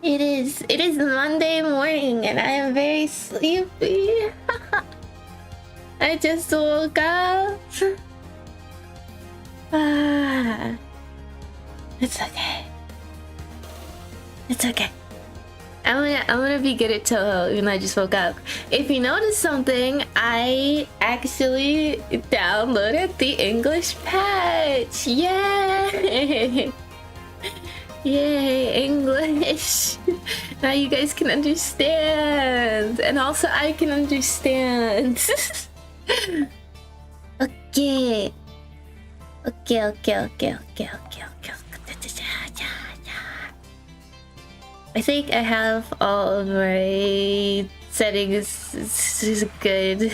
It is Monday morning and I am very sleepy. I just woke up. It's okay. It's okay. I'm gonna be good at Toho even though I just woke up. If you notice something, I actually downloaded the English patch. Yay! Yay, English! Now you guys can understand, and also I can understand. Okay. I think I have all of my settings good.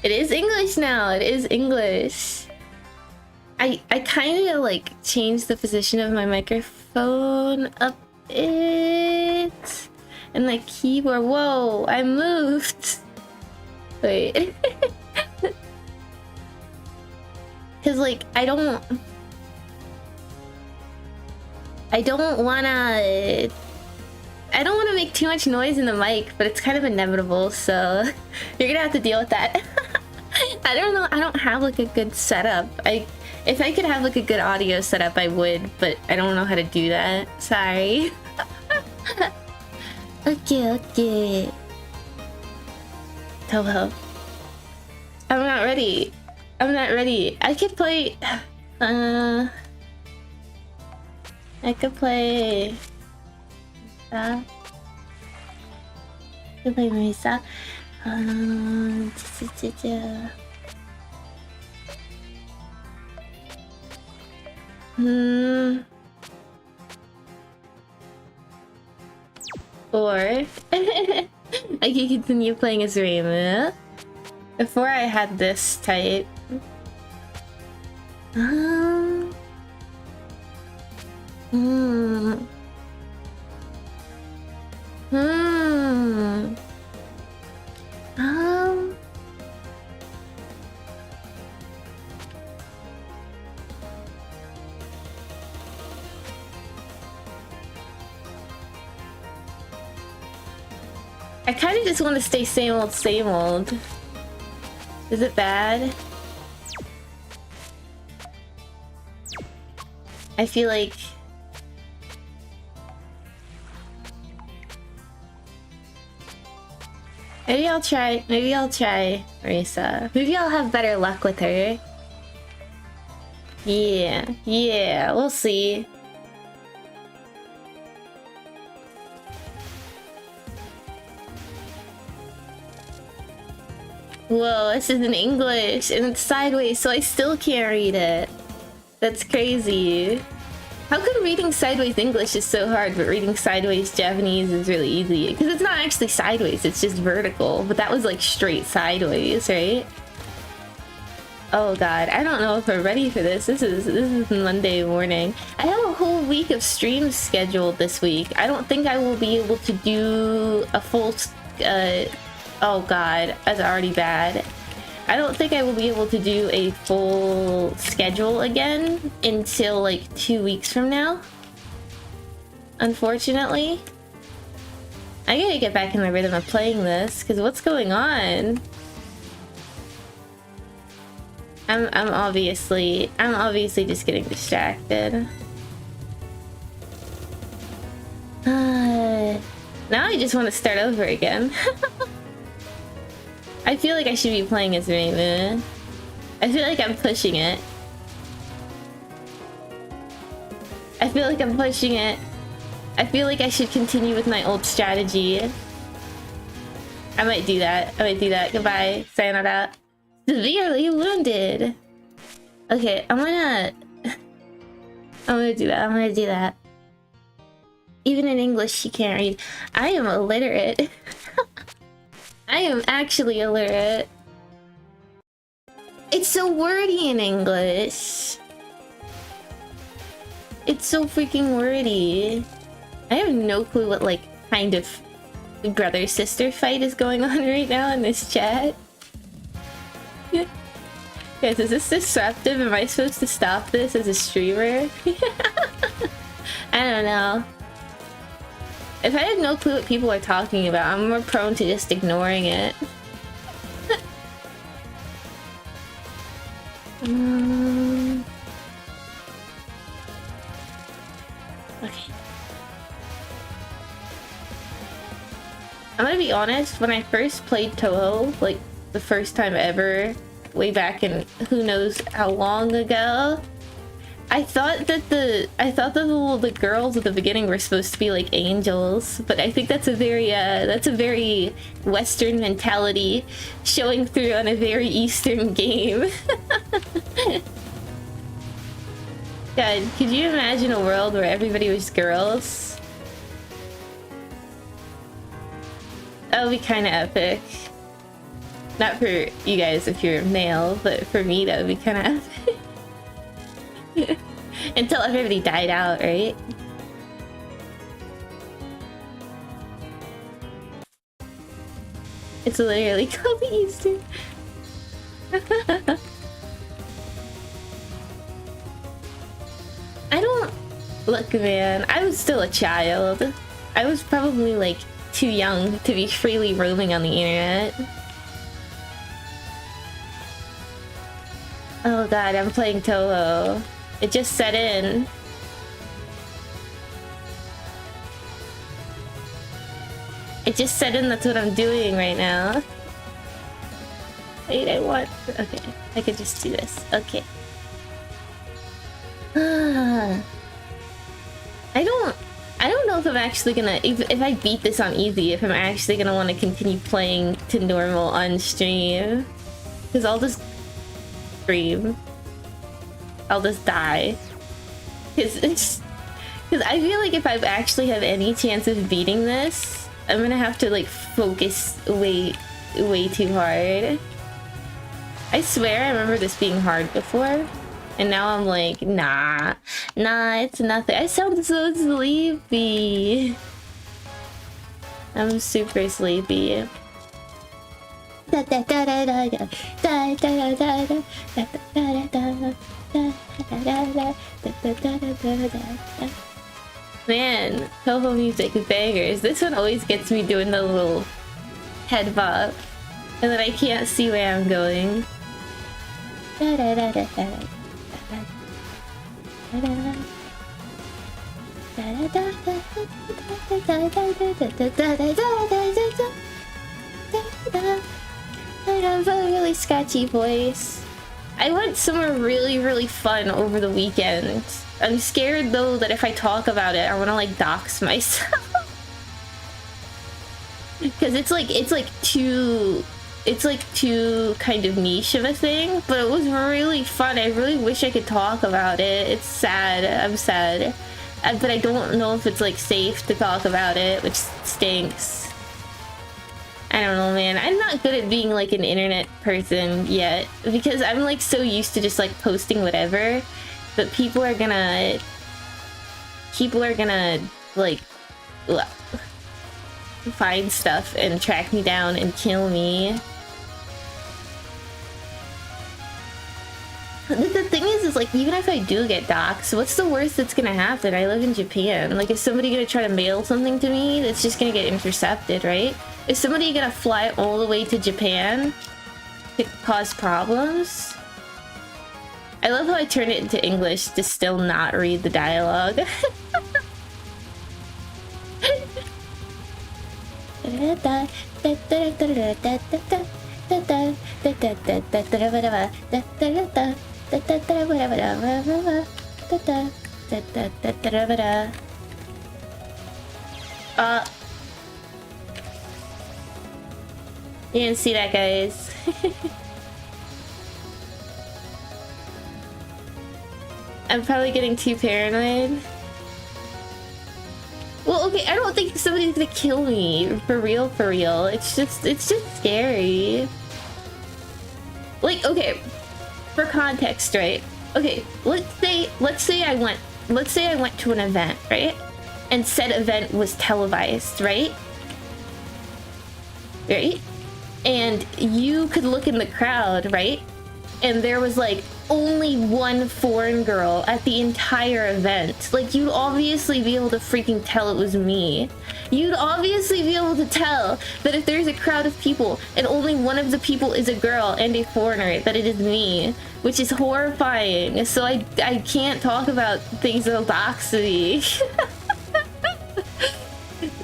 It is English now. It is English. I kind of like changed the position of my microphone a bit, and the keyboard. Whoa! I moved. Wait. Cause like I don't wanna make too much noise in the mic, but it's kind of inevitable, so you're gonna have to deal with that. I don't know, I don't have like a good setup. If I could have like a good audio setup, I would, but I don't know how to do that. Sorry. Okay. Toho. I'm not ready. I could play... I could play... Misa. Or... I could continue playing as Reimu. Before I had this type. I kind of just want to stay same old, same old. Is it bad? I feel like... Maybe I'll try Marisa. Maybe I'll have better luck with her. Yeah, we'll see. Whoa, this is in English and it's sideways, so I still can't read it. That's crazy. How come reading sideways English is so hard, but reading sideways Japanese is really easy? Because it's not actually sideways, it's just vertical. But that was like straight sideways, right? Oh god, I don't know if we're ready for this. This is Monday morning. I have a whole week of streams scheduled this week. I don't think I will be able to do a full... oh god, that's already bad. I don't think I will be able to do a full schedule again until like 2 weeks from now. Unfortunately. I gotta get back in the rhythm of playing this, because what's going on? I'm obviously just getting distracted. Now I just want to start over again. I feel like I should be playing as Reimu. I feel like I'm pushing it. I feel like I'm pushing it. I feel like I should continue with my old strategy. I might do that. Goodbye. Sayonara. Severely wounded. Okay, I'm gonna do that. Even in English, she can't read. I am illiterate. I am actually illiterate. It's so wordy in English. It's so freaking wordy. I have no clue what like kind of brother-sister fight is going on right now in this chat. Guys, is this disruptive? Am I supposed to stop this as a streamer? I don't know. If I have no clue what people are talking about, I'm more prone to just ignoring it. Okay. I'm gonna be honest, when I first played Toho, like the first time ever, way back in who knows how long ago, I thought that the girls at the beginning were supposed to be like angels, but I think that's a very Western mentality showing through on a very Eastern game. God, could you imagine a world where everybody was girls? That would be kind of epic. Not for you guys if you're male, but for me that would be kind of epic. Until everybody died out, right? It's literally called the Easter. I don't... Look, man, I was still a child. I was probably, like, too young to be freely roaming on the internet. Oh god, I'm playing Toho. It just set in. It just set in, that's what I'm doing right now. Wait, I want... Okay, I could just do this. Okay. I don't know if I'm actually gonna... If I beat this on easy, if I'm actually gonna want to continue playing to normal on stream. Because I'll just... stream. I'll just die. Because I feel like if I actually have any chance of beating this, I'm gonna have to like focus way too hard. I swear I remember this being hard before, and now I'm like, nah, it's nothing. I sound so sleepy. I'm super sleepy. Man, Toho music bangers. This one always gets me doing the little head bob, and then I can't see where I'm going. I have a really scratchy voice. I went somewhere really fun over the weekend. I'm scared though that if I talk about it, I want to like dox myself. Because it's like too kind of niche of a thing, but it was really fun. I really wish I could talk about it. It's sad. I'm sad. But I don't know if it's like safe to talk about it, which stinks. I don't know, man. I'm not good at being like an internet person yet, because I'm like so used to just like posting whatever, but people are gonna like find stuff and track me down and kill me. The thing is like, even if I do get doxxed, what's the worst that's gonna happen? I live in Japan. Like, is somebody gonna try to mail something to me that's just gonna get intercepted, right? Is somebody gonna fly all the way to Japan to cause problems? I love how I turn it into English to still not read the dialogue. You didn't see that, guys. I'm probably getting too paranoid. Well, okay, I don't think somebody's gonna kill me for real. It's just scary. Like, okay, for context, right? Okay, let's say I went to an event, right? And said event was televised, right? Right? And you could look in the crowd, right? And there was like only one foreign girl at the entire event. Like, you'd obviously be able to freaking tell it was me. You'd obviously be able to tell that if there's a crowd of people and only one of the people is a girl and a foreigner, that it is me, which is horrifying. So I can't talk about things that'll dox me.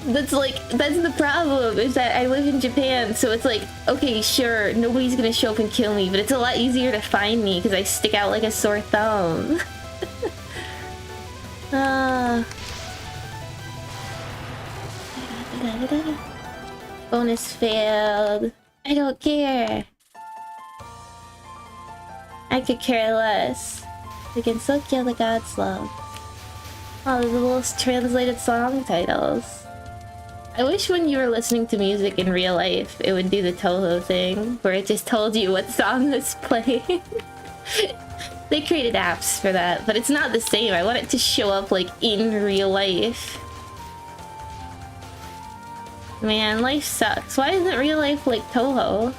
That's the problem, is that I live in Japan, so it's like, okay, sure, nobody's gonna show up and kill me, but it's a lot easier to find me because I stick out like a sore thumb. Bonus failed. I don't care. I could care less. We can still kill the God's love. Oh, they're the most translated song titles. I wish when you were listening to music in real life, it would do the Toho thing, where it just told you what song was playing. They created apps for that, but it's not the same. I want it to show up, like, in real life. Man, life sucks. Why isn't real life like Toho?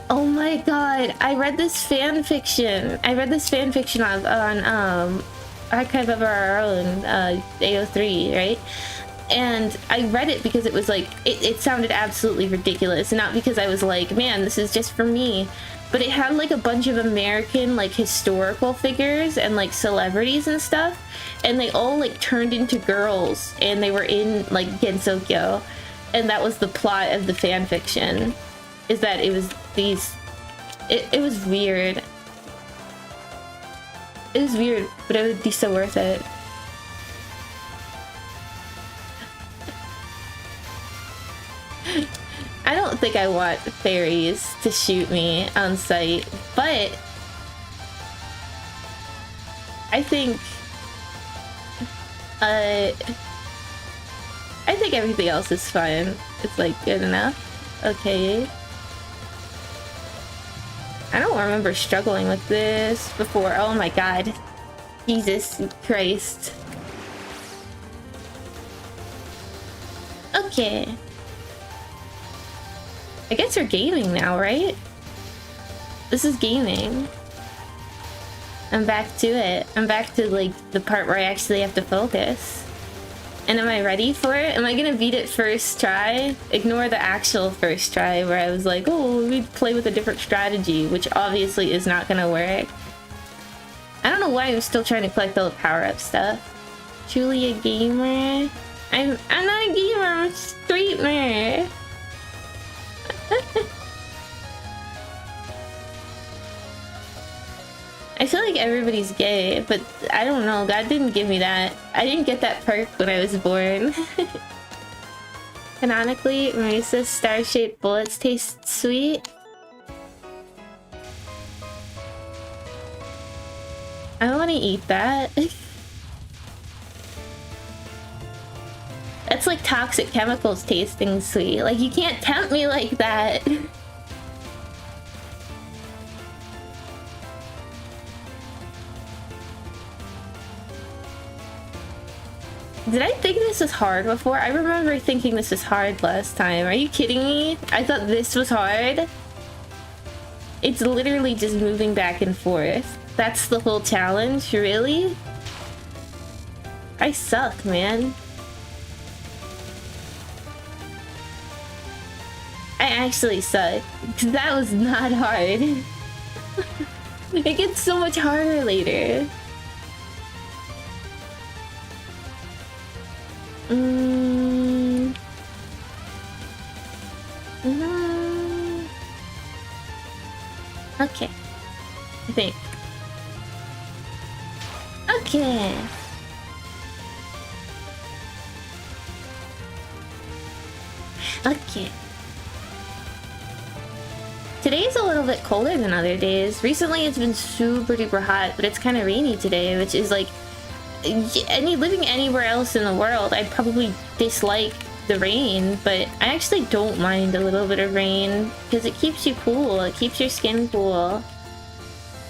Oh my god, I read this fan fiction. On Archive of Our Own, AO3, right? And I read it because it was like, it sounded absolutely ridiculous. Not because I was like, man, this is just for me. But it had like a bunch of American like historical figures and like celebrities and stuff. And they all like turned into girls and they were in like Gensokyo. And that was the plot of the fan fiction. Is that it was these... It was weird. It was weird, but it would be so worth it. I don't think I want fairies to shoot me on sight, but I think everything else is fine. It's like good enough. Okay. I don't remember struggling with this before. Oh my god. Jesus Christ. Okay. I guess we're gaming now, right? This is gaming. I'm back to it. I'm back to like the part where I actually have to focus. And am I ready for it? Am I gonna beat it first try? Ignore the actual first try where I was like, oh, let me play with a different strategy, which obviously is not gonna work. I don't know why I'm still trying to collect all the power-up stuff. Truly a gamer? I'm not a gamer, I'm a streamer. I feel like everybody's gay, but I don't know. God didn't give me that. I didn't get that perk when I was born. Canonically, Marisa's star-shaped bullets taste sweet. I don't want to eat that. That's like toxic chemicals tasting sweet. Like, you can't tempt me like that. Did I think this was hard before? I remember thinking this was hard last time. Are you kidding me? I thought this was hard. It's literally just moving back and forth. That's the whole challenge? Really? I suck, man. I actually suck. That was not hard. It gets so much harder later. Okay. I think. Okay. Okay. Today's a little bit colder than other days. Recently it's been super duper hot, but it's kind of rainy today, which is like... living anywhere else in the world, I'd probably dislike the rain, but I actually don't mind a little bit of rain because it keeps you cool. It keeps your skin cool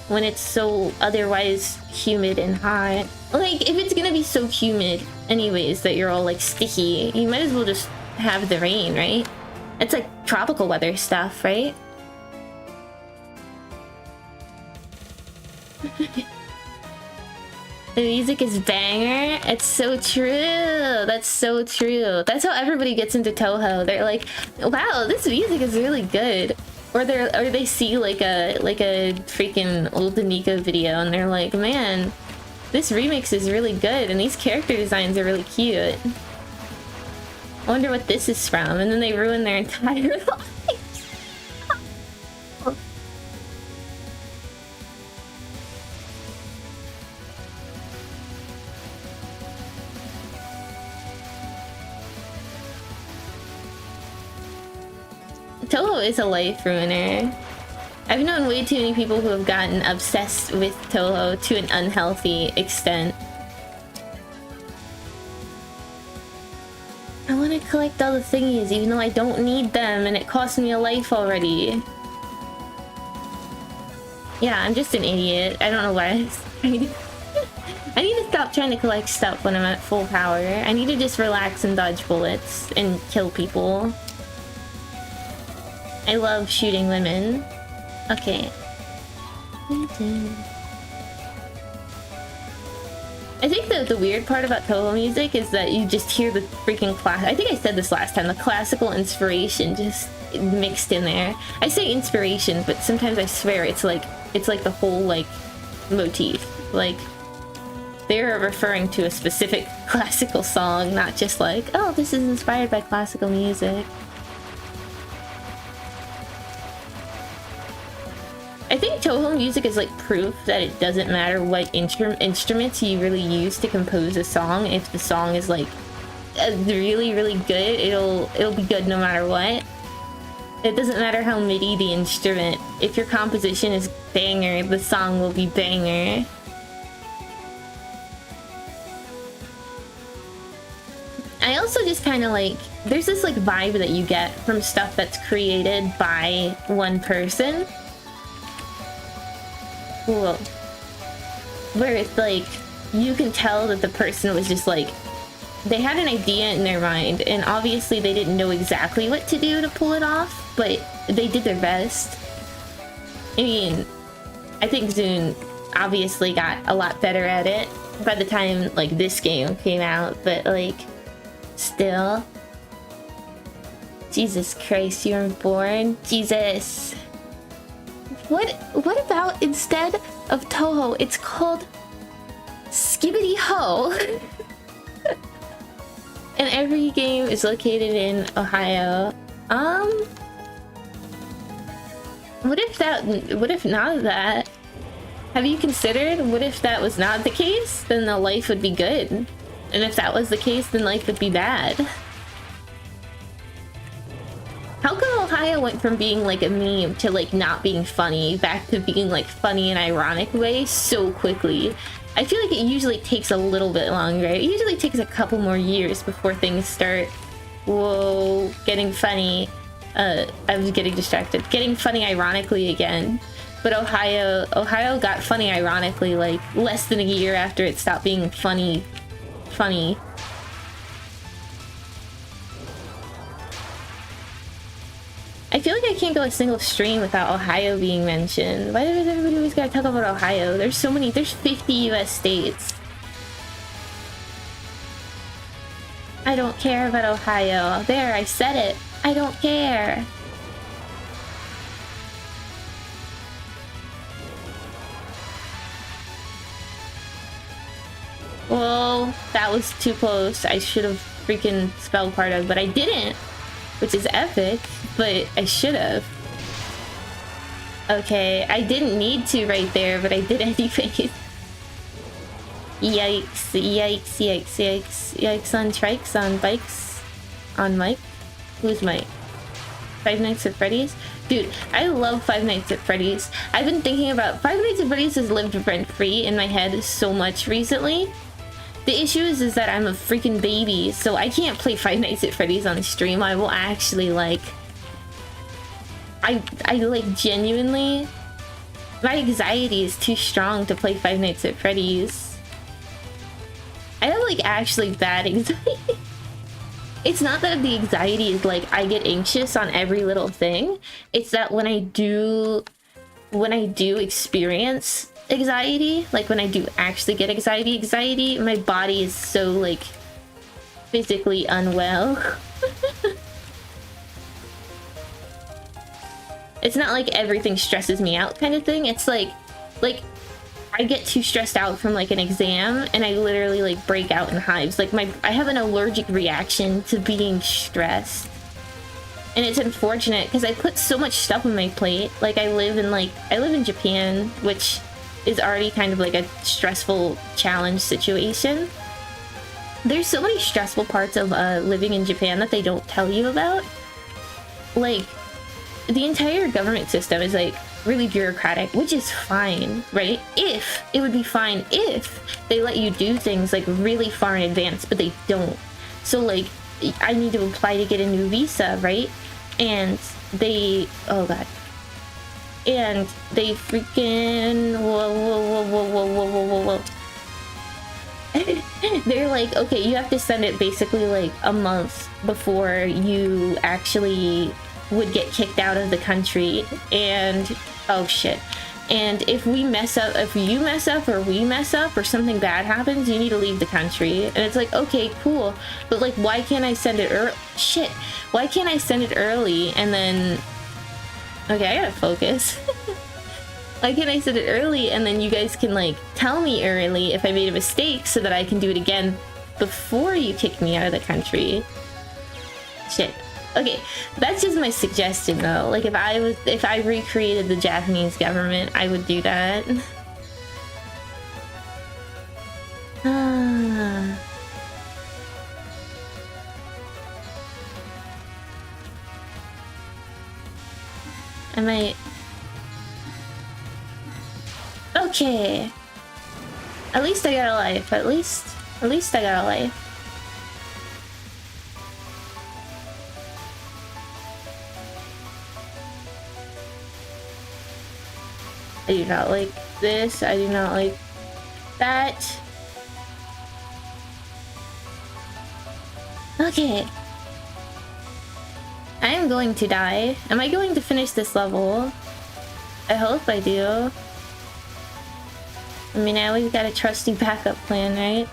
when it's so otherwise humid and hot. Like, if it's gonna be so humid anyways that you're all like sticky, you might as well just have the rain, right? It's like tropical weather stuff, right? The music is banger. It's so true. That's so true. That's how everybody gets into Toho. They're like, wow, this music is really good. Or they see like a freaking old Nico video and they're like, man, this remix is really good and these character designs are really cute. I wonder what this is from, and then they ruin their entire life. Toho is a life ruiner. I've known way too many people who have gotten obsessed with Toho to an unhealthy extent. I want to collect all the thingies even though I don't need them and it cost me a life already. Yeah, I'm just an idiot. I don't know why I need to stop trying to collect stuff when I'm at full power. I need to just relax and dodge bullets and kill people. I love shooting women. Okay. I think the weird part about Toho music is that you just hear the freaking class. I think I said this last time. The classical inspiration just mixed in there. I say inspiration, but sometimes I swear it's like the whole like motif. Like they're referring to a specific classical song, not just like, oh, this is inspired by classical music. I think Toho music is like proof that it doesn't matter what instruments you really use to compose a song. If the song is like really, really good, it'll be good no matter what. It doesn't matter how MIDI the instrument. If your composition is banger, the song will be banger. I also just kind of like, there's this like vibe that you get from stuff that's created by one person. Cool. Where it's like, you can tell that the person was just like, they had an idea in their mind and obviously they didn't know exactly what to do to pull it off, but they did their best. I mean, I think Zune obviously got a lot better at it by the time like this game came out, but like still. Jesus Christ, you were born. Jesus. What about instead of Toho, it's called Skibbity Ho? And every game is located in Ohio. What if not that? Have you considered what if that was not the case? Then the life would be good. And if that was the case, then life would be bad. How come Ohio went from being like a meme to like not being funny back to being like funny in an ironic way so quickly? I feel like it usually takes a little bit longer. It usually takes a couple more years before things start, whoa, getting funny. I was getting distracted. Getting funny ironically again. But Ohio got funny ironically like less than a year after it stopped being funny. I feel like I can't go a single stream without Ohio being mentioned. Why does everybody always gotta talk about Ohio? There's 50 US states. I don't care about Ohio. There, I said it. I don't care. Well, that was too close. I should have freaking spelled part of, but I didn't. Which is epic, but I should have. Okay, I didn't need to right there, but I did anyways. Yikes, yikes, yikes, yikes, yikes on trikes, on bikes, on Mike. Who's Mike? Five Nights at Freddy's? Dude, I love Five Nights at Freddy's. I've been thinking about Five Nights at Freddy's has lived rent-free in my head so much recently. The issue is that I'm a freaking baby, so I can't play Five Nights at Freddy's on stream. I will actually like... I like genuinely... My anxiety is too strong to play Five Nights at Freddy's. I have like actually bad anxiety. It's not that the anxiety is like I get anxious on every little thing. It's that when I do experience anxiety, like when I do actually get anxiety, my body is so like physically unwell. It's not like everything stresses me out kind of thing. It's like I get too stressed out from like an exam and I literally like break out in hives. Like I have an allergic reaction to being stressed. And it's unfortunate because I put so much stuff on my plate. Like I live in Japan, which is already kind of like a stressful challenge situation. There's so many stressful parts of living in Japan that they don't tell you about. Like the entire government system is like really bureaucratic, which is fine, right? It would be fine if they let you do things like really far in advance, but they don't. So like I need to apply to get a new visa, right? And they, oh god, and they freaking whoa. They're like, okay, you have to send it basically like a month before you actually would get kicked out of the country. And oh shit, and if you mess up or we mess up or something bad happens, you need to leave the country. And it's like, okay, cool, but like why can't I send it why can't I send it early and then, okay, I gotta focus. Why can't I send it early and then you guys can like tell me early if I made a mistake so that I can do it again before you kick me out of the country? Shit. Okay, that's just my suggestion though. Like if I recreated the Japanese government, I would do that. I might. Okay. At least I got a life. At least I got a life. I do not like this. I do not like that. Okay. I am going to die. Am I going to finish this level? I hope I do. I mean, I always got a trusty backup plan, right?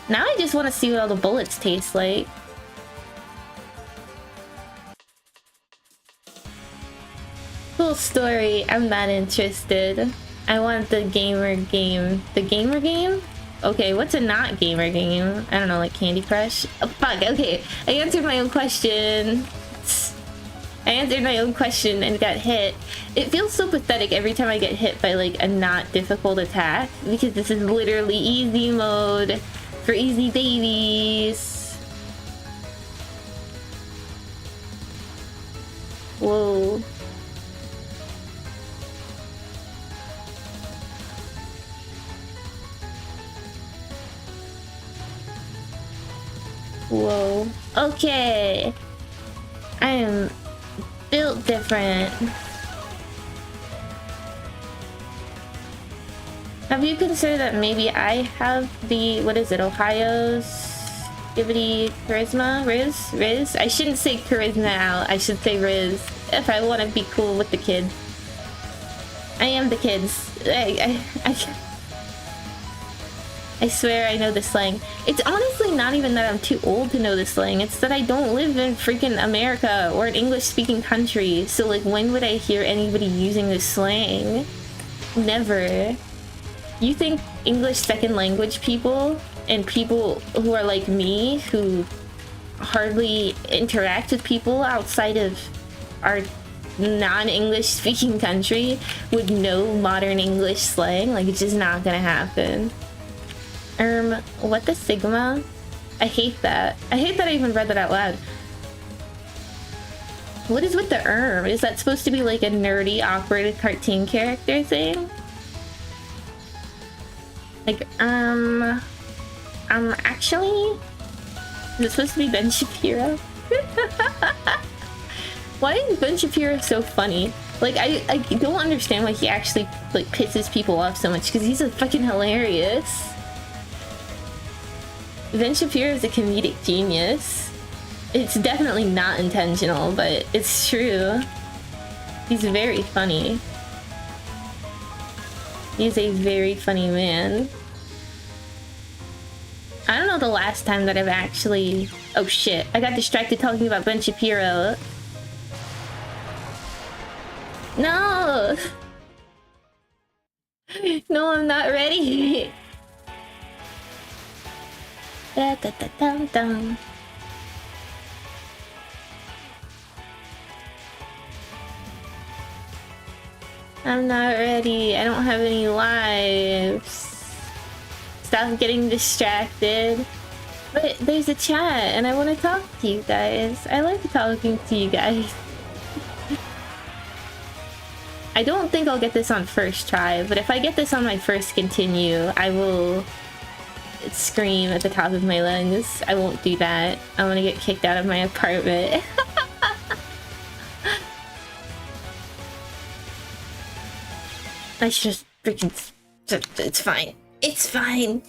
Now I just want to see what all the bullets taste like. Cool story. I'm not interested. I want the gamer game. The gamer game? Okay, what's a not gamer game? I don't know, like Candy Crush? Oh, fuck, okay. I answered my own question. I answered my own question and got hit. It feels so pathetic every time I get hit by like a not difficult attack, because this is literally easy mode for easy babies. Whoa. Whoa. Okay. I am built different. Have you considered that maybe I have the, what is it, Ohio's Givity Charisma? Riz? I shouldn't say charisma out. I should say Riz if I want to be cool with the kids. I am the kids. I swear I know the slang. It's honestly not even that I'm too old to know the slang. It's that I don't live in freaking America or an English-speaking country. So, like, when would I hear anybody using this slang? Never. You think English second language people and people who are like me, who hardly interact with people outside of our non-English speaking country, would know modern English slang? Like, it's just not gonna happen. What the Sigma? I hate that. I hate that I even read that out loud. What is with the Is that supposed to be like a nerdy, awkward cartoon character thing? Like, actually? Is it supposed to be Ben Shapiro? Why is Ben Shapiro so funny? Like, I don't understand why he actually, like, pisses people off so much, because he's fucking hilarious. Ben Shapiro is a comedic genius. It's definitely not intentional, but it's true. He's very funny. He's a very funny man. I don't know the last time that I've actually... Oh shit, I got distracted talking about Ben Shapiro. No! No, I'm not ready. Da, da, da, dum, dum. I'm not ready. I don't have any lives. Stop getting distracted. But there's a chat and I want to talk to you guys. I like talking to you guys. I don't think I'll get this on first try, but if I get this on my first continue, I will scream at the top of my lungs. I won't do that. I'm gonna get kicked out of my apartment. I should just freaking... It's fine. It's fine.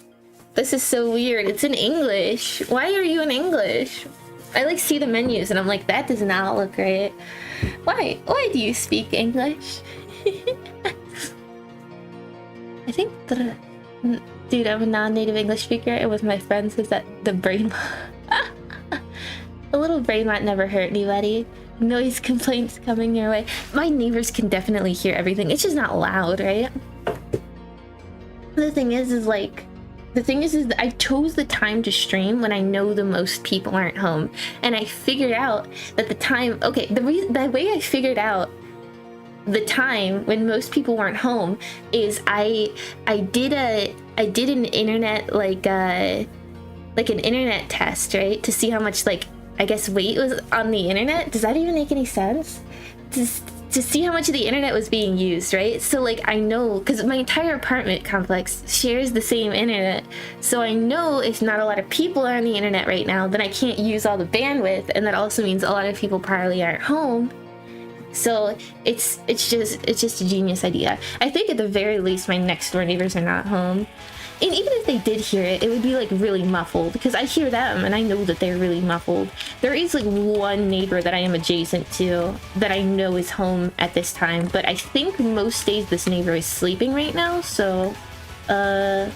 This is so weird. It's in English. Why are you in English? I like see the menus and I'm like, that does not look right. Why? Why do you speak English? I think the... Dude, I'm a non-native English speaker and with my friends is that the brain... A little brain rot never hurt anybody. Noise complaints coming your way. My neighbors can definitely hear everything. It's just not loud, right? The thing is like... The thing is that I chose the time to stream when I know the most people aren't home. And I figured out that the time... Okay, the way I figured out the time when most people weren't home is I did an internet like an internet test, right? To see how much like I guess weight was on the internet. Does that even make any sense? To see how much of the internet was being used, right? So like I know, because my entire apartment complex shares the same internet, so I know if not a lot of people are on the internet right now, then I can't use all the bandwidth, and that also means a lot of people probably aren't home. So it's just a genius idea. I think at the very least my next door neighbors are not home. And even if they did hear it, it would be like really muffled because I hear them and I know that they're really muffled. There is like one neighbor that I am adjacent to that I know is home at this time, but I think most days this neighbor is sleeping right now, so I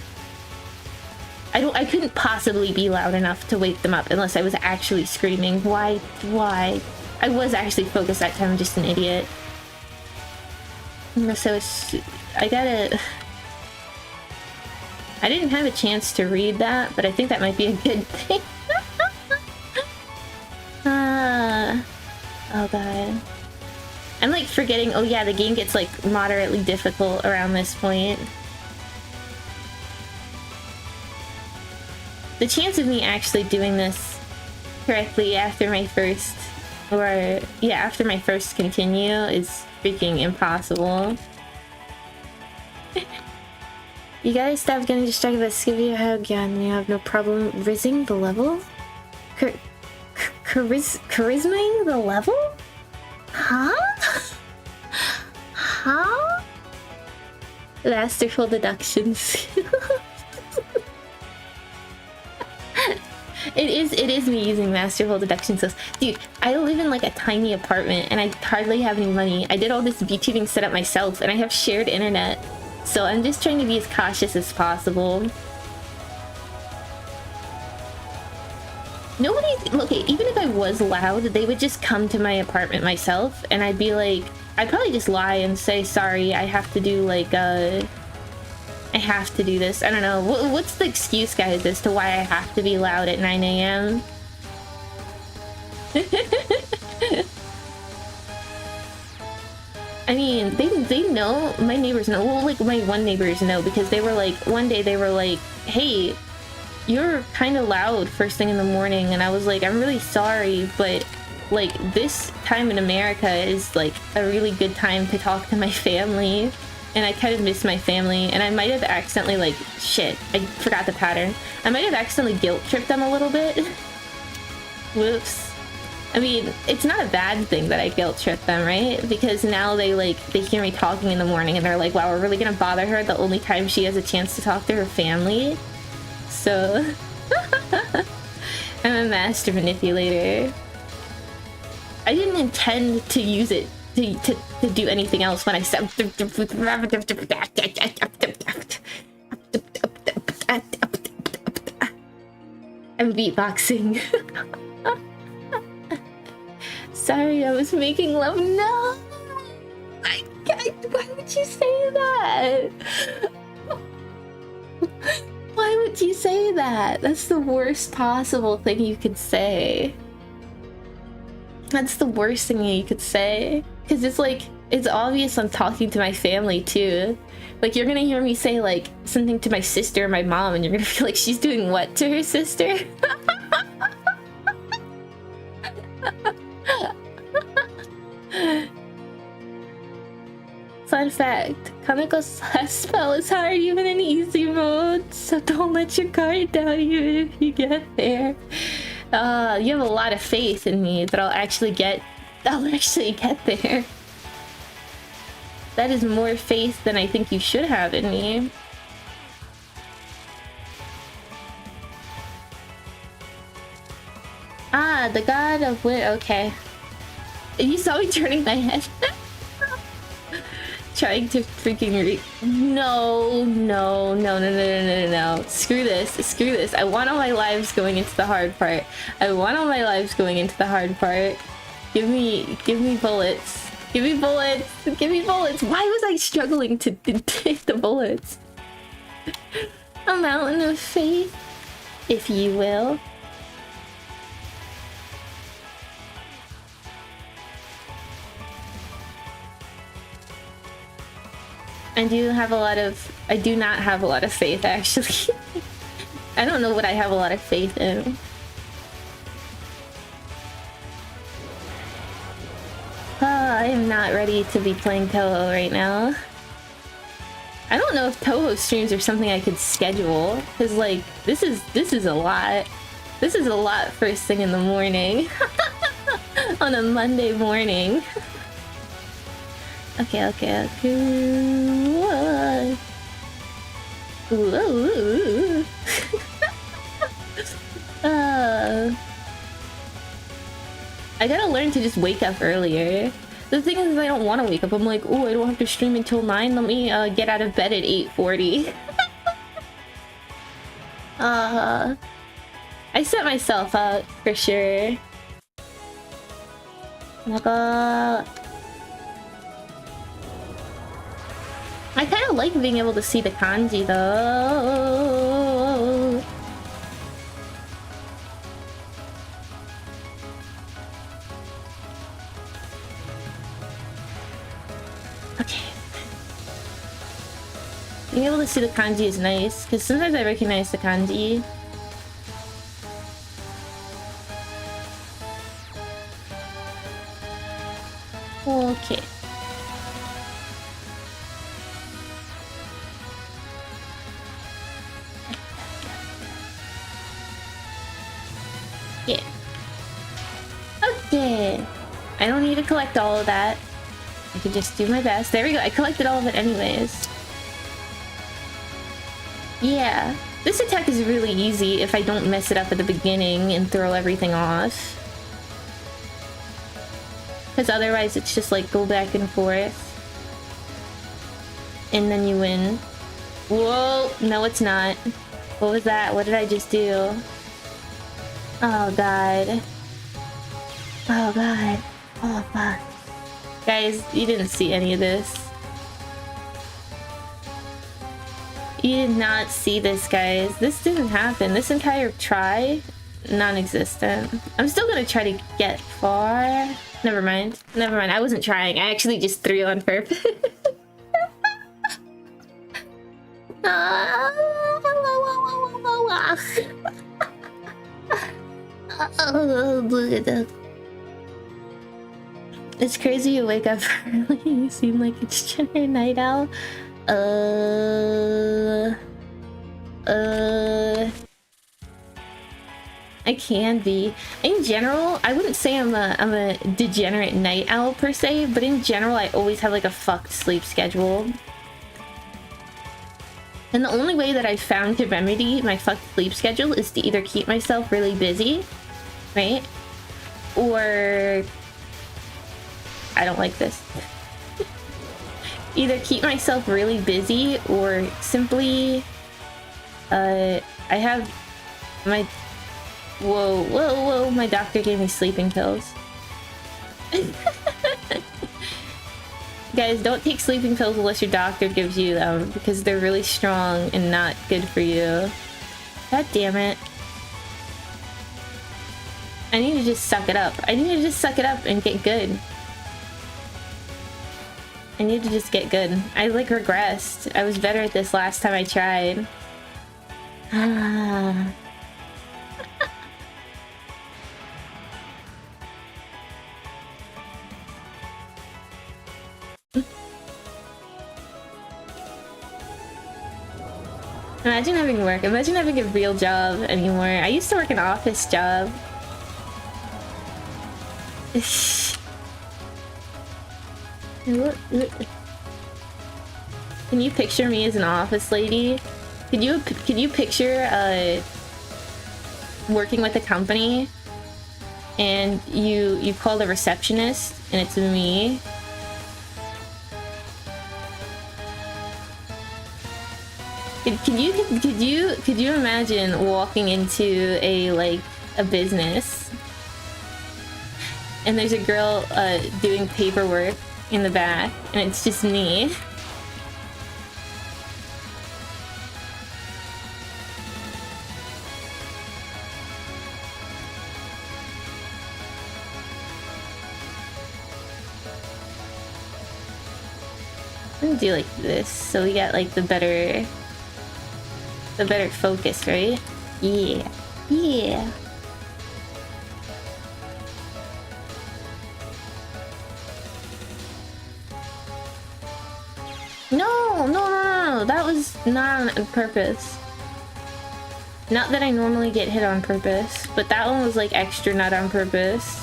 couldn't possibly be loud enough to wake them up unless I was actually screaming. Why? I was actually focused that time, I'm just an idiot. So I didn't have a chance to read that, but I think that might be a good thing. Oh god. I'm like forgetting, oh yeah, the game gets like moderately difficult around this point. The chance of me actually doing this correctly after my first, after my first continue is freaking impossible. You guys stop getting distracted by Skivvy or hug, and you have no problem rizzing the level? Charismaing the level? Huh? Huh? Masterful deductions. It is me using masterful deduction skills. Dude, I live in like a tiny apartment and I hardly have any money. I did all this VTubing setup myself and I have shared internet. So I'm just trying to be as cautious as possible. Okay, even if I was loud, they would just come to my apartment myself and I'd be like, I'd probably just lie and say, sorry, I have to do like, I have to do this. I don't know. What's the excuse, guys, as to why I have to be loud at 9 AM? I mean, they know, my neighbors know, well, like, my one neighbors know, because they were like, one day they were like, hey, you're kind of loud first thing in the morning, and I was like, I'm really sorry, but, like, this time in America is, like, a really good time to talk to my family, and I kind of miss my family, and I might have accidentally, like, shit, I forgot the pattern. I might have accidentally guilt-tripped them a little bit. Whoops. I mean, it's not a bad thing that I guilt-trip them, right? Because now they hear me talking in the morning and they're like, wow, we're really gonna bother her the only time she has a chance to talk to her family? So... I'm a master manipulator. I didn't intend to use it to do anything else when I said. I'm beatboxing. Sorry, I was making love. No! Why would you say that? Why would you say that? That's the worst possible thing you could say. That's the worst thing you could say. Because it's like, it's obvious I'm talking to my family too. Like, you're gonna hear me say like something to my sister or my mom and you're gonna feel like she's doing what to her sister? Fun fact, Kaneko's last spell is hard even in easy mode, so don't let your guard down even if you get there. You have a lot of faith in me that I'll actually get there. That is more faith than I think you should have in me. Ah, the god of wind. Okay. You saw me turning my head. Trying to freaking no. Screw this. I want all my lives going into the hard part. Give me bullets. Give me bullets. Why was I struggling to take the bullets? A mountain of faith, if you will. I do not have a lot of faith, actually. I don't know what I have a lot of faith in. I am not ready to be playing Toho right now. I don't know if Toho streams are something I could schedule, because like this is a lot. This is a lot first thing in the morning. On a Monday morning. Okay. Ooh. I gotta learn to just wake up earlier. The thing is, I don't want to wake up. I'm like, oh, I don't have to stream until 9. Let me get out of bed at 8:40. I set myself up for sure. I kind of like being able to see the kanji though. Okay. Being able to see the kanji is nice, because sometimes I recognize the kanji. Okay. Yeah. Okay. I don't need to collect all of that. I can just do my best. There we go. I collected all of it anyways. Yeah. This attack is really easy if I don't mess it up at the beginning and throw everything off. Because otherwise it's just like go back and forth. And then you win. Whoa! No, it's not. What was that? What did I just do? Oh god. Oh god. Oh fuck. Guys, you didn't see any of this. You did not see this, guys. This didn't happen. This entire try, non-existent. I'm still gonna try to get far. Never mind. I wasn't trying. I actually just threw on purpose. It's crazy you wake up early. You seem like a degenerate night owl. I can be. In general, I wouldn't say I'm a degenerate night owl per se, but in general I always have like a fucked sleep schedule. And the only way that I found to remedy my fucked sleep schedule is to either keep myself really busy, right? Or... I don't like this. Either keep myself really busy or simply... I have my... Whoa, my doctor gave me sleeping pills. Guys, don't take sleeping pills unless your doctor gives you them, because they're really strong and not good for you. God damn it. I need to just suck it up. I need to just suck it up and get good. I need to just get good. I like regressed. I was better at this last time I tried. Ah. Imagine having work. Imagine having a real job anymore. I used to work an office job. Can you picture me as an office lady? Could you picture working with a company and you call the receptionist and it's me? Could you imagine walking into a business and there's a girl doing paperwork in the back and it's just me? I'm gonna do like this so we get like the better focus, right? Yeah. Yeah. No. That was not on purpose. Not that I normally get hit on purpose, but that one was like extra not on purpose.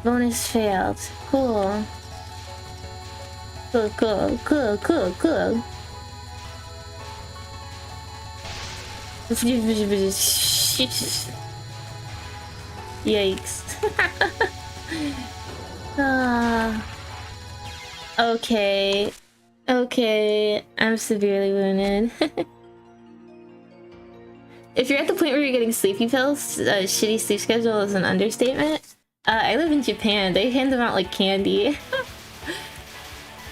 Bonus failed. Cool. Cool. Yikes. Okay, I'm severely wounded. If you're at the point where you're getting sleepy pills, shitty sleep schedule is an understatement. I live in Japan. They hand them out like candy.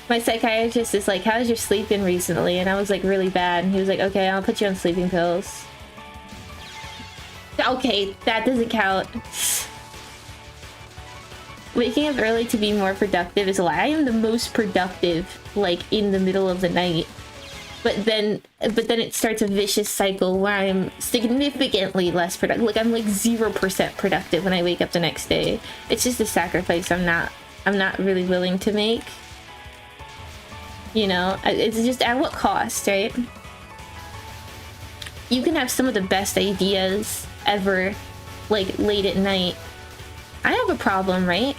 My psychiatrist is like, how's your sleep been recently? And I was like, really bad. And he was like, okay, I'll put you on sleeping pills. Okay, that doesn't count. Waking up early to be more productive is a lie. I am the most productive, like, in the middle of the night. But then it starts a vicious cycle where I'm significantly less productive. Like, I'm like 0% productive when I wake up the next day. It's just a sacrifice I'm not really willing to make. You know, it's just at what cost, right? You can have some of the best ideas ever, like, late at night. I have a problem, right?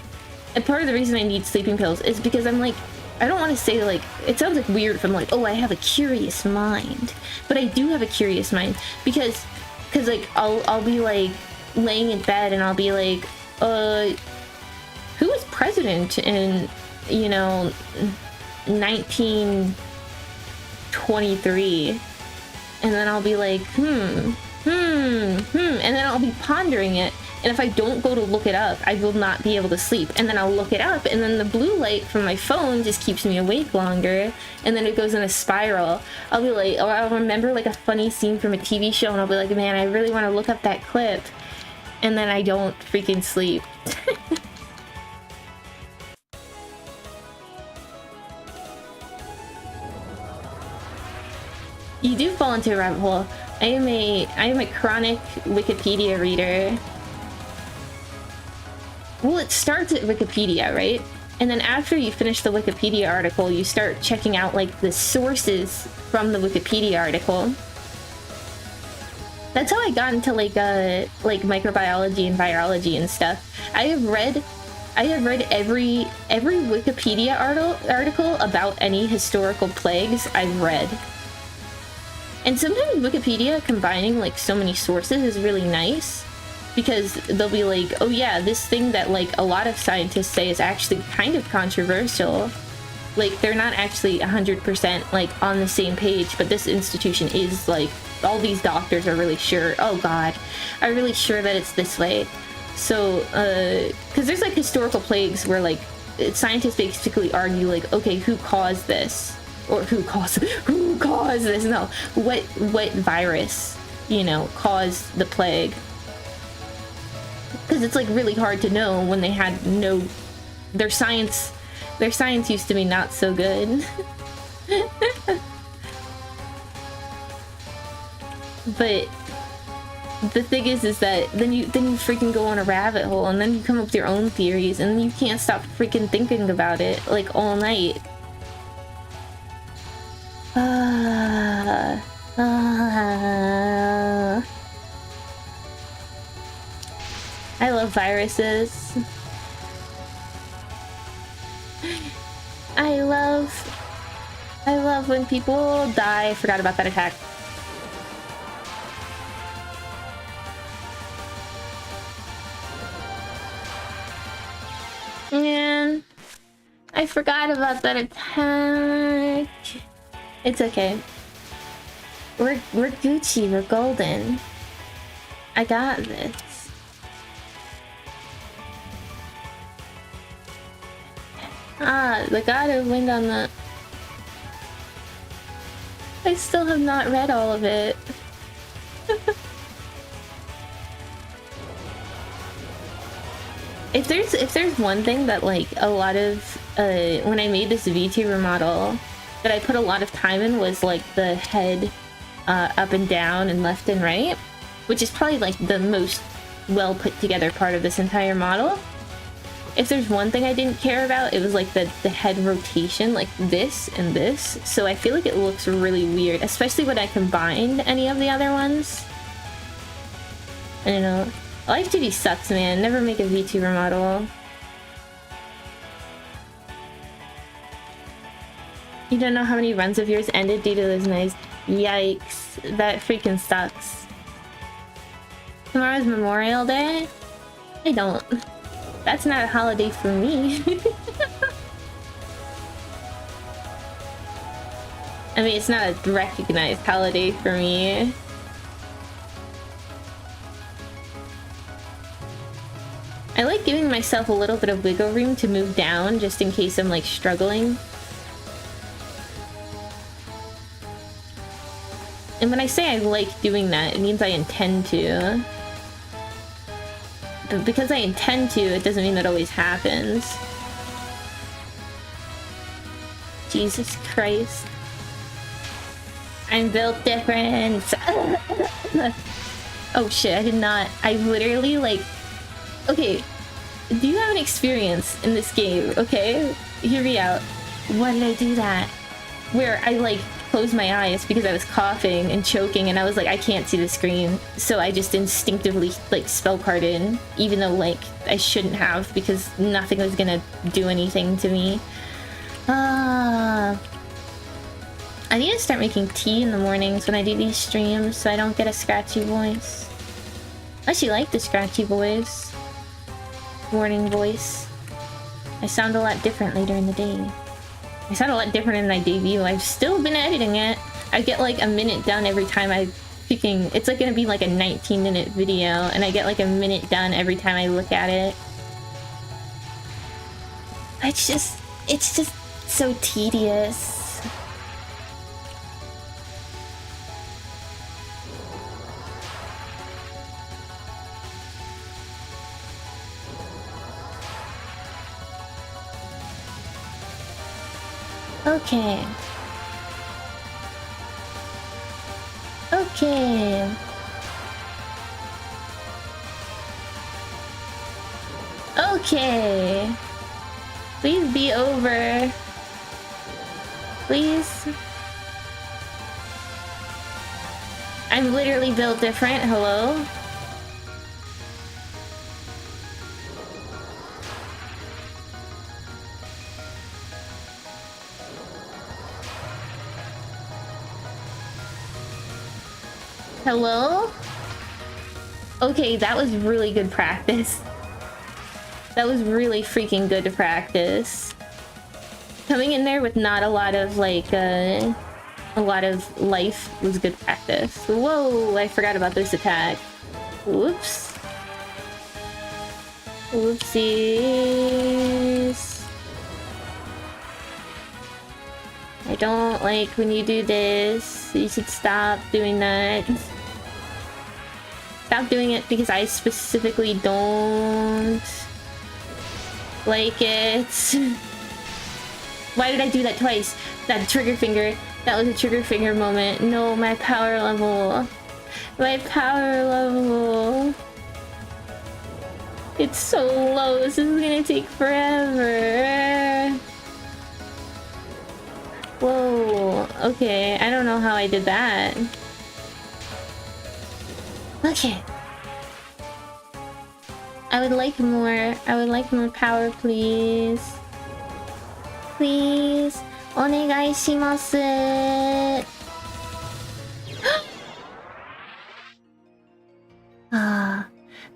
And part of the reason I need sleeping pills is because I'm like, I don't want to say like, it sounds like weird if I'm like, oh, I have a curious mind. But I do have a curious mind because like, I'll be like laying in bed and I'll be like, who was president in, you know, 1923? And then I'll be like, and then I'll be pondering it. And if I don't go to look it up, I will not be able to sleep. And then I'll look it up, and then the blue light from my phone just keeps me awake longer. And then it goes in a spiral. I'll be like, or I'll remember like a funny scene from a TV show, and I'll be like, man, I really want to look up that clip. And then I don't freaking sleep. You do fall into a rabbit hole. I am a chronic Wikipedia reader. Well, it starts at Wikipedia, right? And then after you finish the Wikipedia article, you start checking out like the sources from the Wikipedia article. That's how I got into like microbiology and virology and stuff. I have read I have read every Wikipedia article about any historical plagues I've read. And sometimes Wikipedia combining like so many sources is really nice, because they'll be like, oh yeah, this thing that like a lot of scientists say is actually kind of controversial. Like they're not actually 100% like on the same page, but this institution is like, all these doctors are really sure, oh god, are really sure that it's this way. So, because there's like historical plagues where like scientists basically argue like, okay, who caused this? Or who caused this? No, what virus, you know, caused the plague? Because it's like really hard to know when they had no, their science used to be not so good. But the thing is that then you freaking go on a rabbit hole, and then you come up with your own theories, and you can't stop freaking thinking about it like all night. I love viruses. I love when people die. I forgot about that attack. Man, I forgot about that attack. It's okay. We're Gucci, we're golden. I got this. Ah, the god of wind on the... I still have not read all of it. If there's one thing that like a lot of when I made this VTuber model that I put a lot of time in, was like the head up and down and left and right, which is probably like the most well put together part of this entire model. If there's one thing I didn't care about, it was like the head rotation, like this and this. So I feel like it looks really weird, especially when I combined any of the other ones. I don't know. Life 2D sucks, man. Never make a VTuber model. You don't know how many runs of yours ended due to those knives. Yikes. That freaking sucks. Tomorrow's Memorial Day? I don't. That's not a holiday for me. I mean, it's not a recognized holiday for me. I like giving myself a little bit of wiggle room to move down just in case I'm like struggling. And when I say I like doing that, it means I intend to. But because I intend to, it doesn't mean that always happens. Jesus Christ. I'm built different. Oh shit, I did not. I literally like... Okay, do you have an experience in this game? Okay, hear me out. Why did I do that? Where I like closed my eyes because I was coughing and choking, and I was like, I can't see the screen, so I just instinctively like spell carded, even though like I shouldn't have, because nothing was gonna do anything to me. I need to start making tea in the mornings when I do these streams so I don't get a scratchy voice. Unless you like the scratchy voice. Morning voice. I sound a lot different later in the day. I sound a lot different in my debut. I've still been editing it. I get like a minute done every time I freaking... It's like gonna be like a 19-minute video, and I get like a minute done every time I look at it. It's just so tedious. Okay. Okay. Okay. Please be over. Please. I'm literally built different. Hello? Hello? Okay, that was really good practice. That was really freaking good to practice. Coming in there with not a lot of, like, a lot of life was good practice. Whoa, I forgot about this attack. Whoops. Whoopsies. I don't like when you do this. You should stop doing that. Stop doing it because I specifically don't like it. Why did I do that twice? That trigger finger. That was a trigger finger moment. No, my power level. My power level. It's so low. This is gonna take forever. Whoa. Okay, I don't know how I did that. Okay. I would like more. I would like more power, please. Please. Onegai shimasu. Ah.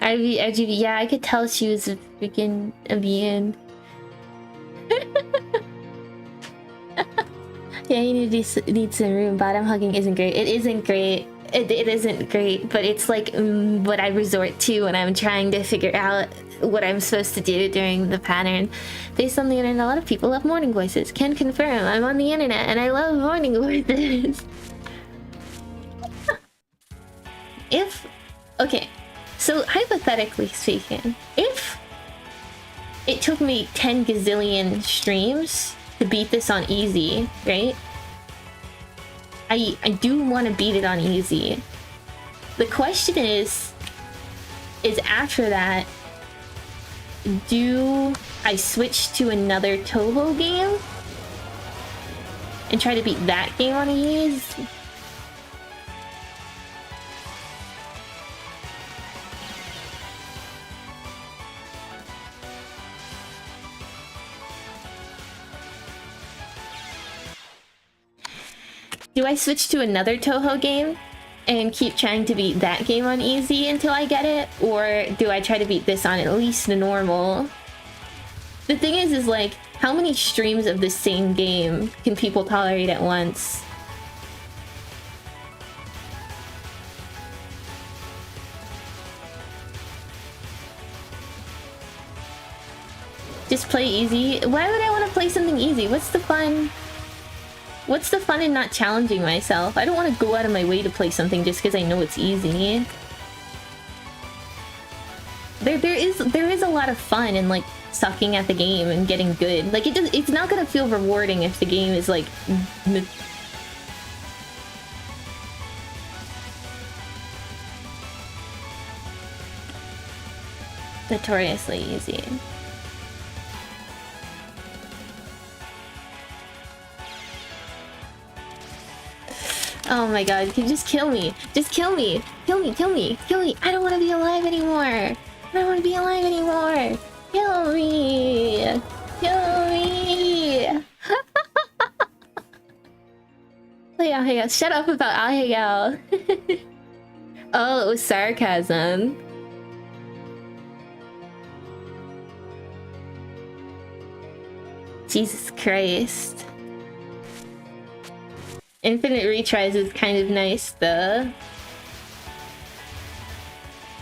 RGB, yeah, I could tell she was a freaking immune. Yeah, you need some room. Bottom hugging isn't great. It isn't great. It isn't great, but it's like what I resort to when I'm trying to figure out what I'm supposed to do during the pattern. Based on the internet, a lot of people love morning voices. Can confirm. I'm on the internet and I love morning voices. Okay, so hypothetically speaking, if it took me 10 gazillion streams to beat this on easy, right? I do want to beat it on easy. The question is after that, do I switch to another Toho game and try to beat that game on ease? Do I switch to another Toho game and keep trying to beat that game on easy until I get it? Or do I try to beat this on at least the normal? The thing is like, how many streams of the same game can people tolerate at once? Just play easy? Why would I want to play something easy? What's the fun? What's the fun in not challenging myself? I don't want to go out of my way to play something just because I know it's easy. There is a lot of fun in like sucking at the game and getting good. Like it's not gonna feel rewarding if the game is like notoriously easy. Oh my god, can you just kill me? Just kill me! Kill me, kill me, kill me! I don't want to be alive anymore! I don't want to be alive anymore! Kill me! Kill me! Hey, shut up about Ahegao. Oh, it was sarcasm. Jesus Christ. Infinite retries is kind of nice, though.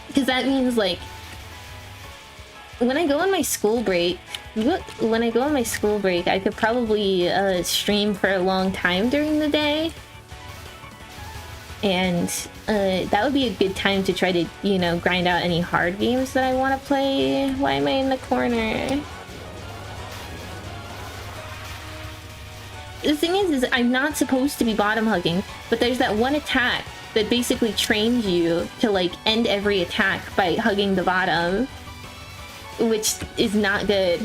Because that means, like, when I go on my school break, I could probably stream for a long time during the day. And that would be a good time to try to, you know, grind out any hard games that I want to play. Why am I in the corner? The thing is I'm not supposed to be bottom hugging, but there's that one attack that basically trains you to like end every attack by hugging the bottom, which is not good.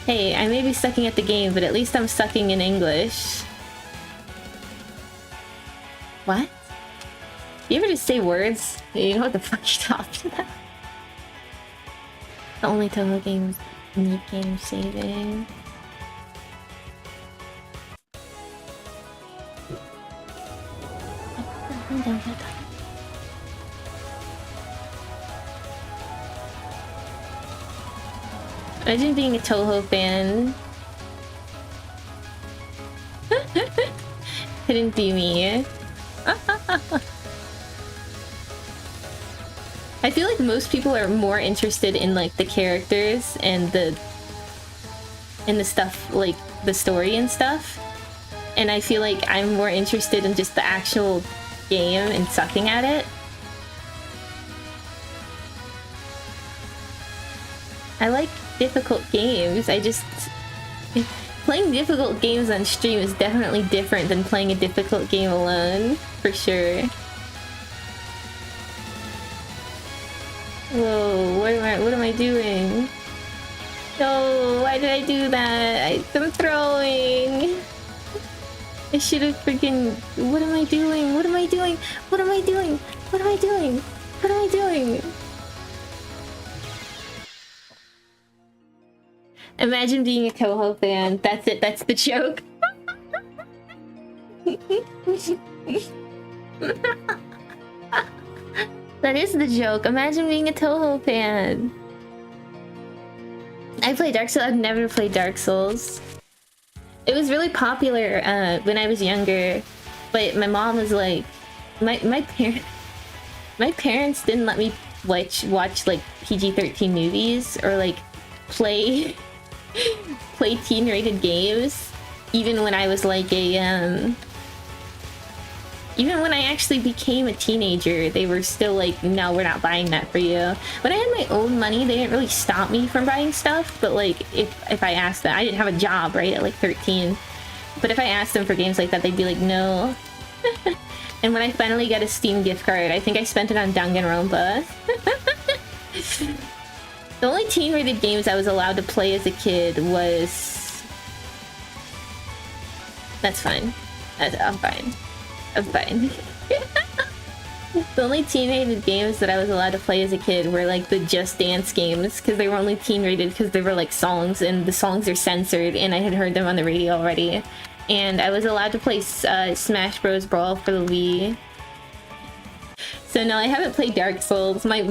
Hey, I may be sucking at the game, but at least I'm sucking in English. What? You ever just say words? You know what the fuck you're talking about? The only Toho games need game saving. Imagine being a Toho fan. Couldn't be me. I feel like most people are more interested in like the characters and the stuff, like the story and stuff. And I feel like I'm more interested in just the actual game and sucking at it. I like difficult games. Playing difficult games on stream is definitely different than playing a difficult game alone, for sure. Whoa, what am I doing? No, why did I do that? I'm throwing. I should have freaking... What am I doing? What am I doing? What am I doing? What am I doing? What am I doing? Imagine being a Toho fan. That's it. That's the joke. That is the joke. Imagine being a Toho fan. I play Dark Souls. I've never played Dark Souls. It was really popular when I was younger, but my mom was like, my parents didn't let me watch like PG-13 movies or like play teen-rated games, even when I was like even when I actually became a teenager. They were still like, no, we're not buying that for you. When I had my own money, they didn't really stop me from buying stuff, but like if I asked them, I didn't have a job, right, at like 13, but if I asked them for games like that, they'd be like, no. And when I finally got a Steam gift card, I think I spent it on Danganronpa. The only teen-rated games I was allowed to play as a kid was... That's fine. I'm fine. I'm fine. The only teen-rated games that I was allowed to play as a kid were like the Just Dance games, because they were only teen-rated because they were like songs, and the songs are censored, and I had heard them on the radio already. And I was allowed to play Smash Bros. Brawl for the Wii. So no, I haven't played Dark Souls. My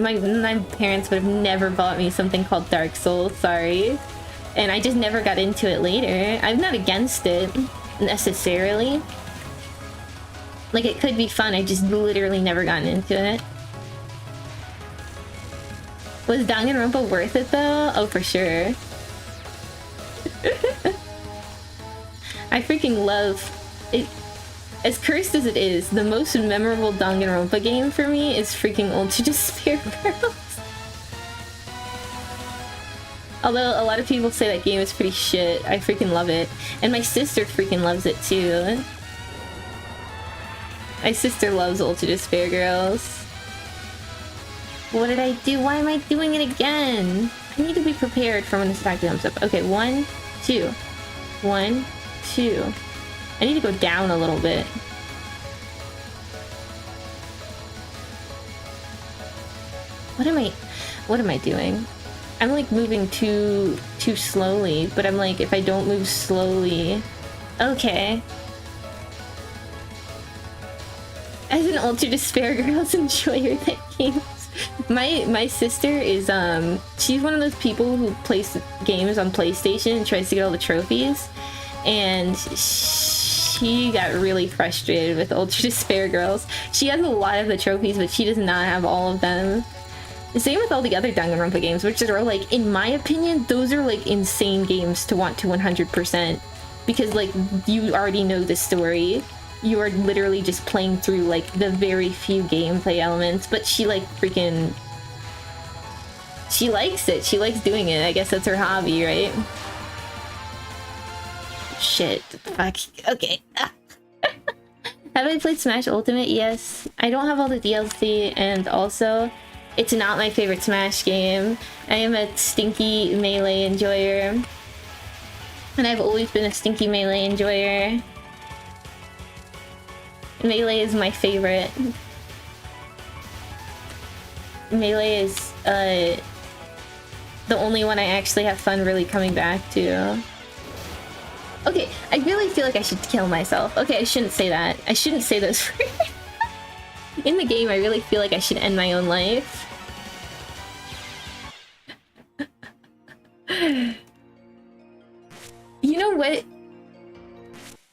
parents would have never bought me something called Dark Souls, sorry. And I just never got into it later. I'm not against it, necessarily. Like, it could be fun, I just literally never gotten into it. Was Danganronpa worth it though? Oh, for sure. I freaking love it. As cursed as it is, the most memorable Danganronpa game for me is freaking Ultra Despair Girls. Although a lot of people say that game is pretty shit, I freaking love it. And my sister freaking loves it too. My sister loves Ultra Despair Girls. What did I do? Why am I doing it again? I need to be prepared for when this attack comes up. Okay, 1, 2. 1, 2. I need to go down a little bit. What am I doing? I'm like moving too slowly, but I'm like, if I don't move slowly... Okay. As an Ultra Despair Girls enjoyer that games. My sister is she's one of those people who plays games on PlayStation and tries to get all the trophies, and she got really frustrated with Ultra Despair Girls. She has a lot of the trophies, but she does not have all of them. The same with all the other Danganronpa games, which are like, in my opinion, those are like insane games to want to 100%, because like you already know the story. You are literally just playing through like the very few gameplay elements, but she like freaking... She likes it. She likes doing it. I guess that's her hobby, right? Shit. Fuck. Okay. Have I played Smash Ultimate? Yes. I don't have all the DLC, and also, it's not my favorite Smash game. I am a stinky melee enjoyer. And I've always been a stinky melee enjoyer. Melee is my favorite. Melee is the the only one I actually have fun really coming back to. Okay, I really feel like I should kill myself. Okay, I shouldn't say that. I shouldn't say those words. In the game, I really feel like I should end my own life. You know what?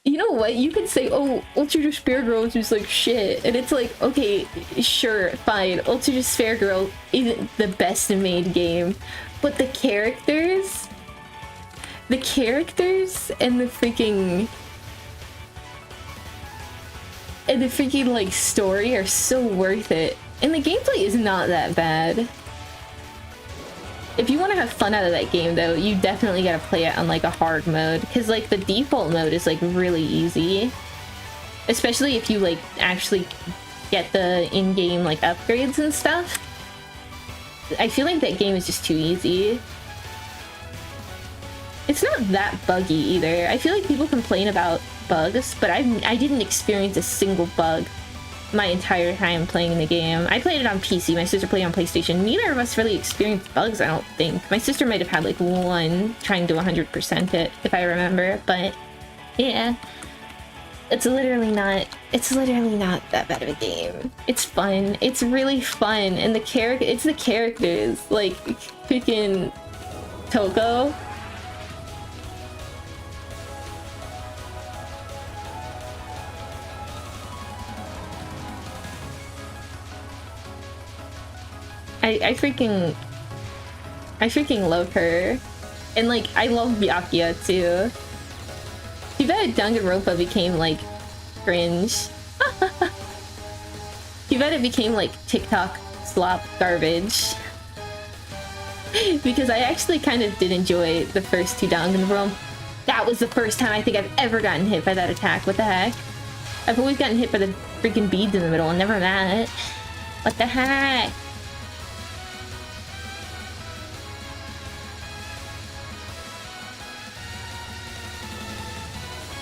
You know what? You could say, oh, Ultra Despair Girl is just like shit. And it's like, okay, sure, fine. Ultra Despair Girl isn't the best made game. But the characters and the freaking... And the freaking, like, story are so worth it. And the gameplay is not that bad. If you want to have fun out of that game, though, you definitely gotta play it on, like, a hard mode. Because, like, the default mode is, like, really easy. Especially if you, like, actually get the in-game, like, upgrades and stuff. I feel like that game is just too easy. It's not that buggy, either. I feel like people complain about bugs, but I didn't experience a single bug my entire time playing the game. I played it on PC, my sister played it on PlayStation. Neither of us really experienced bugs, I don't think. My sister might have had like one trying to 100% it, if I remember, but yeah. It's literally not that bad of a game. It's fun. It's really fun, and it's the characters, like freaking TOGA. I freaking love her. And like, I love Byakuya too. Too bad Danganronpa became like cringe. Too bad it became like TikTok slop garbage. Because I actually kind of did enjoy the first two Danganronpa. That was the first time I think I've ever gotten hit by that attack. What the heck? I've always gotten hit by the freaking beads in the middle and never that. What the heck?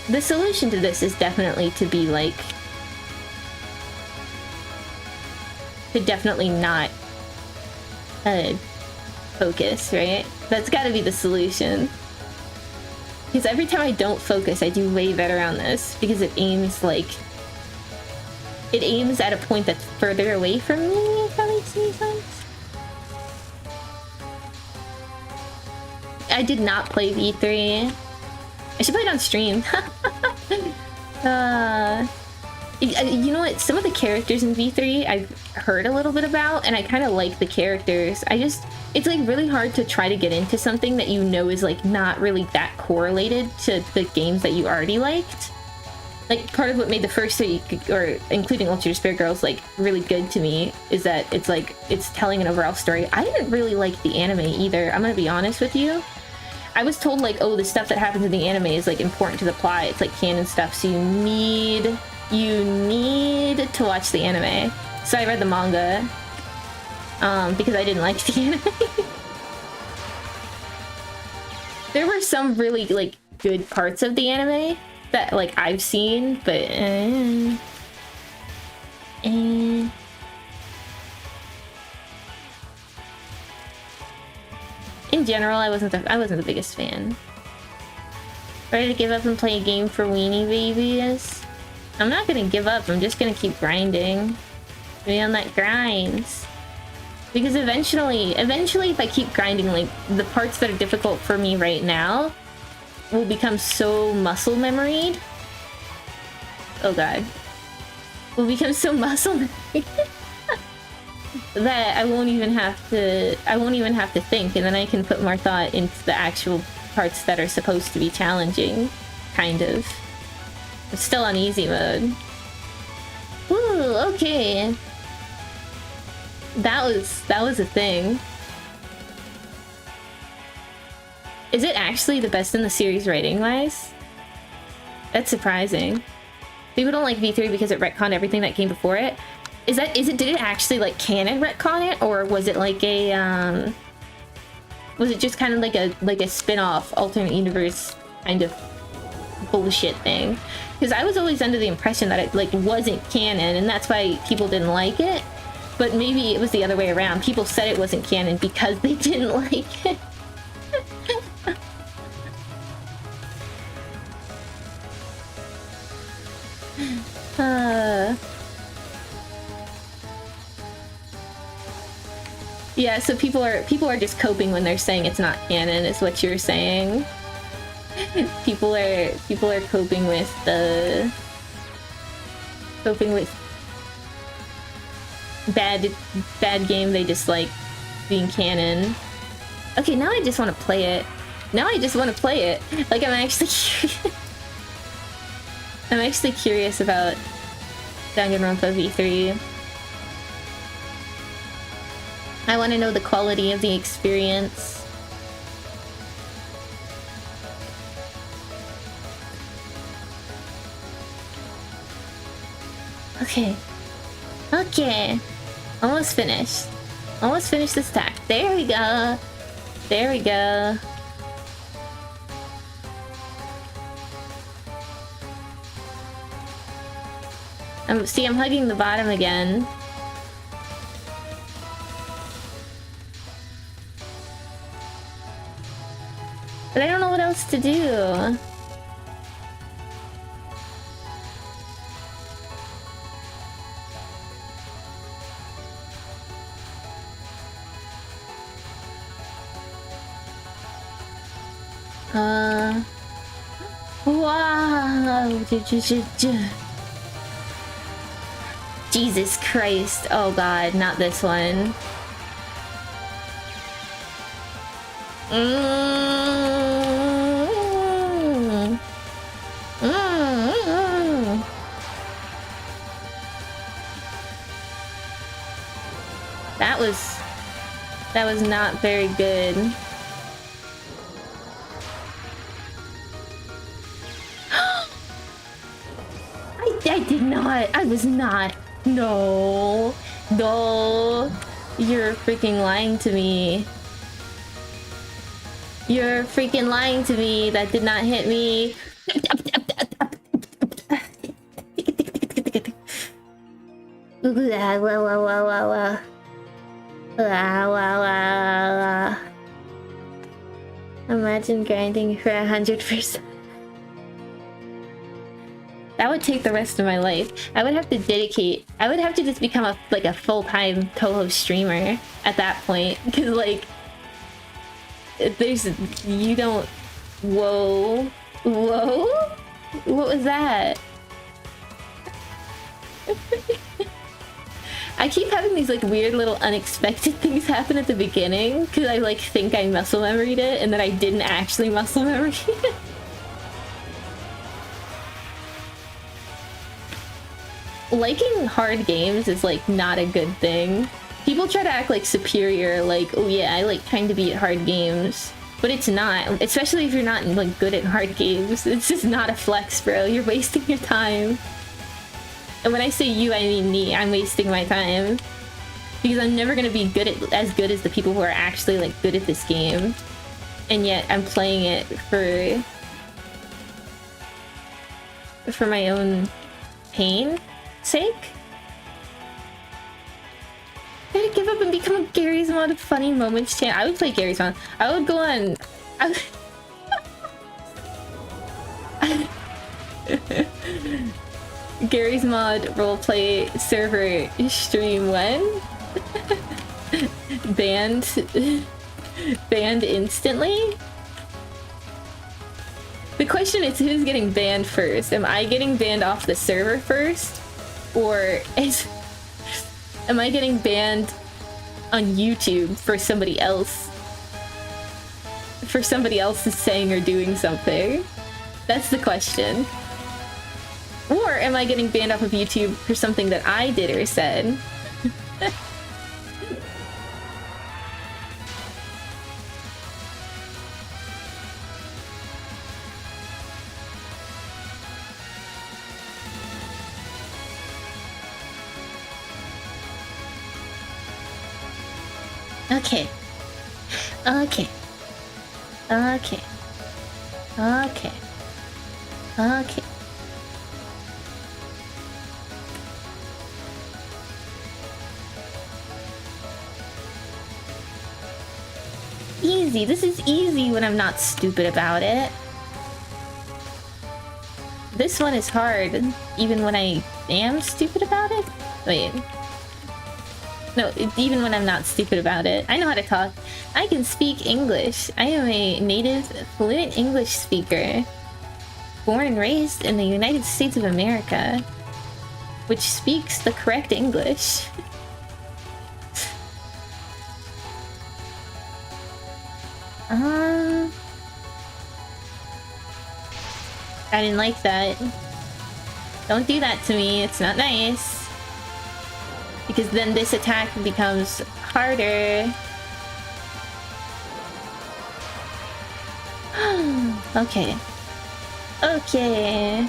The solution to this is definitely to be like... to definitely not focus, right? That's gotta be the solution. Because every time I don't focus, I do way better on this. Because it aims like... it aims at a point that's further away from me, if that makes any sense. I did not play V3. I should play it on stream. You know what? Some of the characters in V3 I've heard a little bit about, and I kind of like the characters. It's like really hard to try to get into something that you know is like not really that correlated to the games that you already liked. Like, part of what made the first three, or including Ultra Despair Girls, like really good to me is that it's like, it's telling an overall story. I didn't really like the anime either, I'm gonna be honest with you. I was told like, oh, the stuff that happens in the anime is like important to the plot. It's like canon stuff, so you need to watch the anime. So I read the manga because I didn't like the anime. There were some really like good parts of the anime that like I've seen, but in general, I wasn't the biggest fan. Ready to give up and play a game for weenie babies? I'm not gonna give up, I'm just gonna keep grinding. Be on that grind. Because eventually if I keep grinding, like, the parts that are difficult for me right now will become so muscle memoried. Oh god. Will become so muscle memoried that I won't even have to think, and then I can put more thought into the actual parts that are supposed to be challenging, kind of. I'm still on easy mode. Ooh, okay. That was a thing. Is it actually the best in the series rating-wise? That's surprising. People don't like V3 because it retconned everything that came before it. Did it actually like canon retcon it, or was it like a was it just kind of like a spin-off alternate universe kind of bullshit thing? Because I was always under the impression that it like wasn't canon, and that's why people didn't like it. But maybe it was the other way around. People said it wasn't canon because they didn't like it. Yeah, so people are just coping when they're saying it's not canon, is what you're saying. people are coping with bad game they dislike being canon. Okay, now I just want to play it. Like, I'm actually curious about Danganronpa V3. I want to know the quality of the experience. Okay. Almost finished. Almost finished the stack. There we go. See, I'm hugging the bottom again. But I don't know what else to do. Wow. Jesus Christ. Oh god, not this one. That was not very good. I did not. I was not. No. You're freaking lying to me. That did not hit me. Imagine grinding for 100%. That would take the rest of my life. I would have to just become a full-time Toho streamer at that point. Cause like, whoa. What was that? I keep having these like weird little unexpected things happen at the beginning because I like think I muscle memoried it and then I didn't actually muscle memory it. Liking hard games is like not a good thing. People try to act like superior, like, oh yeah, I like trying to beat hard games. But it's not, especially if you're not like good at hard games. It's just not a flex, bro. You're wasting your time. And when I say you, I mean me. I'm wasting my time. Because I'm never gonna be as good as the people who are actually like good at this game. And yet I'm playing it for my own pain sake. I gotta give up and become a Gary's Mod Funny Moments channel. I would play Gary's Mod. I would go on... Gary's Mod roleplay server stream when? Banned instantly? The question is, who's getting banned first? Am I getting banned off the server first? Or am I getting banned on YouTube for somebody else? For somebody else saying or doing something? That's the question. Or am I getting banned off of YouTube for something that I did or said? Okay. Easy. This is easy when I'm not stupid about it. This one is hard, even when I am stupid about it? Wait. No, even when I'm not stupid about it. I know how to talk. I can speak English. I am a native, fluent English speaker. Born and raised in the United States of America, which speaks the correct English. I didn't like that. Don't do that to me, it's not nice. Because then this attack becomes harder. Okay. Okay.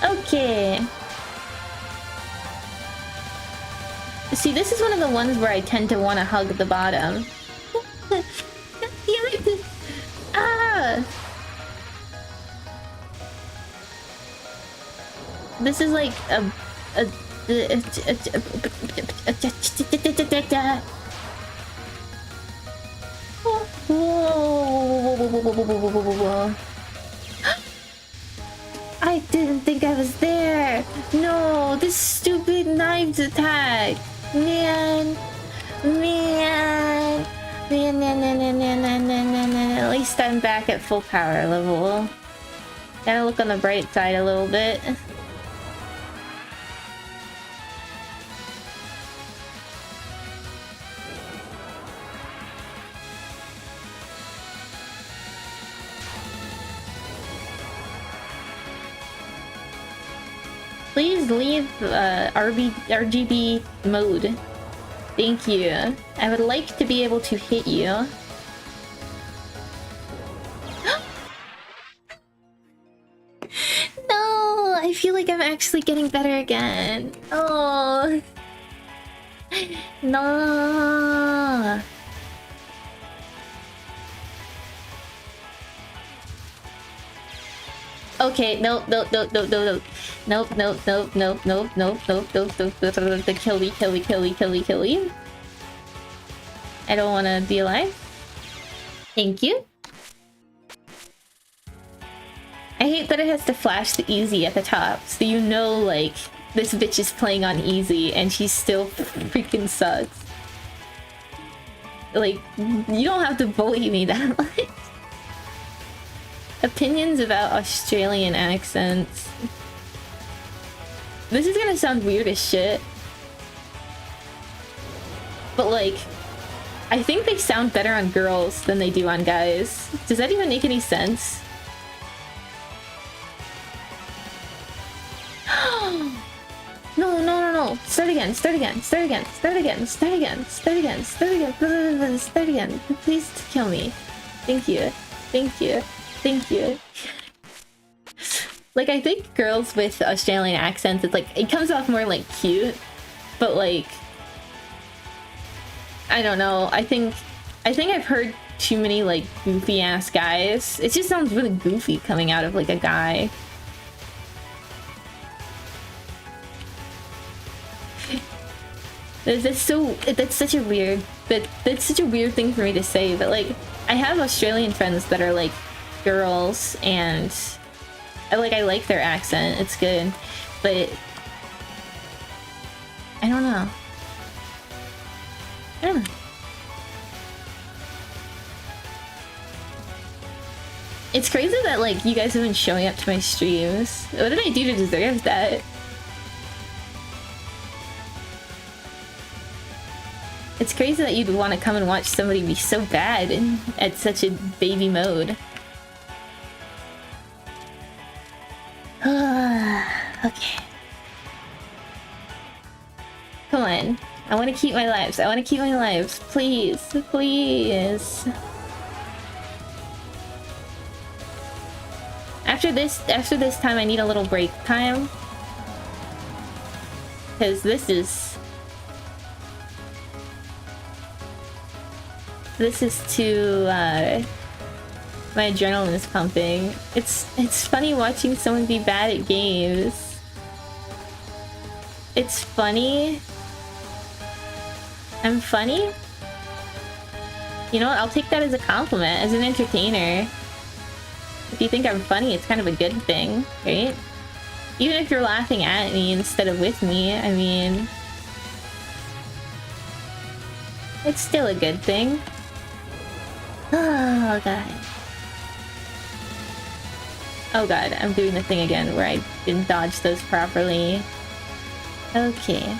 Okay. See, this is one of the ones where I tend to want to hug the bottom. Ah! This is like I didn't think I was there. No, this stupid knives attack. Man. At least I'm back at full power level. Gotta look on the bright side a little bit. Please leave RGB mode. Thank you. I would like to be able to hit you. No, I feel like I'm actually getting better again. Oh. No. Okay, nope. Kill me. I don't want to be alive. Thank you. I hate that it has to flash the easy at the top, so you know, like, this bitch is playing on easy and she still freaking sucks. Like, you don't have to bully me that much. Opinions about Australian accents. This is gonna sound weird as shit. But like, I think they sound better on girls than they do on guys. Does that even make any sense? No. Start again. Please kill me. Thank you. Like, I think girls with Australian accents, it's like, it comes off more like cute, but like, I don't know. I think I've heard too many like goofy ass guys. It just sounds really goofy coming out of like a guy. That's such a weird thing for me to say, but like, I have Australian friends that are like girls, and I like their accent. It's good, but I don't know. It's crazy that like you guys have been showing up to my streams. What did I do to deserve that? It's crazy that you'd want to come and watch somebody be so bad at such a baby mode. Okay. Come on. I want to keep my lives. Please. After this time, I need a little break time. Because this is too, my adrenaline is pumping. It's funny watching someone be bad at games. It's funny. I'm funny? You know what? I'll take that as a compliment, as an entertainer. If you think I'm funny, it's kind of a good thing, right? Even if you're laughing at me instead of with me, I mean... it's still a good thing. Oh god. Oh god, I'm doing the thing again where I didn't dodge those properly. Okay.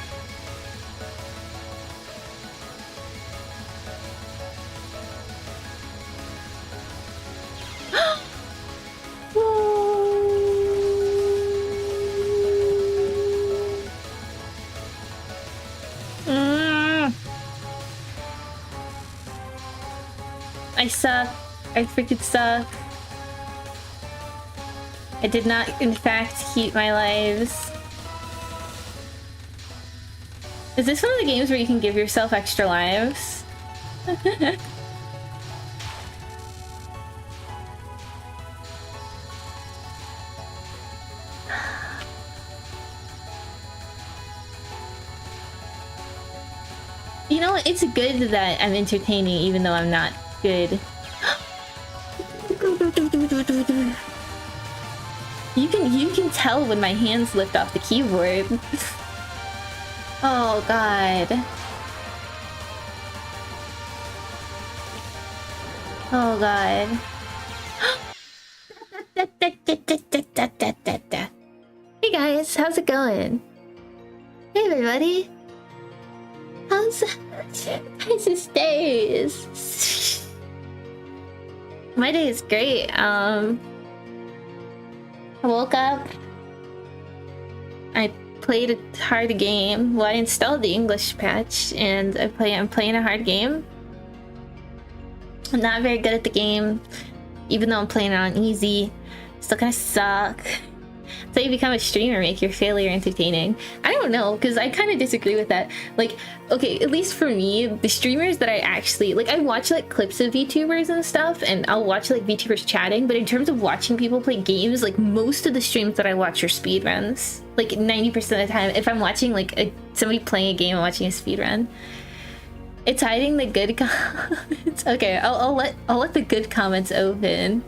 I suck. I freaking suck. I did not, in fact, keep my lives. Is this one of the games where you can give yourself extra lives? You know, it's good that I'm entertaining even though I'm not good. You can tell when my hands lift off the keyboard. Oh god. Oh god. Hey guys, how's it going? Hey everybody. How's this day? My day is great. I woke up. I played a hard game. Well, I installed the English patch, and I'm playing a hard game. I'm not very good at the game, even though I'm playing it on easy. Still kind of suck. So you become a streamer, make your failure entertaining. I don't know, because I kind of disagree with that. Like, okay, at least for me, the streamers that I actually like, I watch like clips of VTubers and stuff, and I'll watch like VTubers chatting. But in terms of watching people play games, like most of the streams that I watch are speedruns. Like 90% of the time, if I'm watching like somebody playing a game, I'm watching a speedrun. It's hiding the good comments. Okay, I'll let the good comments open.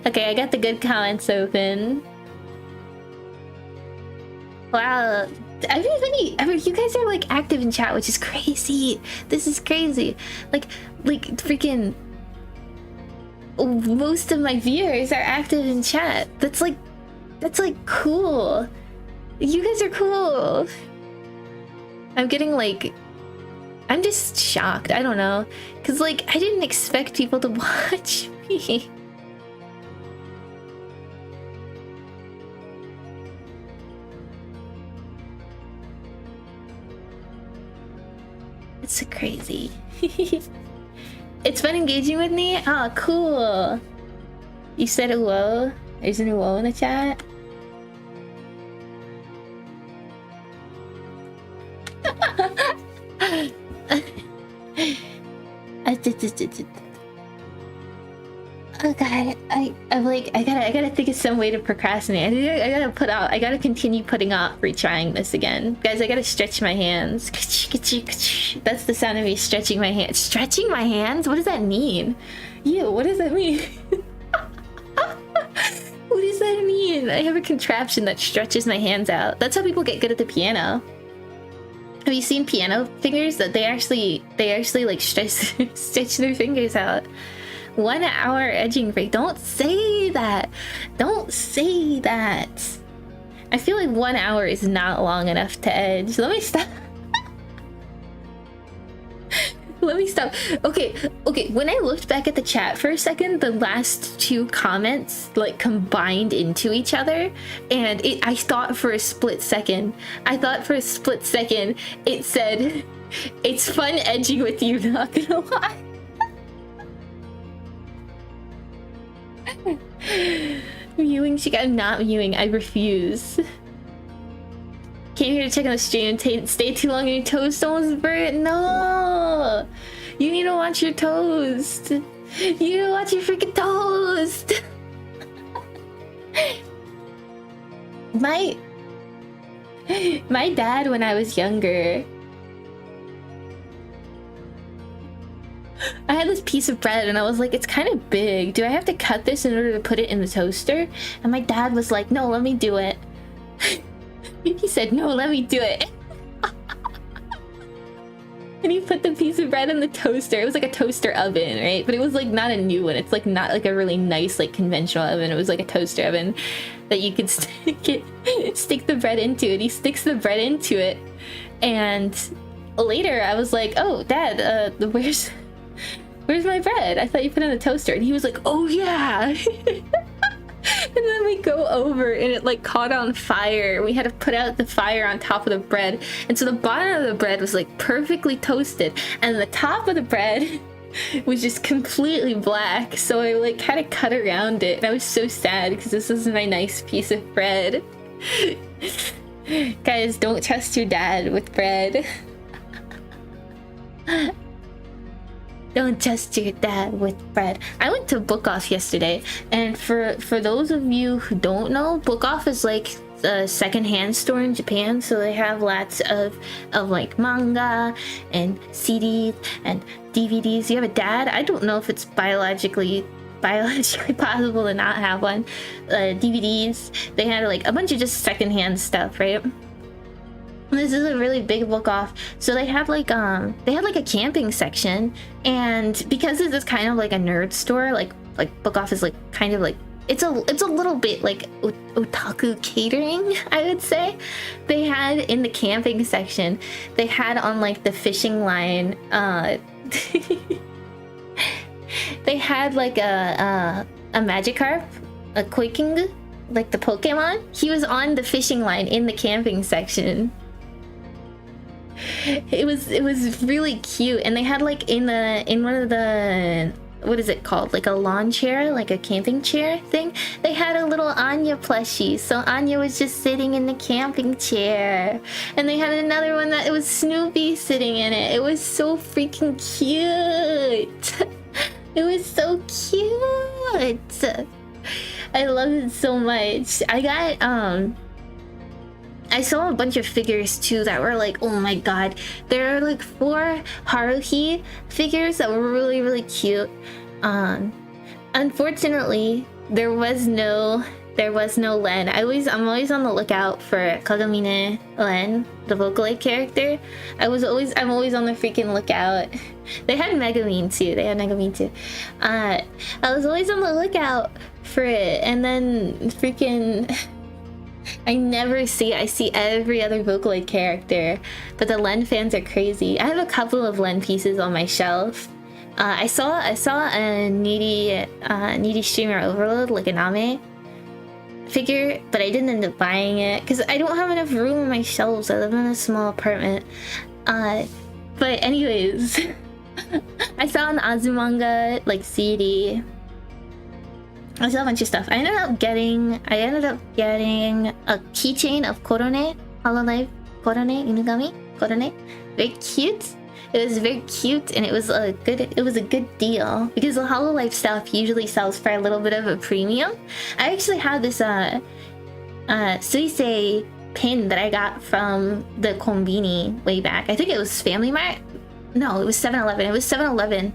Okay, I got the good comments open. Wow, everybody, you guys are like active in chat, which is crazy. This is crazy. Like freaking most of my viewers are active in chat. That's like cool. You guys are cool. I'm getting like, I'm just shocked. I don't know, because like I didn't expect people to watch me. It's so crazy. It's fun engaging with me? Oh, cool. You said a whoa? There's a new whoa in the chat? Oh god, I'm like, I gotta think of some way to procrastinate. I gotta continue putting off retrying this again. Guys, I gotta stretch my hands. That's the sound of me stretching my hands. Stretching my hands? What does that mean? Ew, what does that mean? What does that mean? I have a contraption that stretches my hands out. That's how people get good at the piano. Have you seen piano fingers? That they actually like stretch their fingers out. 1 hour edging break. Don't say that. Don't say that. I feel like 1 hour is not long enough to edge. Let me stop. Let me stop. Okay. When I looked back at the chat for a second, the last two comments like combined into each other, and I thought for a split second, it said, "It's fun edging with you, not gonna lie." Mewing, I'm not mewing. I refuse. Came here to check on the stream. Stay too long and your toast almost burnt. No, you need to watch your toast. You gotta watch your freaking toast. My dad, when I was younger, I had this piece of bread and I was like, it's kind of big. Do I have to cut this in order to put it in the toaster? And my dad was like, no, let me do it. He said, no, let me do it. And he put the piece of bread in the toaster. It was like a toaster oven, right? But it was like not a new one. It's like not like a really nice like conventional oven. It was like a toaster oven that you could stick the bread into. And he sticks the bread into it. And later I was like, oh, Dad, where's my bread? I thought you put it in the toaster. And he was like, oh yeah. And then we go over and it like caught on fire. We had to put out the fire on top of the bread. And so the bottom of the bread was like perfectly toasted. And the top of the bread was just completely black. So I like had to cut around it. And I was so sad because this is my nice piece of bread. Guys, don't trust your dad with bread. Don't trust your dad with bread. I went to Book Off yesterday, and for those of you who don't know, Book Off is like a secondhand store in Japan. So they have lots of like manga and CDs and DVDs. You have a dad? I don't know if it's biologically possible to not have one. DVDs. They had like a bunch of just secondhand stuff, right? This is a really big Book Off. So they have like a camping section, and because this is kind of like a nerd store, like Book Off is like kind of like it's a little bit like otaku catering, I would say. They had in the camping section, they had on like the fishing line, they had like a Magikarp, a Quaking, like the Pokemon. He was on the fishing line in the camping section. It was really cute, and they had like in one of the, what is it called, like a lawn chair, like a camping chair thing, they had a little Anya plushie. So Anya was just sitting in the camping chair, and they had another one that it was Snoopy sitting in it. It was so freaking cute. It was so cute. I love it so much. I saw a bunch of figures too that were like, oh my god. There are like 4 Haruhi figures that were really, really cute. Unfortunately, there was no Len. I'm always on the lookout for Kagamine Len, the Vocaloid character. I'm always on the freaking lookout. They had Megumin too. I was always on the lookout for it, and then freaking I never see. I see every other Vocaloid character, but the Len fans are crazy. I have a couple of Len pieces on my shelf. I saw a needy streamer Overload, like an Ame figure, but I didn't end up buying it because I don't have enough room on my shelves. I live in a small apartment. But anyways, I saw an Azumanga like CD. I saw a bunch of stuff. I ended up getting a keychain of Korone, Hololive Korone, Inugami Korone. Very cute. It was very cute, and it was a good deal because the Hololive stuff usually sells for a little bit of a premium. I actually had this Suisei pin that I got from the Konbini way back. I think it was Family Mart. No, it was 7-Eleven. It was 7-Eleven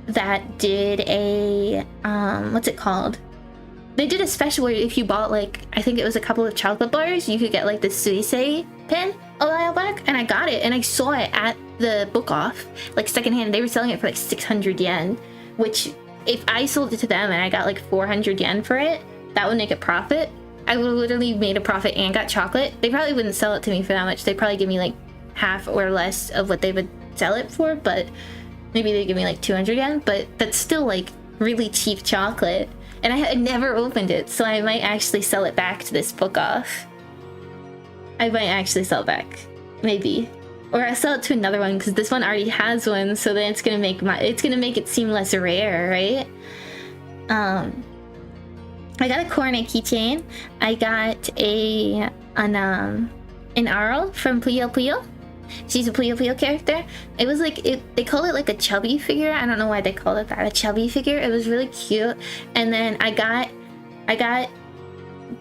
that did a what's it called? They did a special where if you bought like, I think it was a couple of chocolate bars, you could get like the Suisei pin a while back, and I got it, and I saw it at the Book Off, like secondhand. They were selling it for like 600 yen, which if I sold it to them and I got like 400 yen for it, that would make a profit. I would have literally made a profit and got chocolate. They probably wouldn't sell it to me for that much. They'd probably give me like half or less of what they would sell it for, but maybe they give me like 200 yen, but that's still like really cheap chocolate. And I had never opened it, so I might actually sell it back to this Book Off. I might actually sell it back, maybe, or I'll sell it to another one because this one already has one. So then it's gonna make it seem less rare, right? I got a Korone keychain. I got an Arl from Puyo Puyo. She's a Puyo Puyo character. It was like, they call it like a chubby figure. I don't know why they call it that, a chubby figure. It was really cute. And then I got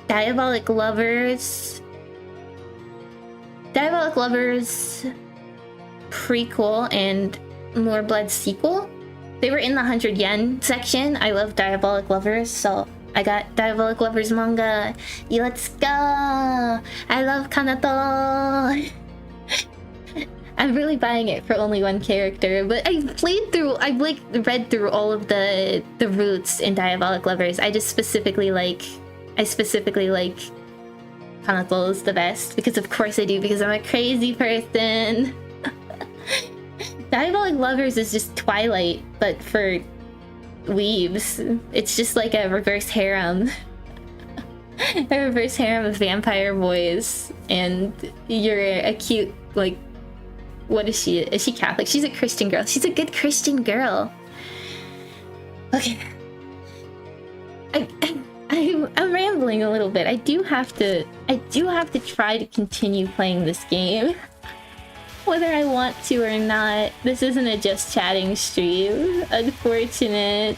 Diabolic Lovers prequel and More Blood sequel. They were in the 100 yen section. I love Diabolic Lovers, so I got Diabolic Lovers manga. Let's go! I love Kanato! I'm really buying it for only one character, but I've like read through all of the roots in Diabolic Lovers. I specifically like Kanato's the best, because of course I do, because I'm a crazy person. Diabolic Lovers is just Twilight, but for weebs. It's just like a reverse harem. A reverse harem of vampire boys, and you're a cute, like, what is she? Is she Catholic? She's a Christian girl. She's a good Christian girl. Okay. I'm rambling a little bit. I do have to try to continue playing this game. Whether I want to or not. This isn't a just chatting stream. Unfortunate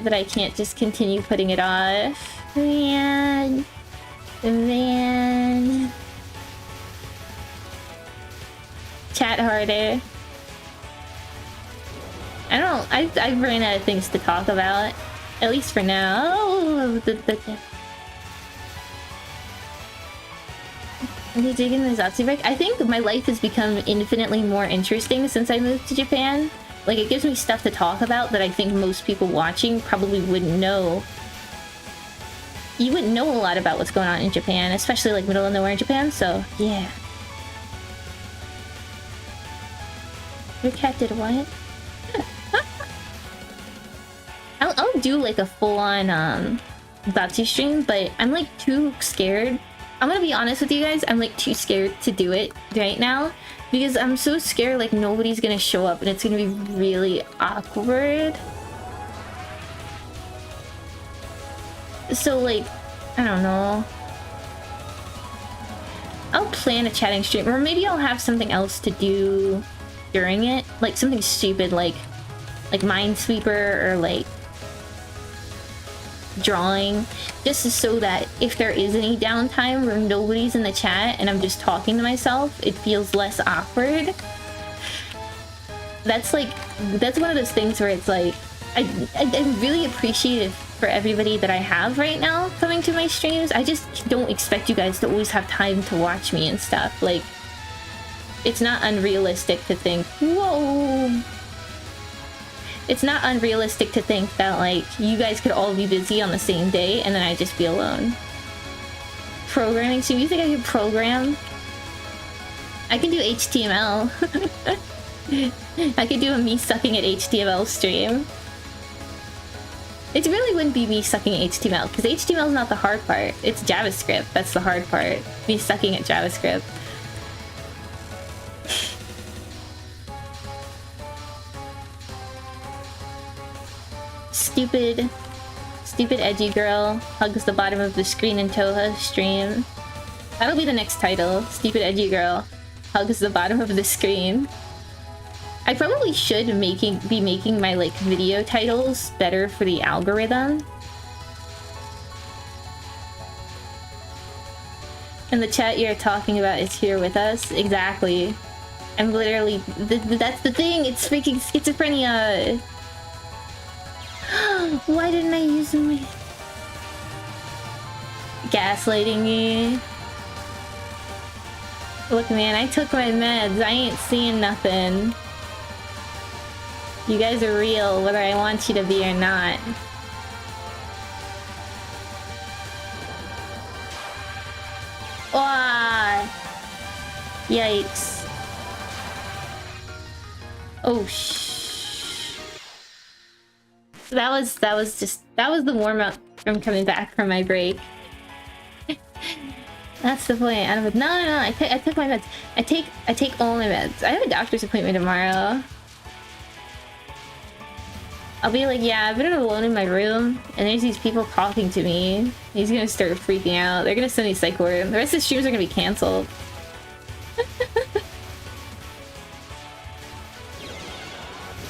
that I can't just continue putting it off. Man. Chat harder. I've run out of things to talk about. At least for now. Oh, Are you digging the Zatsu break? I think my life has become infinitely more interesting since I moved to Japan. Like, it gives me stuff to talk about that I think most people watching probably wouldn't know. You wouldn't know a lot about what's going on in Japan, especially like middle of nowhere in Japan, so yeah. Your cat did what? I'll do like a full-on Zatsu stream, but I'm like too scared. I'm gonna be honest with you guys, I'm like too scared to do it right now because I'm so scared like nobody's gonna show up and it's gonna be really awkward. So like, I don't know. I'll plan a chatting stream, or maybe I'll have something else to do during it, like something stupid like Minesweeper or like drawing, just so that if there is any downtime where nobody's in the chat and I'm just talking to myself, it feels less awkward. That's one of those things where it's like I'm really appreciative for everybody that I have right now coming to my streams. I just don't expect you guys to always have time to watch me and stuff. Like, it's not unrealistic to think, whoa. It's not unrealistic to think that, like, you guys could all be busy on the same day and then I'd just be alone. Programming? So you think I can program? I can do HTML. I could do a me sucking at HTML stream. It really wouldn't be me sucking at HTML, because HTML is not the hard part. It's JavaScript. That's the hard part. Me sucking at JavaScript. Stupid edgy girl hugs the bottom of the screen in TOGA stream. That'll be the next title. Stupid edgy girl hugs the bottom of the screen. I probably should be making my like video titles better for the algorithm. And the chat you're talking about is here with us. Exactly. I'm literally... that's the thing! It's freaking schizophrenia! Why didn't I use my... Gaslighting me. Look, man, I took my meds. I ain't seeing nothing. You guys are real, whether I want you to be or not. Ah! Yikes. Oh, that was the warm-up from coming back from my break. That's the point. No, I took my meds. I take all my meds. I have a doctor's appointment tomorrow. I'll be like, yeah, I've been alone in my room, and there's these people talking to me. He's gonna start freaking out. They're gonna send me psych ward. The rest of the streams are gonna be canceled.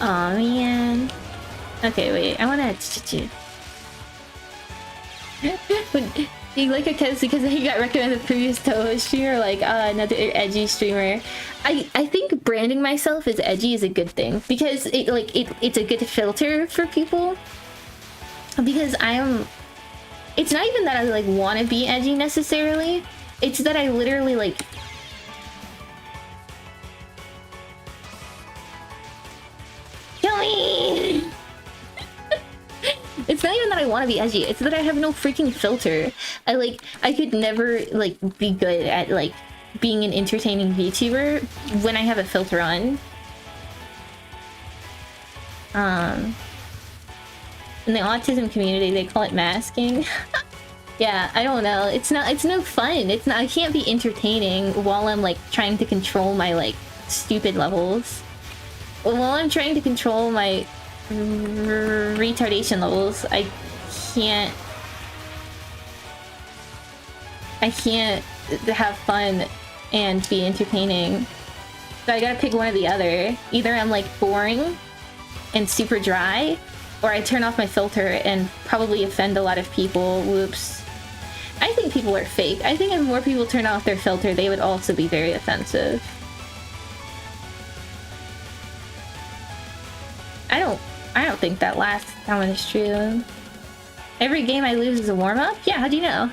Aw, man. Okay, wait. I wanna... You like a kiss because he got recommended the previous TOGA streamer, like another edgy streamer. I think branding myself as edgy is a good thing because it's a good filter for people. Because it's not even that I like want to be edgy necessarily. It's that I literally like. Kill me! It's not even that I want to be edgy, it's that I have no freaking filter. I could never, like, be good at, like, being an entertaining VTuber when I have a filter on. In the autism community, they call it masking. Yeah, I don't know. It's no fun. I can't be entertaining while I'm, like, trying to control my, like, stupid levels. While I'm trying to control my retardation levels, I can't have fun and be entertaining. So I gotta pick one or the other. Either I'm like boring and super dry, or I turn off my filter and probably offend a lot of people. Whoops. I think people are fake. I think if more people turn off their filter, they would also be very offensive. I don't think that last comment is true. Every game I lose is a warm-up? Yeah, how do you know?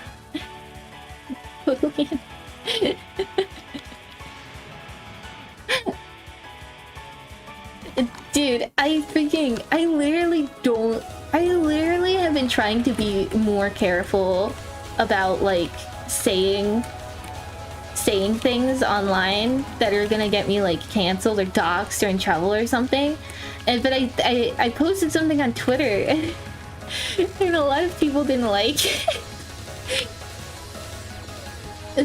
Dude, I literally have been trying to be more careful about, like, saying things online that are gonna get me, like, canceled or doxxed or in trouble or something. But I posted something on Twitter and a lot of people didn't like it.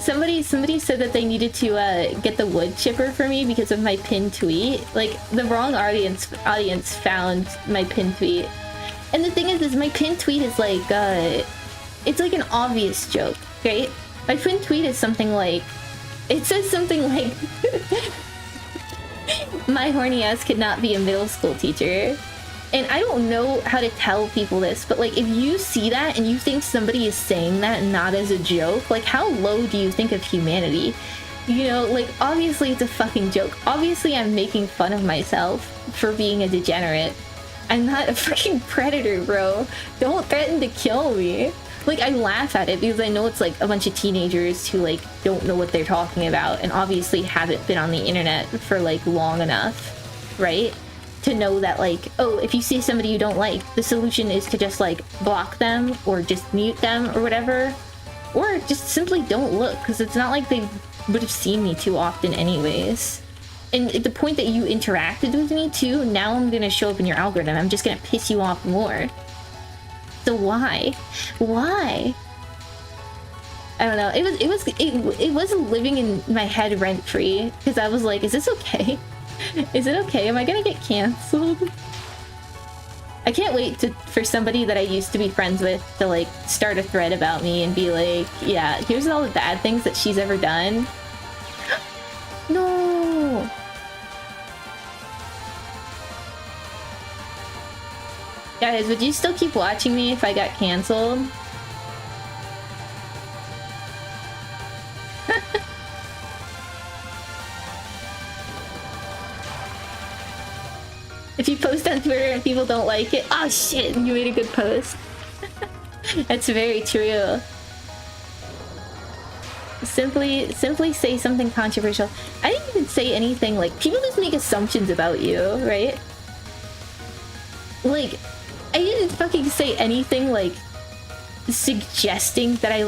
Somebody said that they needed to get the wood chipper for me because of my pinned tweet. Like, the wrong audience found my pinned tweet. And the thing is my pinned tweet is like it's like an obvious joke, right? My pinned tweet is something like, it says something like my horny ass could not be a middle school teacher. And I don't know how to tell people this, but like, if you see that and you think somebody is saying that not as a joke, like, how low do you think of humanity? You know, like, obviously it's a fucking joke. Obviously I'm making fun of myself for being a degenerate. I'm not a freaking predator, bro. Don't threaten to kill me. Like, I laugh at it because I know it's like a bunch of teenagers who like don't know what they're talking about and obviously haven't been on the internet for like long enough, right? To know that, like, oh, if you see somebody you don't like, the solution is to just like block them or just mute them or whatever, or just simply don't look, because it's not like they would have seen me too often anyways. And at the point that you interacted with me too, now I'm gonna show up in your algorithm. I'm just gonna piss you off more. So why? Why? I don't know. It was living in my head rent free because I was like, is this okay? Is it okay? Am I gonna get canceled? I can't wait for somebody that I used to be friends with to like start a thread about me and be like, yeah, here's all the bad things that she's ever done. No. Guys, would you still keep watching me if I got canceled? If you post on Twitter and people don't like it, oh shit, you made a good post. That's very true. Simply say something controversial. I didn't even say anything, like, people just make assumptions about you, right? Like, I didn't fucking say anything, like, suggesting that I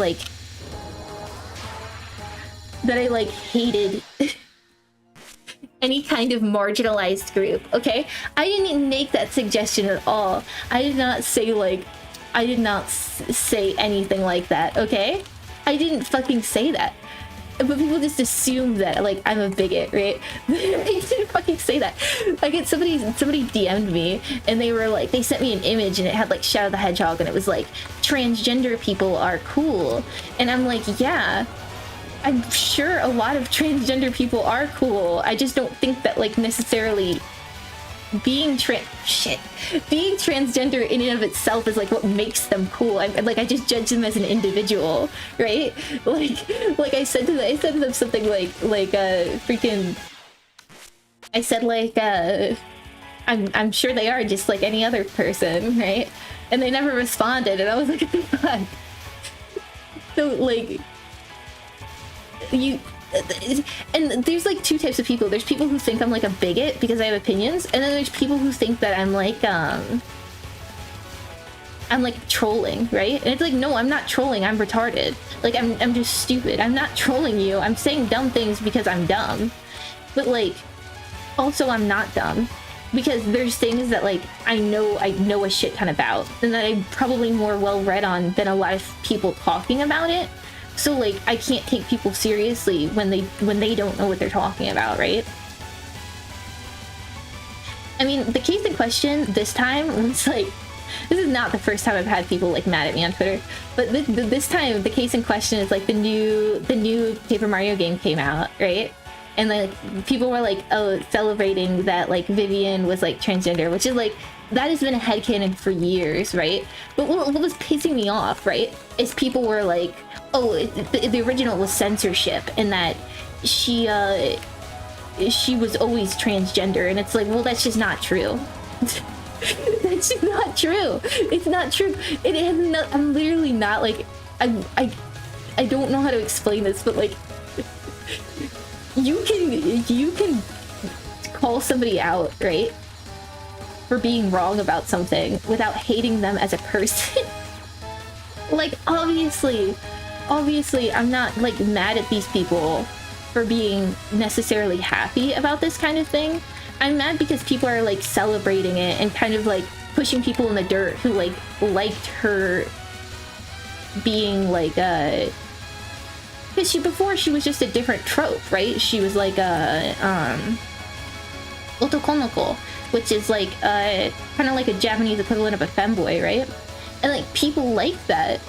hated any kind of marginalized group, okay? I didn't make that suggestion at all. I did not say, like, say anything like that, okay? I didn't fucking say that. but people just assume that like I'm a bigot, right? I didn't fucking say that. I get somebody DM'd me and they were like, they sent me an image and it had like Shadow the Hedgehog and it was like, transgender people are cool. And I'm like, yeah, I'm sure a lot of transgender people are cool. I just don't think that like necessarily being transgender in and of itself is like what makes them cool. I just judge them as an individual, right? Like I said to them something like freaking, I said like I'm sure they are just like any other person, right? And they never responded and I was like, what the fuck? So like and there's like two types of people. There's people who think I'm like a bigot because I have opinions, and then there's people who think that I'm like trolling, right? And it's like, no, I'm not trolling, I'm retarded. Like I'm just stupid. I'm not trolling you. I'm saying dumb things because I'm dumb. But like also I'm not dumb because there's things that like I know a shit ton about and that I'm probably more well read on than a lot of people talking about it. So like I can't take people seriously when they don't know what they're talking about, right? I mean, the case in question this time was like, this is not the first time I've had people like mad at me on Twitter, but this time the case in question is like the new Paper Mario game came out, right? And like people were like, oh, celebrating that like Vivian was like transgender, which is like, that has been a headcanon for years, right? But what was pissing me off, right, is people were like, oh, the original was censorship and that she was always transgender, and it's like, well, that's just not true. That's just not true. It's not true. It has not. I'm literally not like I don't know how to explain this, but like you can call somebody out, right, for being wrong about something without hating them as a person. Like obviously I'm not like mad at these people for being necessarily happy about this kind of thing. I'm mad because people are like celebrating it and kind of like pushing people in the dirt who like liked her being like because before she was just a different trope, right? She was like a otokonoko, which is like kind of like a Japanese equivalent of a femboy, right? And like people like that.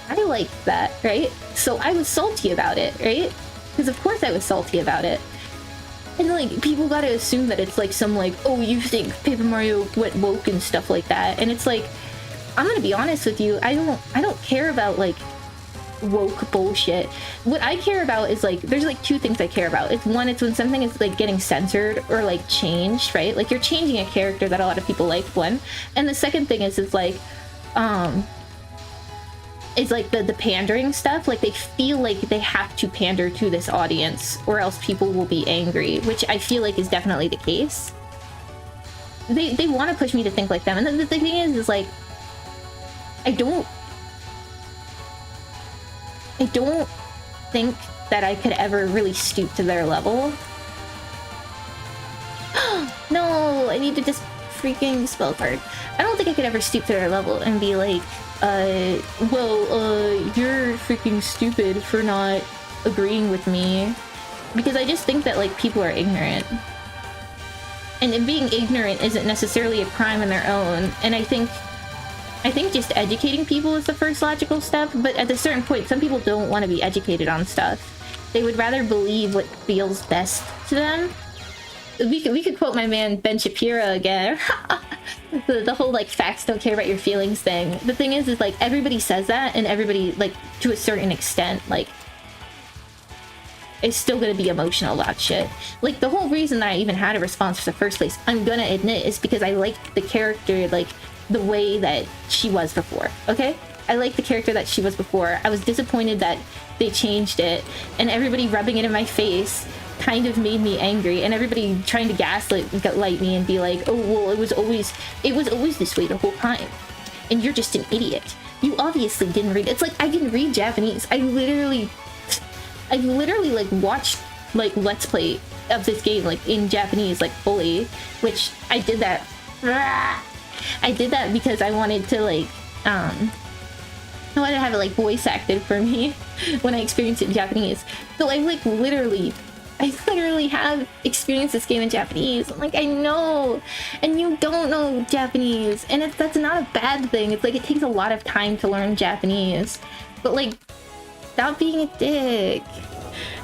I liked that, right? So I was salty about it, right? Because of course I was salty about it. And like people gotta assume that it's like some like, oh, you think Paper Mario went woke and stuff like that. And it's like, I'm gonna be honest with you, I don't care about like woke bullshit. What I care about is like, there's like two things I care about. It's one, it's when something is like getting censored or like changed, right? Like you're changing a character that a lot of people like, one. And the second thing is like it's like the pandering stuff. Like they feel like they have to pander to this audience or else people will be angry, which I feel like is definitely the case. They want to push me to think like them. And then the thing is like, I don't think that I could ever really stoop to their level. No, I need to just freaking spell card. I don't think I could ever stoop to their level and be like, you're freaking stupid for not agreeing with me. Because I just think that like people are ignorant. And being ignorant isn't necessarily a crime in their own. And I think just educating people is the first logical step, but at a certain point, some people don't want to be educated on stuff. They would rather believe what feels best to them. We could quote my man Ben Shapiro again. the whole like facts don't care about your feelings thing. The thing is like everybody says that, and everybody like to a certain extent like is still gonna be emotional about shit. Like the whole reason that I even had a response for the first place, I'm gonna admit, is because I liked the character like the way that she was before. Okay, I liked the character that she was before. I was disappointed that they changed it, and everybody rubbing it in my face kind of made me angry, and everybody trying to gaslight me and be like, oh well, it was always this way the whole time, and you're just an idiot. You obviously didn't read. It's like I can read Japanese. I literally like watched like Let's Play of this game like in Japanese like fully, which I did that. I did that because I wanted to like I wanted to have it like voice acted for me. when I experience it in Japanese. So I literally have experienced this game in Japanese. Like, I know, and you don't know Japanese, and that's not a bad thing. It's like, it takes a lot of time to learn Japanese, but like, stop being a dick.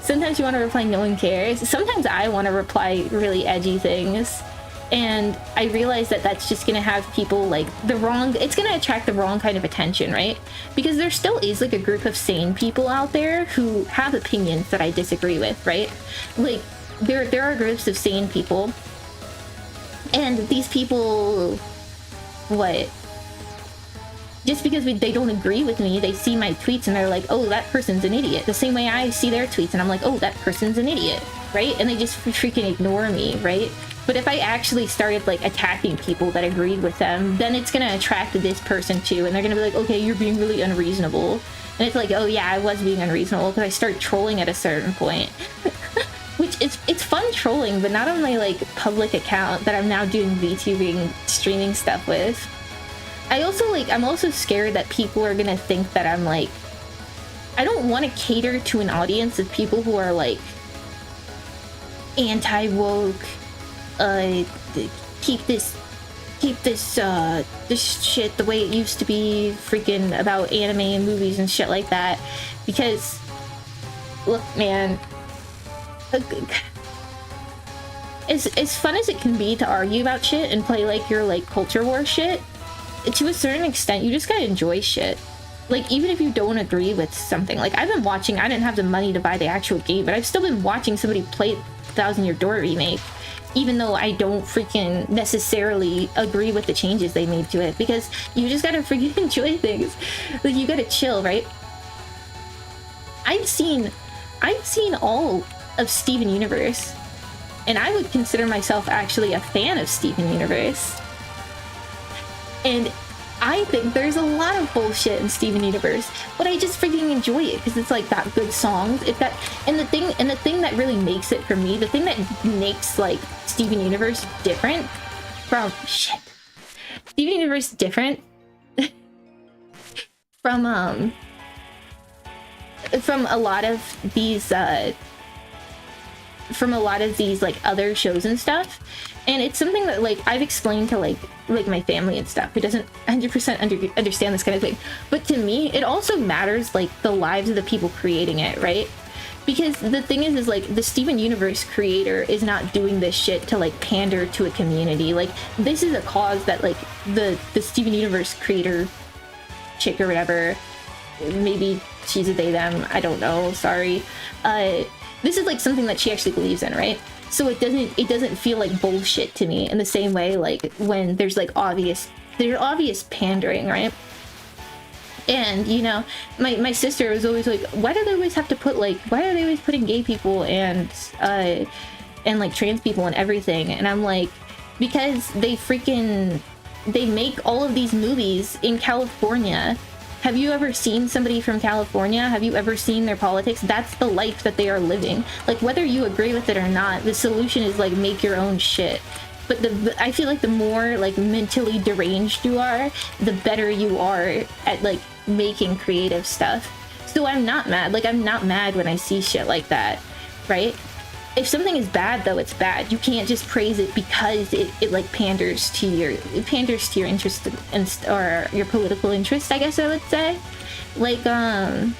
Sometimes you want to reply no one cares. Sometimes I want to reply really edgy things, and I realize that that's just gonna have people like it's gonna attract the wrong kind of attention, right? Because there still is like a group of sane people out there who have opinions that I disagree with, right? Like there are groups of sane people, and these people, what? Just because they don't agree with me, they see my tweets and they're like, oh, that person's an idiot. The same way I see their tweets and I'm like, oh, that person's an idiot, right? And they just freaking ignore me, right? But if I actually started like attacking people that agreed with them, then it's gonna attract this person too, and they're gonna be like, okay, you're being really unreasonable. And it's like, oh yeah, I was being unreasonable because I start trolling at a certain point. Which it's fun trolling, but not on my like public account that I'm now doing VTubing streaming stuff with. I'm also scared that people are gonna think that I'm like, I don't want to cater to an audience of people who are like anti-woke, keep this shit the way it used to be, freaking about anime and movies and shit like that. Because look, man, as fun as it can be to argue about shit and play like your like culture war shit, to a certain extent you just gotta enjoy shit. Like, even if you don't agree with something, like I've been watching, I didn't have the money to buy the actual game, but I've still been watching somebody play Thousand Year Door remake, even though I don't freaking necessarily agree with the changes they made to it, because you just gotta freaking enjoy things. Like, you gotta chill, right? I've seen all of Steven Universe, and I would consider myself actually a fan of Steven Universe. And I think there's a lot of bullshit in Steven Universe, but I just freaking enjoy it because it's like got good songs. And the thing that really makes it for me, the thing that makes like Steven Universe different from Steven Universe different from a lot of these like other shows and stuff. And it's something that like I've explained to like my family and stuff who doesn't 100% understand this kind of thing. But to me, it also matters like the lives of the people creating it, right? Because the thing is like the Steven Universe creator is not doing this shit to like pander to a community. Like, this is a cause that like the Steven Universe creator chick or whatever, maybe she's a they them, I don't know, sorry. This is like something that she actually believes in, right? So it doesn't feel like bullshit to me in the same way like when there's like obvious pandering, right? And you know, my sister was always like, why are they always putting gay people and like trans people and everything? And I'm like, because they make all of these movies in California. Have you ever seen somebody from California? Have you ever seen their politics? That's the life that they are living. Like, whether you agree with it or not, the solution is like make your own shit. But I feel like the more like mentally deranged you are, the better you are at like making creative stuff. So I'm not mad. Like, I'm not mad when I see shit like that, right? If something is bad, though, it's bad. You can't just praise it because it like panders to your interest or your political interest, I guess I would say. Like on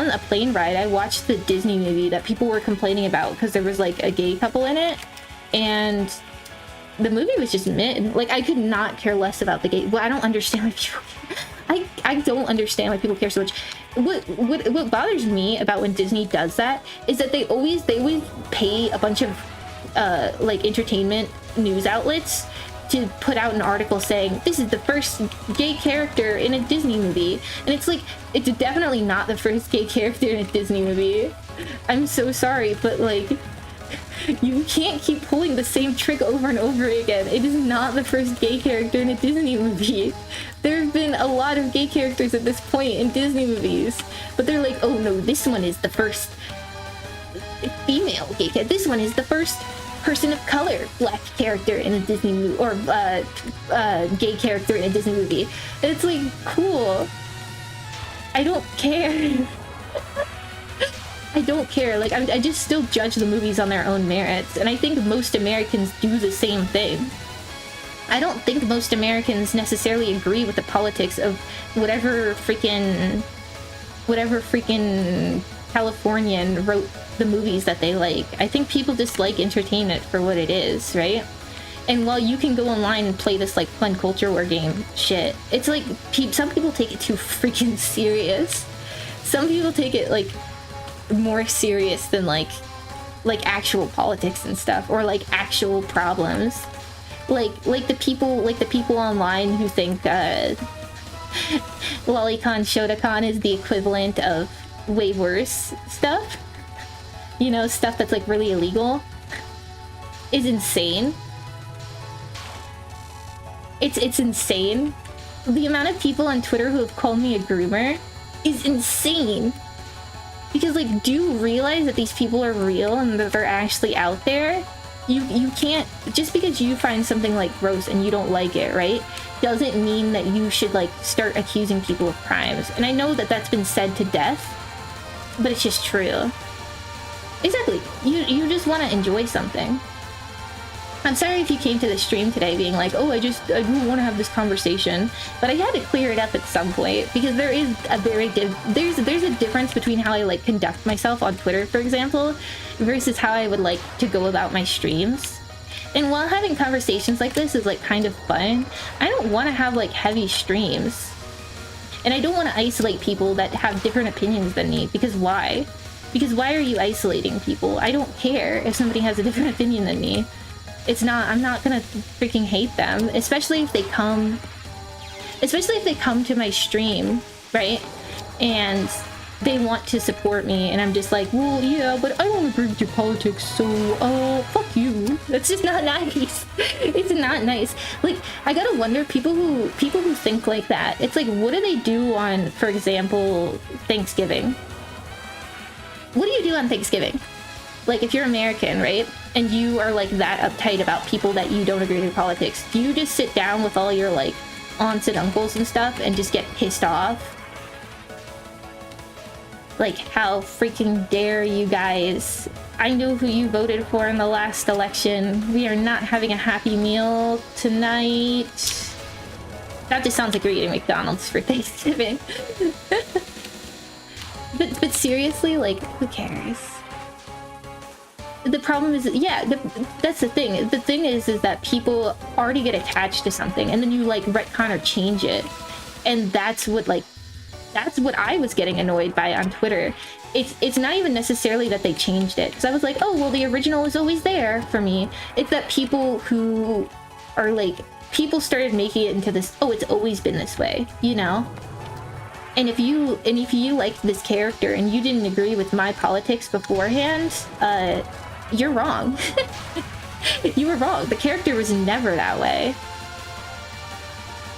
a plane ride, I watched the Disney movie that people were complaining about because there was like a gay couple in it, and the movie was just mid. Like, I could not care less about the gay. Well, I don't understand why people. I don't understand why people care so much. What bothers me about when Disney does that is that they always pay a bunch of like entertainment news outlets to put out an article saying this is the first gay character in a Disney movie, and it's like, it's definitely not the first gay character in a Disney movie. I'm so sorry, but like, you can't keep pulling the same trick over and over again. It is not the first gay character in a Disney movie. There have been a lot of gay characters at this point in Disney movies, but they're like, oh no, this one is the first female gay character. This one is the first person of color black character in a Disney movie, or gay character in a Disney movie. And it's like, cool. I don't care. I don't care. Like, I just still judge the movies on their own merits, and I think most Americans do the same thing. I don't think most Americans necessarily agree with the politics of whatever freaking Californian wrote the movies that they like. I think people just like entertainment for what it is, right? And while you can go online and play this like fun culture war game shit, it's like some people take it too freaking serious. Some people take it like more serious than like actual politics and stuff, or like actual problems. Like the people online who think Lolicon Shotokan is the equivalent of way worse stuff, you know, stuff that's like really illegal, is insane. It's insane. The amount of people on Twitter who have called me a groomer is insane. Because, like, do you realize that these people are real and that they're actually out there? You can't, just because you find something like gross and you don't like it, right, doesn't mean that you should like start accusing people of crimes. And I know that that's been said to death, but it's just true. Exactly. You just want to enjoy something. I'm sorry if you came to the stream today being like, oh, I don't want to have this conversation, but I had to clear it up at some point, because there is a there's a difference between how I like conduct myself on Twitter, for example, versus how I would like to go about my streams. And while having conversations like this is like kind of fun, I don't want to have like heavy streams. And I don't want to isolate people that have different opinions than me, because why? Because why are you isolating people? I don't care if somebody has a different opinion than me. I'm not gonna freaking hate them, especially if they come to my stream, right? And they want to support me, and I'm just like, well, yeah, but I don't agree with your politics, so, fuck you. That's just not nice. It's not nice. Like, I gotta wonder, people who think like that, it's like, what do they do on, for example, Thanksgiving? What do you do on Thanksgiving? Like, if you're American, right, and you are like that uptight about people that you don't agree with politics, do you just sit down with all your like aunts and uncles and stuff and just get pissed off? Like, how freaking dare you guys? I know who you voted for in the last election. We are not having a happy meal tonight. That just sounds like we're eating McDonald's for Thanksgiving. but seriously, like, who cares? The problem is, yeah, that's the thing. The thing is that people already get attached to something, and then you like retcon or change it, and that's what I was getting annoyed by on Twitter. It's not even necessarily that they changed it, because I was like, oh well, the original was always there for me. It's that people who are like, people started making it into this, oh, it's always been this way, you know. And if you liked this character and you didn't agree with my politics beforehand, you're wrong. You were wrong. The character was never that way.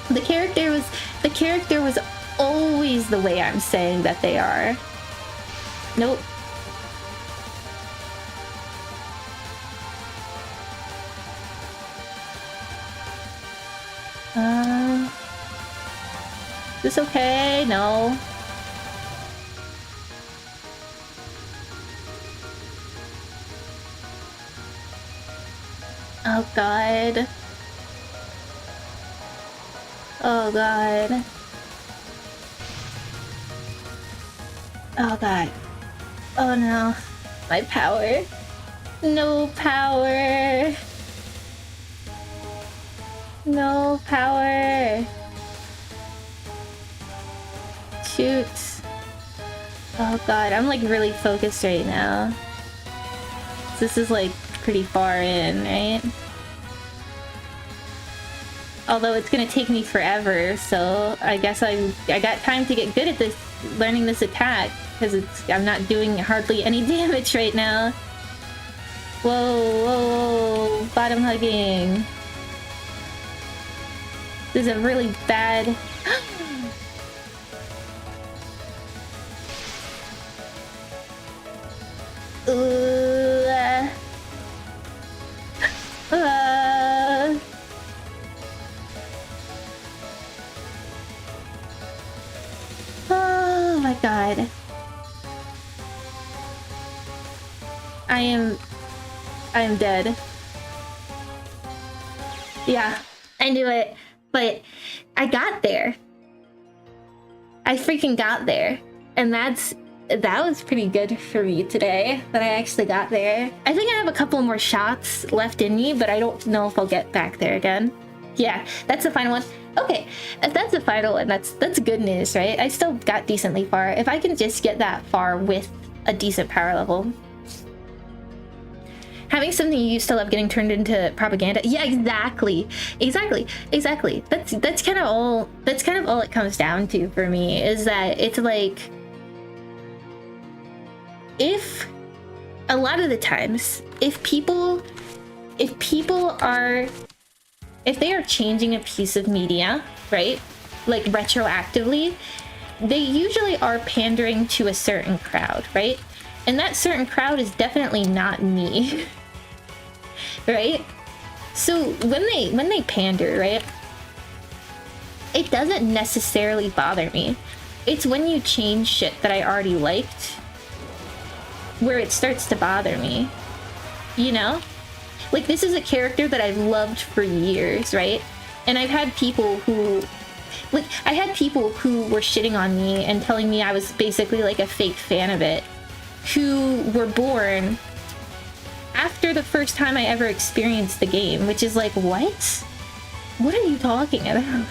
The character was always the way I'm saying that they are. Nope. Is this okay? No. Oh god. Oh god. Oh god. Oh no. My power. No power. No power. Shoot. Oh god, I'm like really focused right now. This is like pretty far in, right? Although it's gonna take me forever, so I guess I got time to get good at this, learning this attack, because I'm not doing hardly any damage right now. Whoa, whoa, whoa, bottom hugging. This is a really bad... Oh my god. I am dead. Yeah, I knew it, but I got there. I freaking got there, and that was pretty good for me today, that I actually got there. I think I have a couple more shots left in me, but I don't know if I'll get back there again. Yeah, that's the final one. Okay, if that's the final one, that's good news, right? I still got decently far. If I can just get that far with a decent power level. Having something you used to love getting turned into propaganda. Yeah, exactly. That's kind of all it comes down to for me, is that it's like, if a lot of the times, if they are changing a piece of media, right, like retroactively, they usually are pandering to a certain crowd, right? And that certain crowd is definitely not me. Right? So when they pander, right, it doesn't necessarily bother me. It's when you change shit that I already liked where it starts to bother me. You know? Like, this is a character that I've loved for years, right? And I've had people who... Like, I had people who were shitting on me and telling me I was basically like a fake fan of it, who were born after the first time I ever experienced the game, which is like, what? What are you talking about?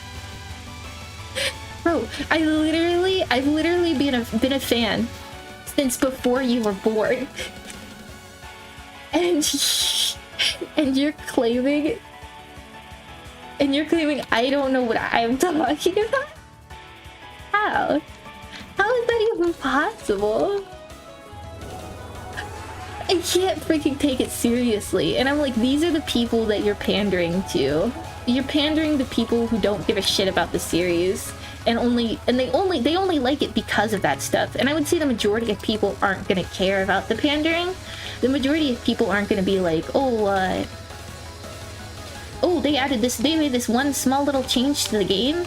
Bro, I've literally been a fan since before you were born. And you're claiming I don't know what I'm talking about? How? How is that even possible? I can't freaking take it seriously. And I'm like, these are the people that you're pandering to. You're pandering to people who don't give a shit about the series, and they only like it because of that stuff. And I would say the majority of people aren't gonna care about the pandering. The majority of people aren't gonna be like, oh, they made this one small little change to the game.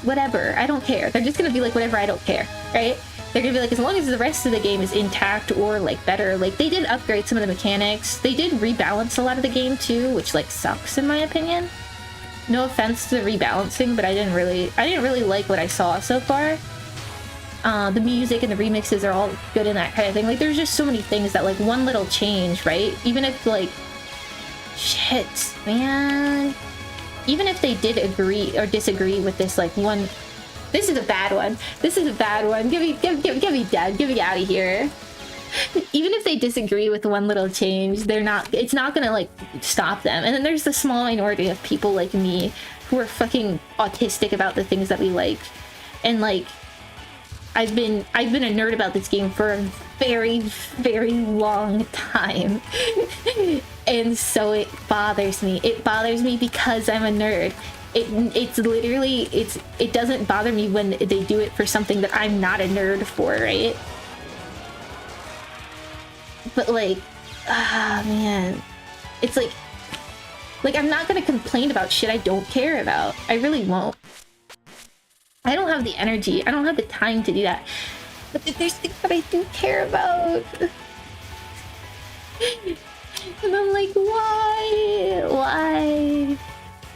Whatever, I don't care. They're just gonna be like, whatever, I don't care, right? They're gonna be like, as long as the rest of the game is intact or like better. Like, they did upgrade some of the mechanics. They did rebalance a lot of the game too, which like sucks in my opinion. No offense to the rebalancing, but I didn't really like what I saw so far. The music and the remixes are all good and that kind of thing. Like, there's just so many things that, like, one little change, right? Even if, like, shit, man. Even if they did agree or disagree with this, like, one... This is a bad one. This is a bad one. Get me dead. Get me out of here. Even if they disagree with one little change, it's not gonna, like, stop them. And then there's the small minority of people like me who are fucking autistic about the things that we like. And, like, I've been a nerd about this game for a very, very long time. And so it bothers me. It bothers me because I'm a nerd. It doesn't bother me when they do it for something that I'm not a nerd for, right? But like, man, it's like I'm not gonna complain about shit I don't care about. I really won't. I don't have the energy. I don't have the time to do that. But there's things that I do care about. And I'm like, why?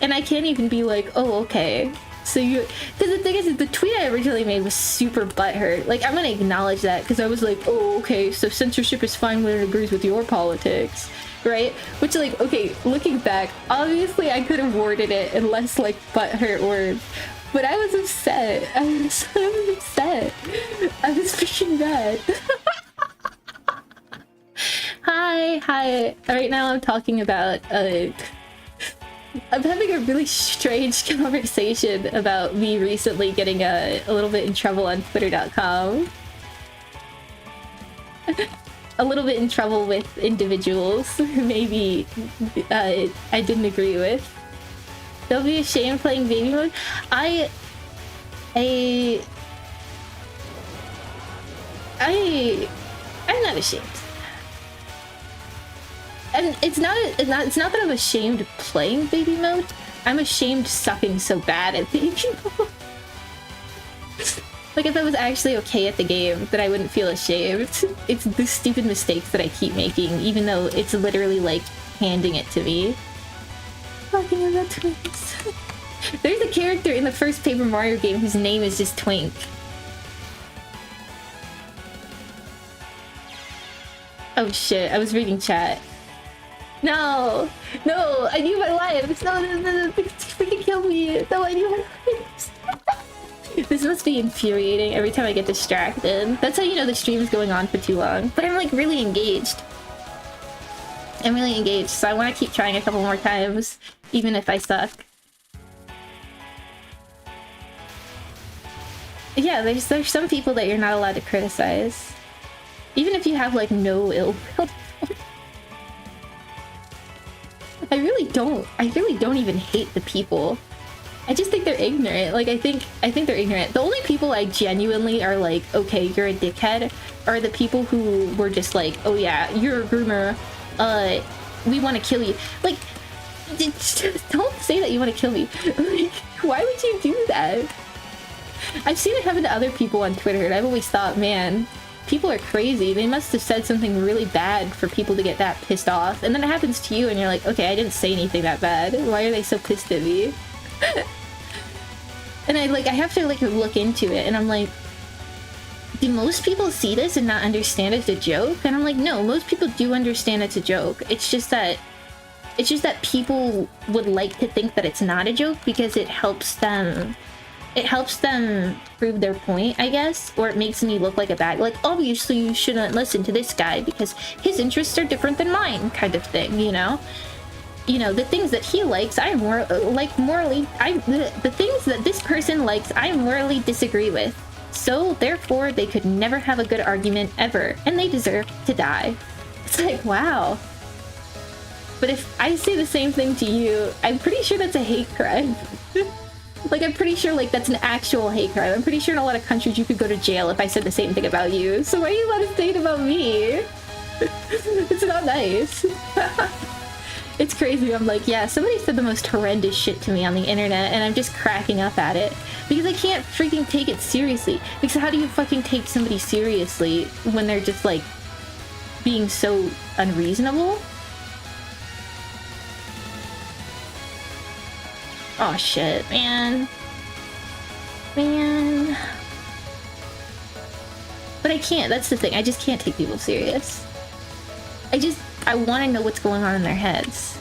And I can't even be like, oh, okay. So you... Because the thing is, the tweet I originally made was super butthurt. Like, I'm gonna acknowledge that, because I was like, oh, okay, so censorship is fine when it agrees with your politics, right? Which, like, okay, looking back, obviously I could have worded it in less, like, butthurt words. But I was upset. I was upset. I was freaking mad. Hi. Right now I'm talking about, I'm having a really strange conversation about me recently getting a little bit in trouble on Twitter.com. A little bit in trouble with individuals who maybe I didn't agree with. Don't be ashamed playing baby mode. I'm not ashamed. And it's not that I'm ashamed playing baby mode. I'm ashamed sucking so bad at baby mode. Like, if I was actually okay at the game, then I wouldn't feel ashamed. It's the stupid mistakes that I keep making, even though it's literally, like, handing it to me. Talking about twinks. There's a character in the first Paper Mario game whose name is just Twink. Oh shit, I was reading chat. No! No! I need my lives! No, no, no, no, freaking kill me! No, I need my lives! This must be infuriating every time I get distracted. That's how you know the stream's going on for too long. But I'm like really engaged. I'm really engaged, so I want to keep trying a couple more times, even if I suck. Yeah, there's some people that you're not allowed to criticize. Even if you have like no ill will. I really don't even hate the people. I just think they're ignorant. Like, I think they're ignorant. The only people I genuinely are like, okay, you're a dickhead, are the people who were just like, oh yeah, you're a groomer, we want to kill you. Like, don't say that you want to kill me. Like, why would you do that? I've seen it happen to other people on Twitter, and I've always thought, man, people are crazy. They must have said something really bad for people to get that pissed off. And then it happens to you, and you're like, okay, I didn't say anything that bad. Why are they so pissed at me? And I have to like look into it, and I'm like, do most people see this and not understand it's a joke? And I'm like, no, most people do understand it's a joke. It's just that people would like to think that it's not a joke because it helps them prove their point, I guess, or it makes me look like a bad, like, obviously you shouldn't listen to this guy because his interests are different than mine, kind of thing, you know? You know, the things that he likes, the things that this person likes, I morally disagree with. So, therefore, they could never have a good argument ever, and they deserve to die. It's like, wow. But if I say the same thing to you, I'm pretty sure that's a hate crime. Like, I'm pretty sure, like, that's an actual hate crime. I'm pretty sure in a lot of countries you could go to jail if I said the same thing about you. So why are you allowed to say it about me? It's not nice. It's crazy. I'm like, yeah, somebody said the most horrendous shit to me on the internet, and I'm just cracking up at it. Because I can't freaking take it seriously. Because how do you fucking take somebody seriously when they're just, like, being so unreasonable? Oh shit, man. Man. But I can't, that's the thing. I just can't take people serious. I want to know what's going on in their heads.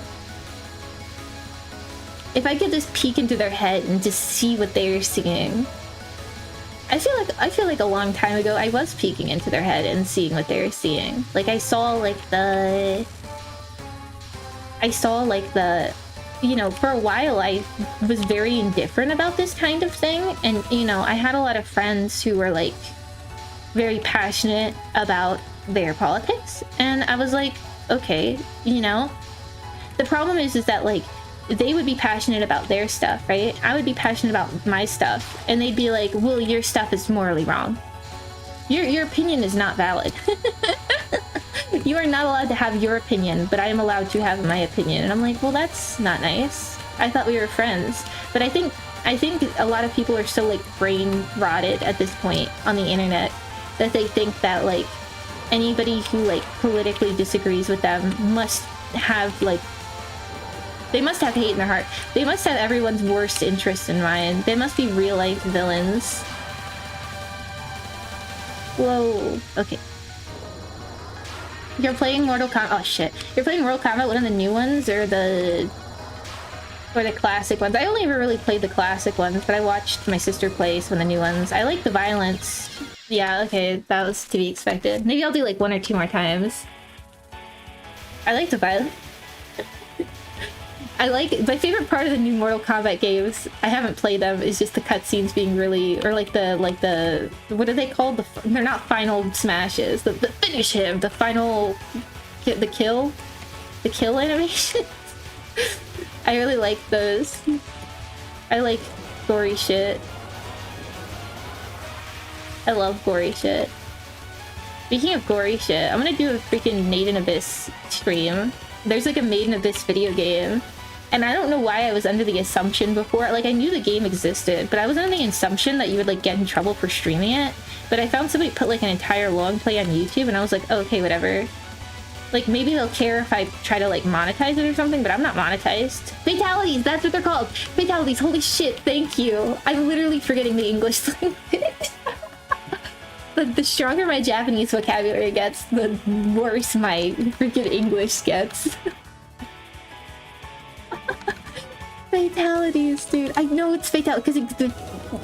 If I could just peek into their head and just see what they're seeing. I feel like a long time ago I was peeking into their head and seeing what they were seeing. Like I saw like the you know, for a while I was very indifferent about this kind of thing, and you know, I had a lot of friends who were like very passionate about their politics, and I was like, okay, you know, the problem is that like they would be passionate about their stuff, right? I would be passionate about my stuff, and they'd be like, well, your stuff is morally wrong. Your opinion is not valid. You are not allowed to have your opinion, but I am allowed to have my opinion. And I'm like, well, that's not nice. I thought we were friends. But I think a lot of people are so like brain rotted at this point on the internet that they think that like anybody who like politically disagrees with them must have like, they must have hate in their heart. They must have everyone's worst interest in mind. They must be real life villains. Whoa. Okay. You're playing Mortal Kombat. Oh shit. You're playing Mortal Kombat, one of the new ones or the classic ones? I only ever really played the classic ones, but I watched my sister play some of the new ones. I like the violence. Yeah, okay, that was to be expected. Maybe I'll do like 1 or 2 more times. I like the violence. I like my favorite part of the new Mortal Kombat games. I haven't played them. Is just the cutscenes being really, or like the what are they called? They're not final smashes. The finish him. The final, the kill animation. I really like those. I like gory shit. I love gory shit. Speaking of gory shit, I'm gonna do a freaking Made in Abyss stream. There's like a Made in Abyss video game And I don't know why I was under the assumption before. Like, I knew the game existed, but I was under the assumption that you would, like, get in trouble for streaming it. But I found somebody put, like, an entire long play on YouTube, and I was like, oh, okay, whatever. Like, maybe they'll care if I try to, like, monetize it or something, but I'm not monetized. Fatalities! That's what they're called! Fatalities! Holy shit, thank you! I'm literally forgetting the English language. The stronger my Japanese vocabulary gets, the worse my freaking English gets. Fatalities, dude. I know it's fatality because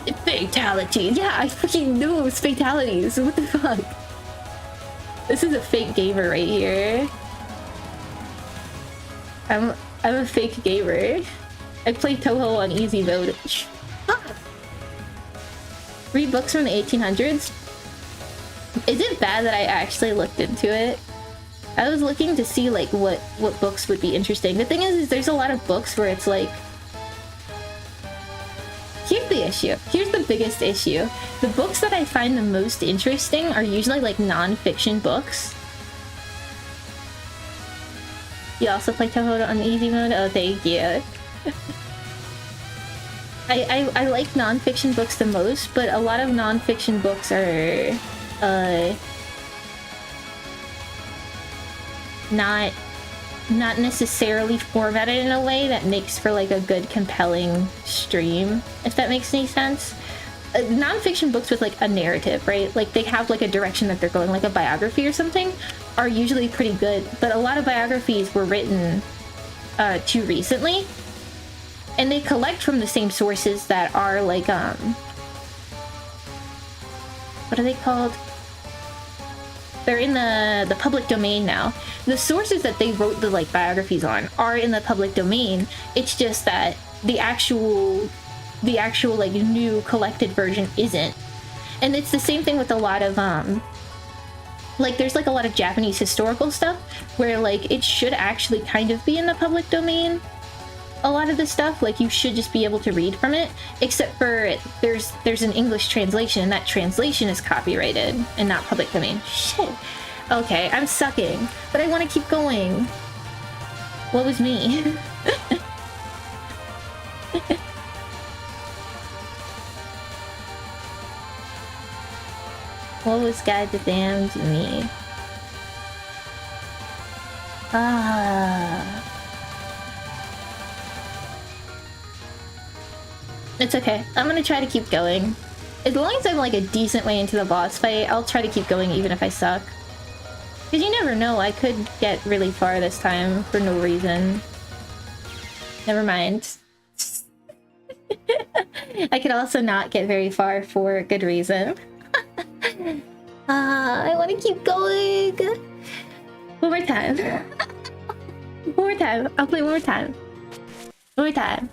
it's fatality. Yeah, I fucking know it's fatalities. What the fuck? This is a fake gamer right here. I'm a fake gamer. I play Toho on easy mode. Read books from the 1800s. Is it bad that I actually looked into it? I was looking to see like what books would be interesting. The thing is there's a lot of books where it's like, here's the issue. Here's the biggest issue. The books that I find the most interesting are usually like non-fiction books. You also play Toho on easy mode? Oh, thank you. I like non-fiction books the most, but a lot of non-fiction books are not necessarily formatted in a way that makes for like a good compelling stream, if that makes any sense. Non-fiction books with like a narrative, right? Like they have like a direction that they're going, like a biography or something, are usually pretty good, but a lot of biographies were written too recently, and they collect from the same sources that are like what are they called? They're in the public domain now. The sources that they wrote the like biographies on are in the public domain. It's just that the actual like new collected version isn't. And it's the same thing with a lot of like there's like a lot of Japanese historical stuff where like it should actually kind of be in the public domain. A lot of the stuff, like you should just be able to read from it, except for there's an English translation, and that translation is copyrighted and not public domain. Shit. Okay, I'm sucking, but I want to keep going. What was me? What was God the Damned me? It's okay. I'm gonna try to keep going. As long as I'm like a decent way into the boss fight, I'll try to keep going even if I suck. Because you never know, I could get really far this time for no reason. Never mind. I could also not get very far for a good reason. I want to keep going. One more time. One more time. I'll play one more time. One more time.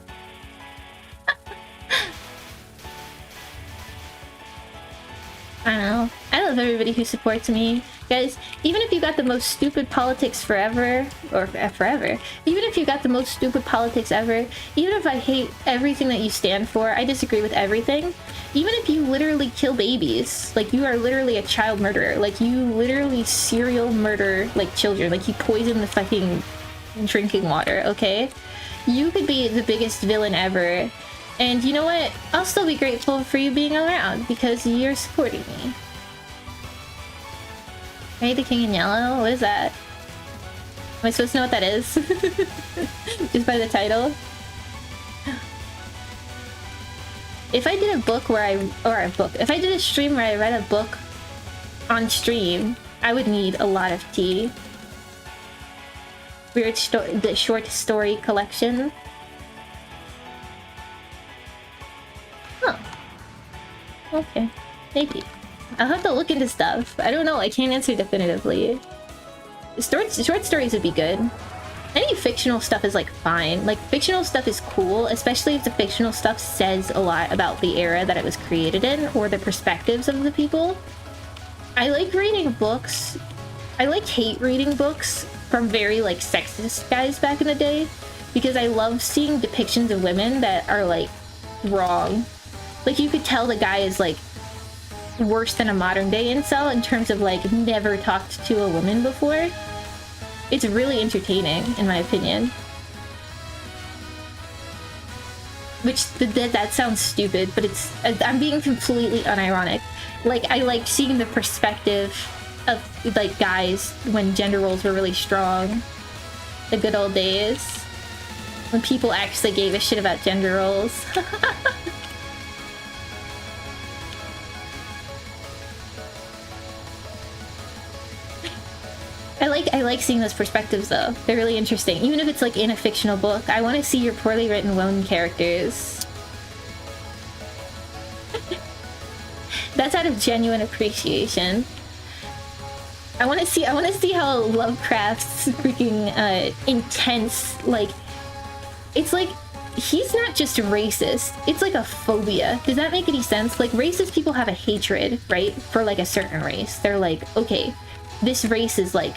I don't know. I love everybody who supports me. Guys, even if you got the most stupid politics forever, or forever, even if you got the most stupid politics ever, even if I hate everything that you stand for, I disagree with everything, even if you literally kill babies, like you are literally a child murderer, like you literally serial murder like children, like you poison the fucking drinking water, okay? You could be the biggest villain ever. And you know what? I'll still be grateful for you being around because you're supporting me. Right, the King in Yellow? What is that? Am I supposed to know what that is? Just by the title? If I did a book where if I did a stream where I read a book on stream, I would need a lot of tea. The short story collection. Huh. Okay. Maybe. I'll have to look into stuff. I don't know. I can't answer definitively. Short stories would be good. Any fictional stuff is like fine. Like fictional stuff is cool, especially if the fictional stuff says a lot about the era that it was created in or the perspectives of the people. I like reading books. I like hate reading books from very like sexist guys back in the day because I love seeing depictions of women that are like wrong. Like you could tell the guy is like worse than a modern day incel in terms of like never talked to a woman before. It's really entertaining in my opinion. which that sounds stupid, but I'm being completely unironic. Like, I like seeing the perspective of like guys when gender roles were really strong, the good old days when people actually gave a shit about gender roles. I like seeing those perspectives though. They're really interesting. Even if it's like in a fictional book, I want to see your poorly written women characters. That's out of genuine appreciation. I want to see how Lovecraft's freaking intense, like, it's like he's not just racist, it's like a phobia. Does that make any sense? Like, racist people have a hatred, right, for like a certain race. They're like, okay, this race is like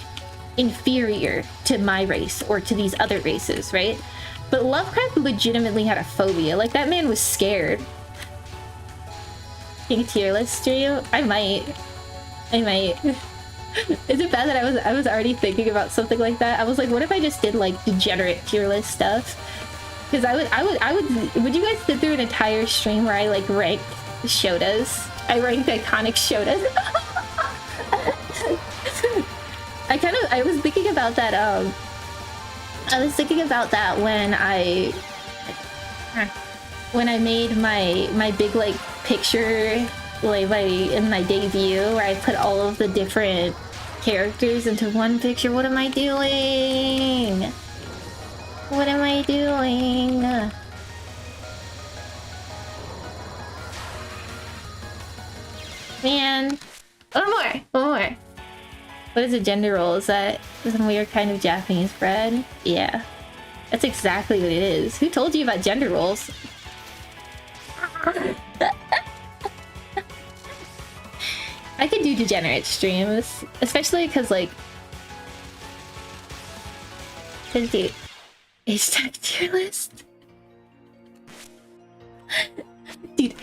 inferior to my race or to these other races, right? But Lovecraft legitimately had a phobia. Like, that man was scared. Think tier list stream? I might. Is it bad that I was already thinking about something like that? I was like, what if I just did like degenerate tier list stuff? Because would you guys sit through an entire stream where I like ranked Shotas? I ranked iconic Shotas. I was thinking about that, when I made my big like picture like in my debut where I put all of the different characters into one picture. What am I doing? What am I doing? Man. One more. What is a gender role? Is that some weird kind of Japanese bread? Yeah. That's exactly what it is. Who told you about gender roles? I could do degenerate streams, especially because like, dude, H-tag tier list. Dude.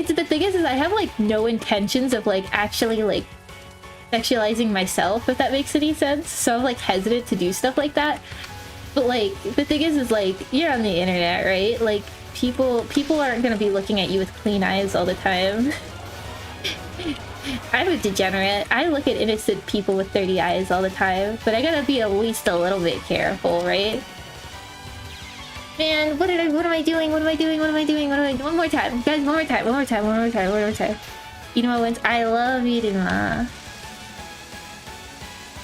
The thing is I have like no intentions of like actually like sexualizing myself, if that makes any sense. So I'm like hesitant to do stuff like that. But like the thing is like you're on the internet, right? Like people aren't gonna be looking at you with clean eyes all the time. I'm a degenerate. I look at innocent people with dirty eyes all the time, but I gotta be at least a little bit careful, right? Man, what am I doing? One more time. Guys, one more time. Iruma wins. I love Iruma.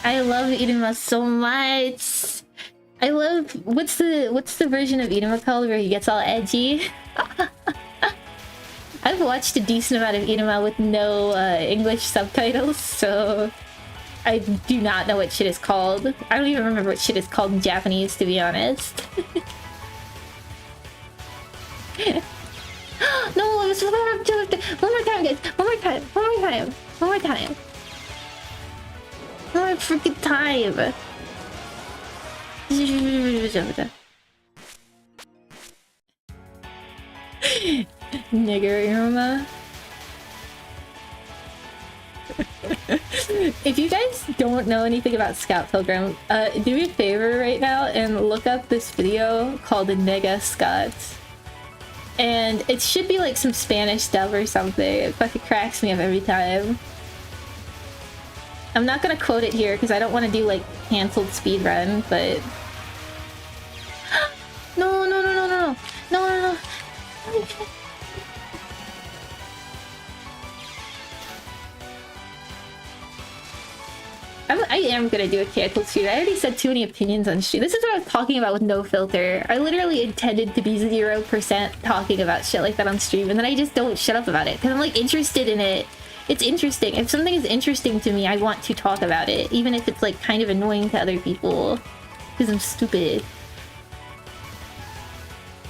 I love Iruma so much. I love... What's the version of Iruma called where he gets all edgy? I've watched a decent amount of Iruma with no English subtitles, so... I do not know what shit is called. I don't even remember what shit is called in Japanese, to be honest. No, one more time, guys. One more time. One more freaking time. Nigger Iruma. If you guys don't know anything about Scout Pilgrim, do me a favor right now and look up this video called Nega Scott. And it should be like some Spanish dub or something. It fucking cracks me up every time. I'm not gonna quote it here because I don't want to do like canceled speedrun, but... No. I am gonna do a canceled stream. I already said too many opinions on stream. This is what I was talking about with no filter. I literally intended to be 0% talking about shit like that on stream, and then I just don't shut up about it because I'm like interested in it. It's interesting. If something is interesting to me, I want to talk about it, even if it's like kind of annoying to other people because I'm stupid.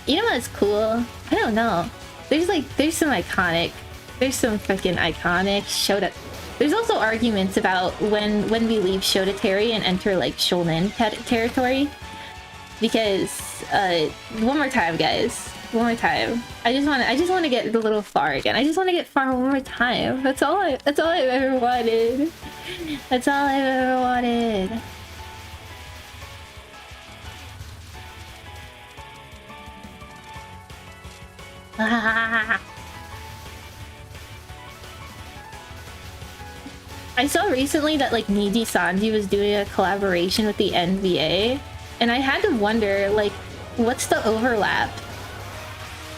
Iruma is cool. I don't know. There's some freaking iconic Shota. There's also arguments about when we leave Shotateri and enter like Shonen territory. Because one more time, guys. One more time. I just want to get a little far again. I just want to get far one more time. That's all I've ever wanted. That's all I've ever wanted. I saw recently that like Niji Sanji was doing a collaboration with the NBA, and I had to wonder, like, what's the overlap?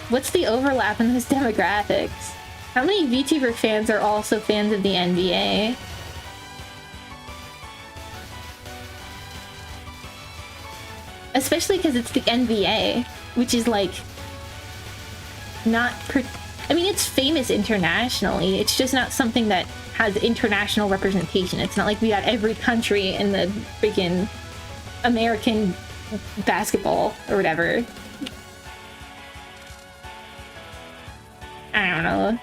What's the overlap in those demographics? How many VTuber fans are also fans of the NBA? Especially because it's the NBA, which is like not I mean, it's famous internationally. It's just not something that has international representation. It's not like we got every country in the freaking American basketball or whatever. I don't know.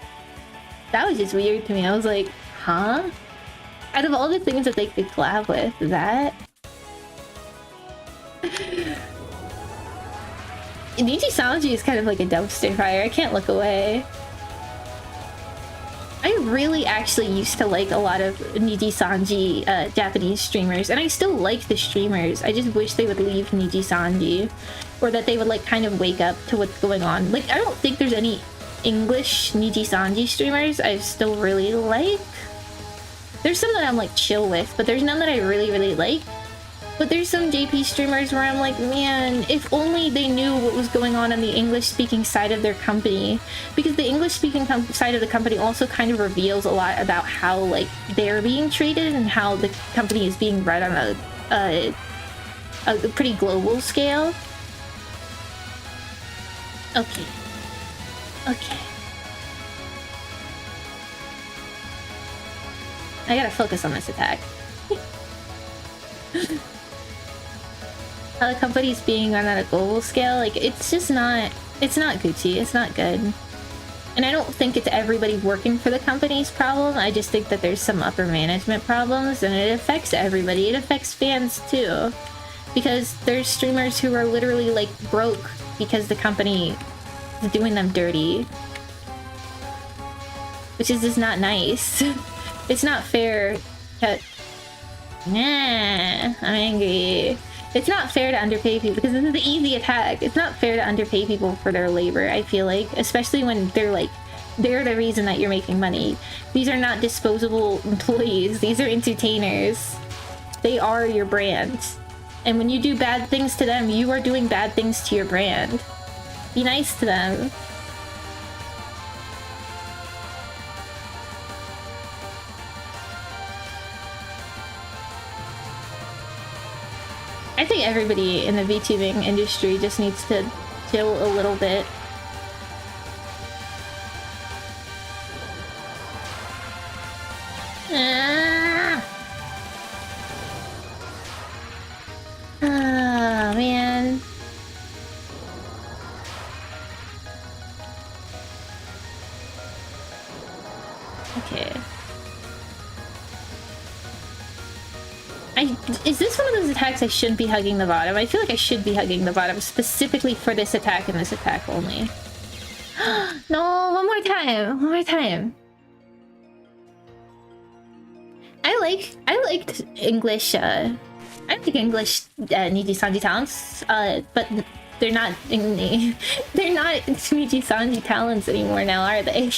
That was just weird to me. I was like, huh? Out of all the things that they could collab with, that? Niji Sanji is kind of like a dumpster fire. I can't look away. I really actually used to like a lot of Niji Sanji Japanese streamers, and I still like the streamers. I just wish they would leave Niji Sanji, or that they would like kind of wake up to what's going on. Like, I don't think there's any English Niji Sanji streamers I still really like. There's some that I'm like chill with, but there's none that I really like. But there's some JP streamers where I'm like, man, if only they knew what was going on the English-speaking side of their company. Because the English-speaking side of the company also kind of reveals a lot about how, like, they're being treated and how the company is being run on a pretty global scale. Okay. Okay. I gotta focus on this attack. How the company's being run on a global scale, like, it's just not, it's not Gucci, it's not good. And I don't think it's everybody working for the company's problem. I just think that there's some upper management problems, and it affects everybody. It affects fans too, because there's streamers who are literally like broke because the company is doing them dirty, which is just not nice. It's not fair to... Nah, I'm angry. It's not fair to underpay people, because this is the easy attack. It's not fair to underpay people for their labor, I feel like. Especially when they're like, they're the reason that you're making money. These are not disposable employees. These are entertainers. They are your brand. And when you do bad things to them, you are doing bad things to your brand. Be nice to them. I think everybody in the VTubing industry just needs to chill a little bit. Ah, man. Okay. Is this one of those attacks I shouldn't be hugging the bottom? I feel like I should be hugging the bottom specifically for this attack and this attack only. No, one more time. One more time. I liked English, I like English Niji Sanji talents, but they're not they're not Niji Sanji talents anymore now, are they?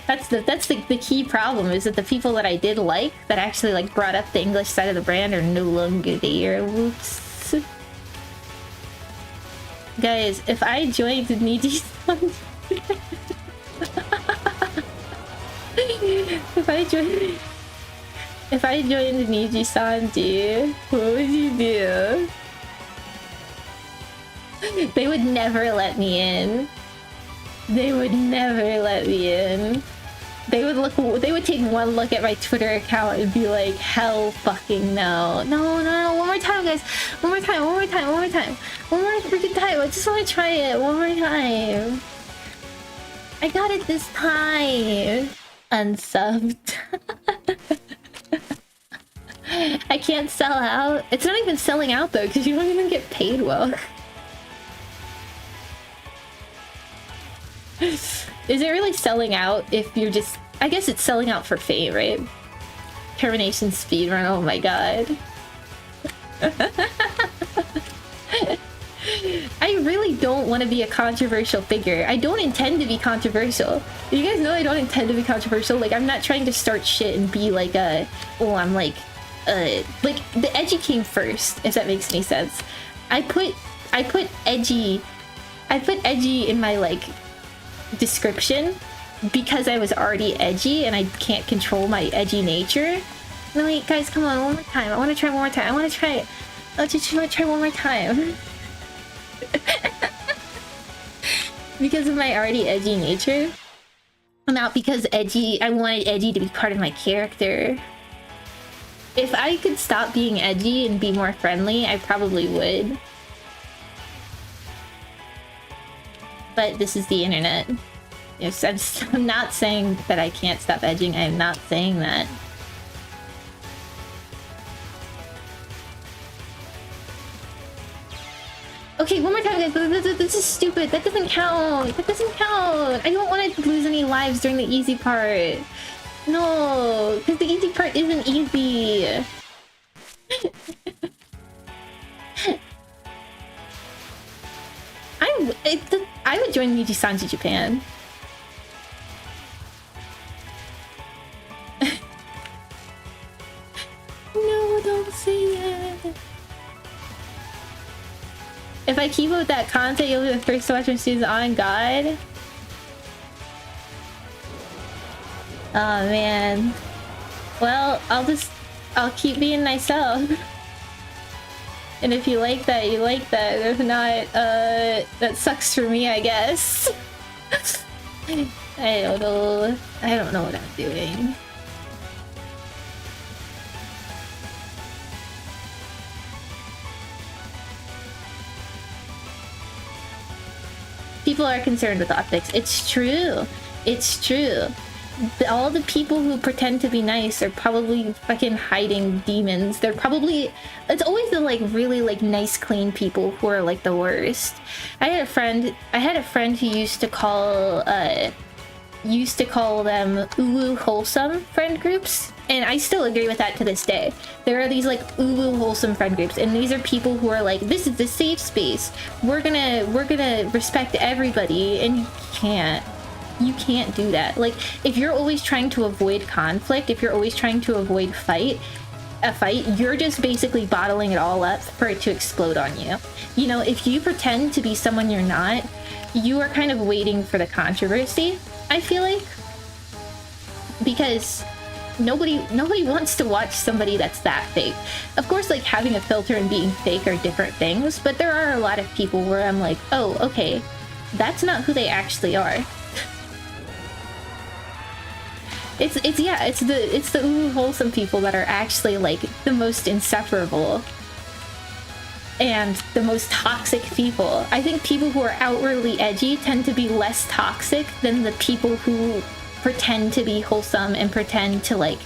That's the key problem, is that the people that I did like, that actually like brought up the English side of the brand, are no longer there. Whoops. Guys, if I joined Niji Sanji... If I joined Niji Sanji, what would you do? They would never let me in. They would never let me in. They would take one look at my Twitter account and be like, hell fucking no. No, one more time, guys. One more time. One more freaking time. I just want to try it one more time. I got it this time. Unsubbed. I can't sell out. It's not even selling out though, because you don't even get paid well. Is it really selling out if you're just I guess it's selling out for fame, right? Termination speedrun, oh my god. I really don't want to be a controversial figure. I don't intend to be controversial. You guys know I don't intend to be controversial. Like, I'm not trying to start shit and be like I'm like the edgy came first, if that makes any sense. I put edgy in my like description because I was already edgy and I can't control my edgy nature. No wait, guys, come on, one more time. I want to try one more time. I want to try it. I just want to try one more time. Because of my already edgy nature. Not because I wanted edgy to be part of my character. If I could stop being edgy and be more friendly, I probably would. But this is the internet. Yes, I'm not saying that I can't stop edging. I am not saying that. Okay, one more time, guys. This is stupid. That doesn't count. That doesn't count. I don't want to lose any lives during the easy part. No, because the easy part isn't easy. I would join Niji-Sanji Japan. No, don't say it. If I keep up with that content, you'll be the first to watch my season on God. Oh man. Well, I'll keep being myself. And if you like that, you like that. If not, that sucks for me, I guess. I don't know. I don't know what I'm doing. People are concerned with optics. It's true. It's true. All the people who pretend to be nice are probably fucking hiding demons. They're probably... It's always the like really like nice clean people who are like the worst. I had a friend who used to call them uwu wholesome friend groups, and I still agree with that to this day. There are these like uwu wholesome friend groups, and these are people who are like, this is the safe space. We're gonna respect everybody, and you can't do that. Like, if you're always trying to avoid conflict, if you're always trying to avoid a fight, you're just basically bottling it all up for it to explode on you. You know, if you pretend to be someone you're not, you are kind of waiting for the controversy, I feel like. Because nobody wants to watch somebody that's that fake. Of course, like, having a filter and being fake are different things, but there are a lot of people where I'm like, oh, okay, that's not who they actually are. It's the uwu wholesome people that are actually like the most insufferable and the most toxic people. I think people who are outwardly edgy tend to be less toxic than the people who pretend to be wholesome and pretend to, like,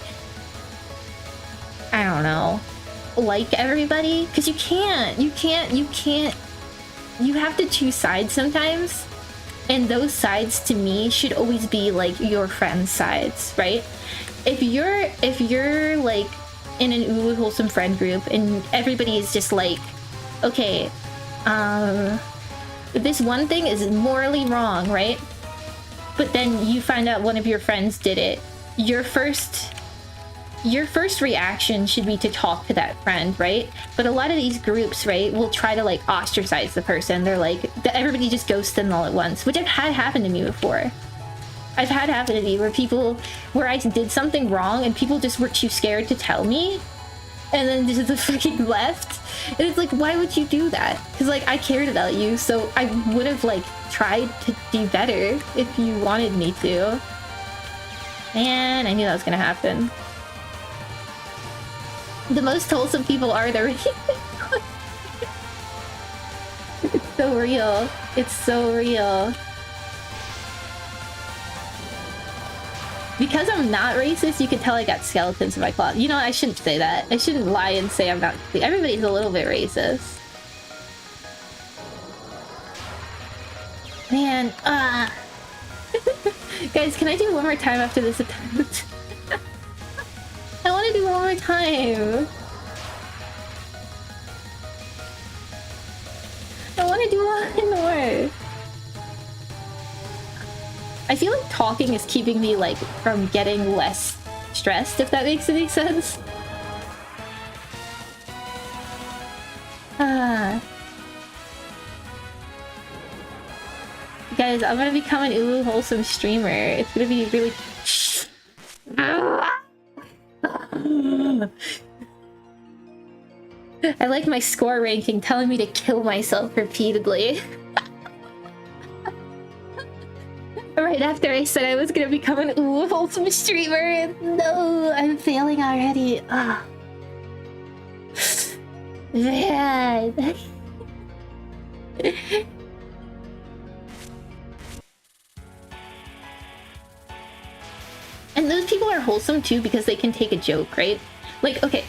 I don't know, like everybody. Because you have to choose sides sometimes. And those sides, to me, should always be like your friends' sides, right? If you're like in an uwu wholesome friend group and everybody is just like, okay, this one thing is morally wrong, right? But then you find out one of your friends did it. Your first reaction should be to talk to that friend, right? But a lot of these groups, right, will try to like ostracize the person. They're like, everybody just ghosts them all at once, which I've had happen to me before. I've had happen to me where I did something wrong and people just were too scared to tell me, and then just fucking left. And it's like, why would you do that? Because like, I cared about you, so I would have like tried to do better if you wanted me to. Man, I knew that was gonna happen. The most wholesome people are the It's so real. It's so real. Because I'm not racist, you can tell I got skeletons in my closet. You know, I shouldn't say that. I shouldn't lie and say I'm not. Everybody's a little bit racist. Man, Guys, can I do one more time after this attempt? I want to do one more time. I want to do one more. I feel like talking is keeping me like from getting less stressed, if that makes any sense. Guys, I'm gonna become an uwu wholesome streamer. It's gonna be really... I like my score ranking telling me to kill myself repeatedly. Right after I said I was gonna become an uwu wholesome streamer. No, I'm failing already. Ah. Man. And those people are wholesome too because they can take a joke, right? Like, okay,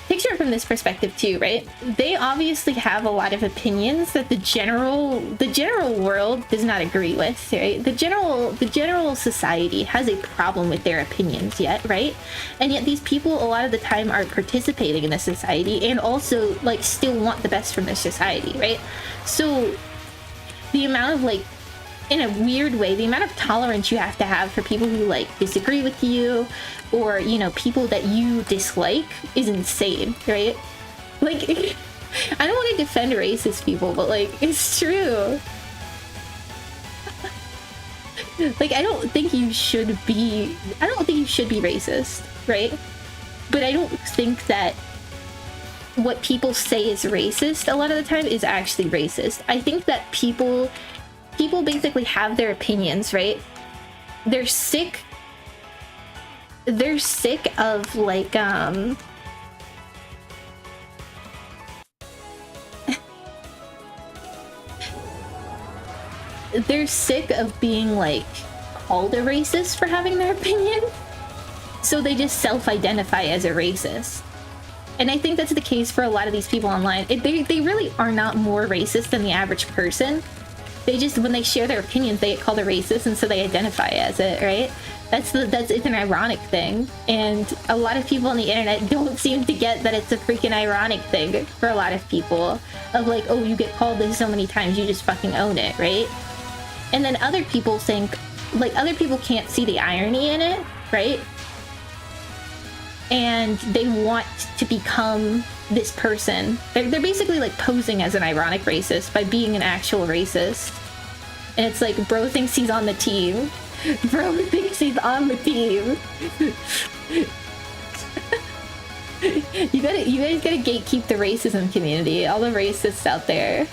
picture it from this perspective too, right? They obviously have a lot of opinions that the general world does not agree with, right? The general society has a problem with their opinions yet, right? And yet these people a lot of the time are participating in the society and also like still want the best from their society, right? So the amount of like, in a weird way, the amount of tolerance you have to have for people who like disagree with you or, you know, people that you dislike is insane, right? Like, I don't want to defend racist people, but like, it's true. Like, I don't think you should be racist, right? But I don't think that what people say is racist a lot of the time is actually racist. I think that people basically have their opinions, right? They're sick of like they're sick of being like called a racist for having their opinion, so they just self-identify as a racist. And I think that's the case for a lot of these people online. They really are not more racist than the average person. They just, when they share their opinions, they get called a racist, and so they identify as it, right? It's an ironic thing, and a lot of people on the internet don't seem to get that it's a freaking ironic thing for a lot of people. Of like, oh, you get called this so many times, you just fucking own it, right? And then other people think, like, other people can't see the irony in it, right? And they want to become this person. They're basically like posing as an ironic racist by being an actual racist. And it's like, bro thinks he's on the team. Bro thinks he's on the team. You guys gotta gatekeep the racism community, all the racists out there.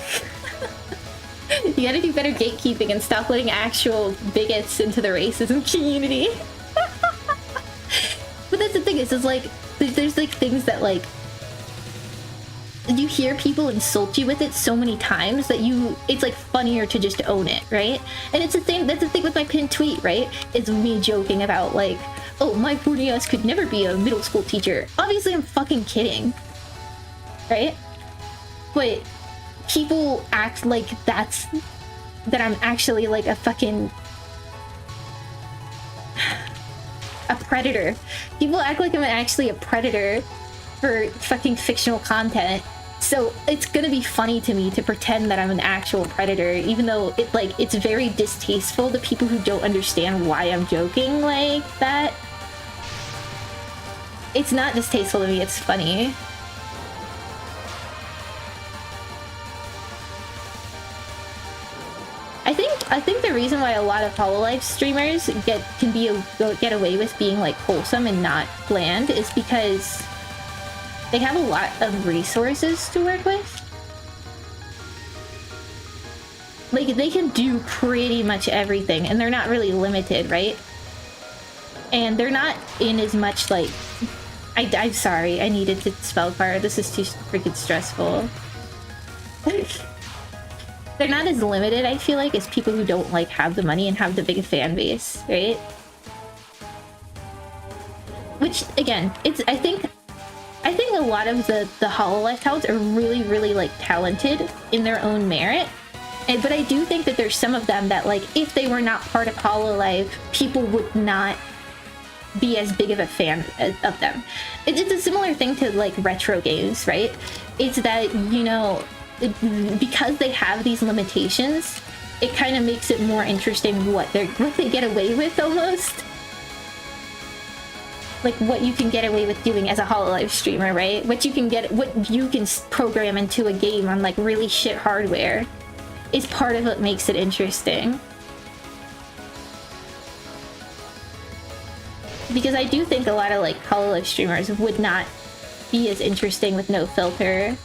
You gotta do better gatekeeping and stop letting actual bigots into the racism community. But that's the thing, is like, there's like things that like, you hear people insult you with it so many times that it's like funnier to just own it, right? And it's the thing, that's the thing with my pinned tweet, right? It's me joking about like, oh, my booty ass could never be a middle school teacher. Obviously I'm fucking kidding, right? But people act like that I'm actually like a fucking a predator. People act like I'm actually a predator for fucking fictional content. So it's gonna be funny to me to pretend that I'm an actual predator, even though it's very distasteful to people who don't understand why I'm joking like that. It's not distasteful to me, it's funny. I think the reason why a lot of Hololive streamers get away with being like wholesome and not bland is because they have a lot of resources to work with. Like, they can do pretty much everything, and they're not really limited, right? And they're not in as much, like... I'm sorry, I needed to spell card. This is too freaking stressful. They're not as limited, I feel like, as people who don't, like, have the money and have the big fan base, right? Which, again, I think a lot of the Hololive talents are really, really, like, talented in their own merit. But I do think that there's some of them that, like, if they were not part of Hololive, people would not be as big of a fan of them. It's a similar thing to, like, retro games, right? It's that, you know, because they have these limitations, it kind of makes it more interesting what they get away with, almost. Like, what you can get away with doing as a Hololive streamer, right? What you can program into a game on, like, really shit hardware is part of what makes it interesting. Because I do think a lot of, like, Hololive streamers would not be as interesting with no filter.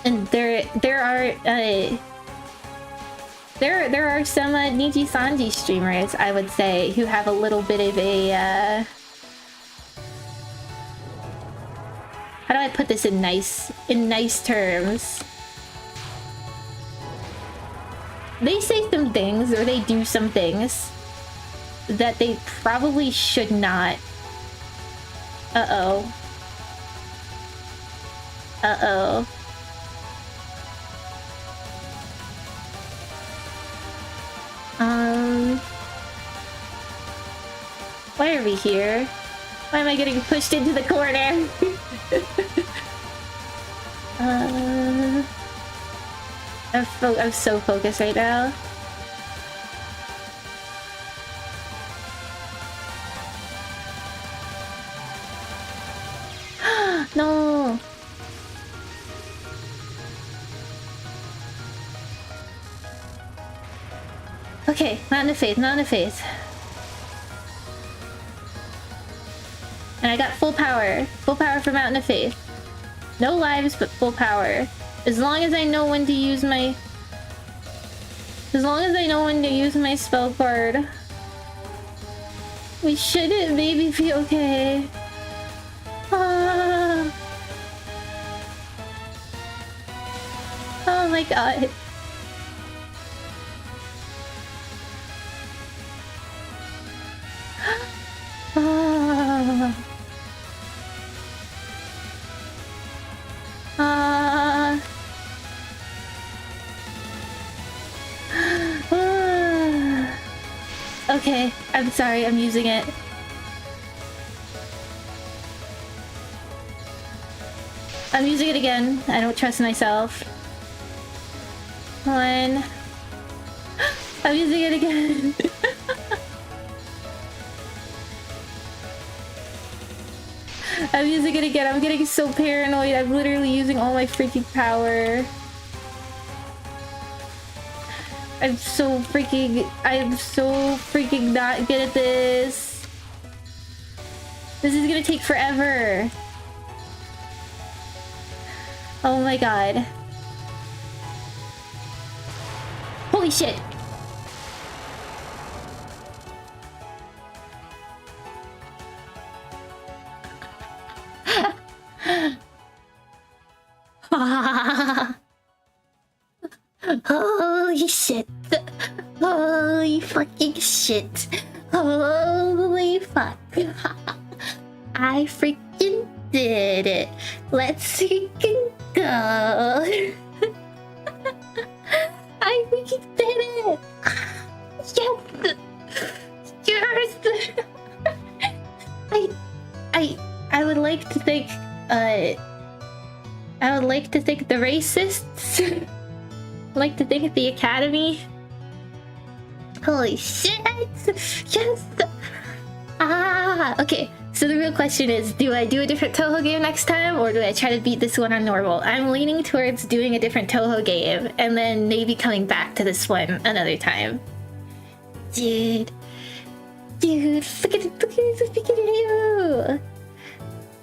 And there are some Niji Sanji streamers, I would say, who have a little bit of a how do I put this in nice terms? They say some things, or they do some things that they probably should not. Uh-oh. Uh-oh. Why are we here? Why am I getting pushed into the corner? I'm so focused right now. No! Okay, Mountain of Faith, Mountain of Faith. And I got full power. Full power for Mountain of Faith. No lives, but full power. As long as I know when to use my... As long as I know when to use my spell card. We should maybe be okay. Ah. Oh my god. Okay, I'm sorry, I'm using it. I'm using it again. I don't trust myself. One. I'm using it again. I'm using it again. I'm getting so paranoid. I'm literally using all my freaking power. I'm so freaking not good at this. This is gonna take forever. Oh my god. Holy shit. Holy shit. Holy fucking shit. Holy fuck. I freaking did it. Let's freaking go. I freaking did it. Yes. Yes. I would like to thank the racists. I'd like to thank the Academy. Holy shit! Yes! Ah! Okay, so the real question is, do I do a different Toho game next time, or do I try to beat this one on normal? I'm leaning towards doing a different Toho game, and then maybe coming back to this one another time. Dude, look at you!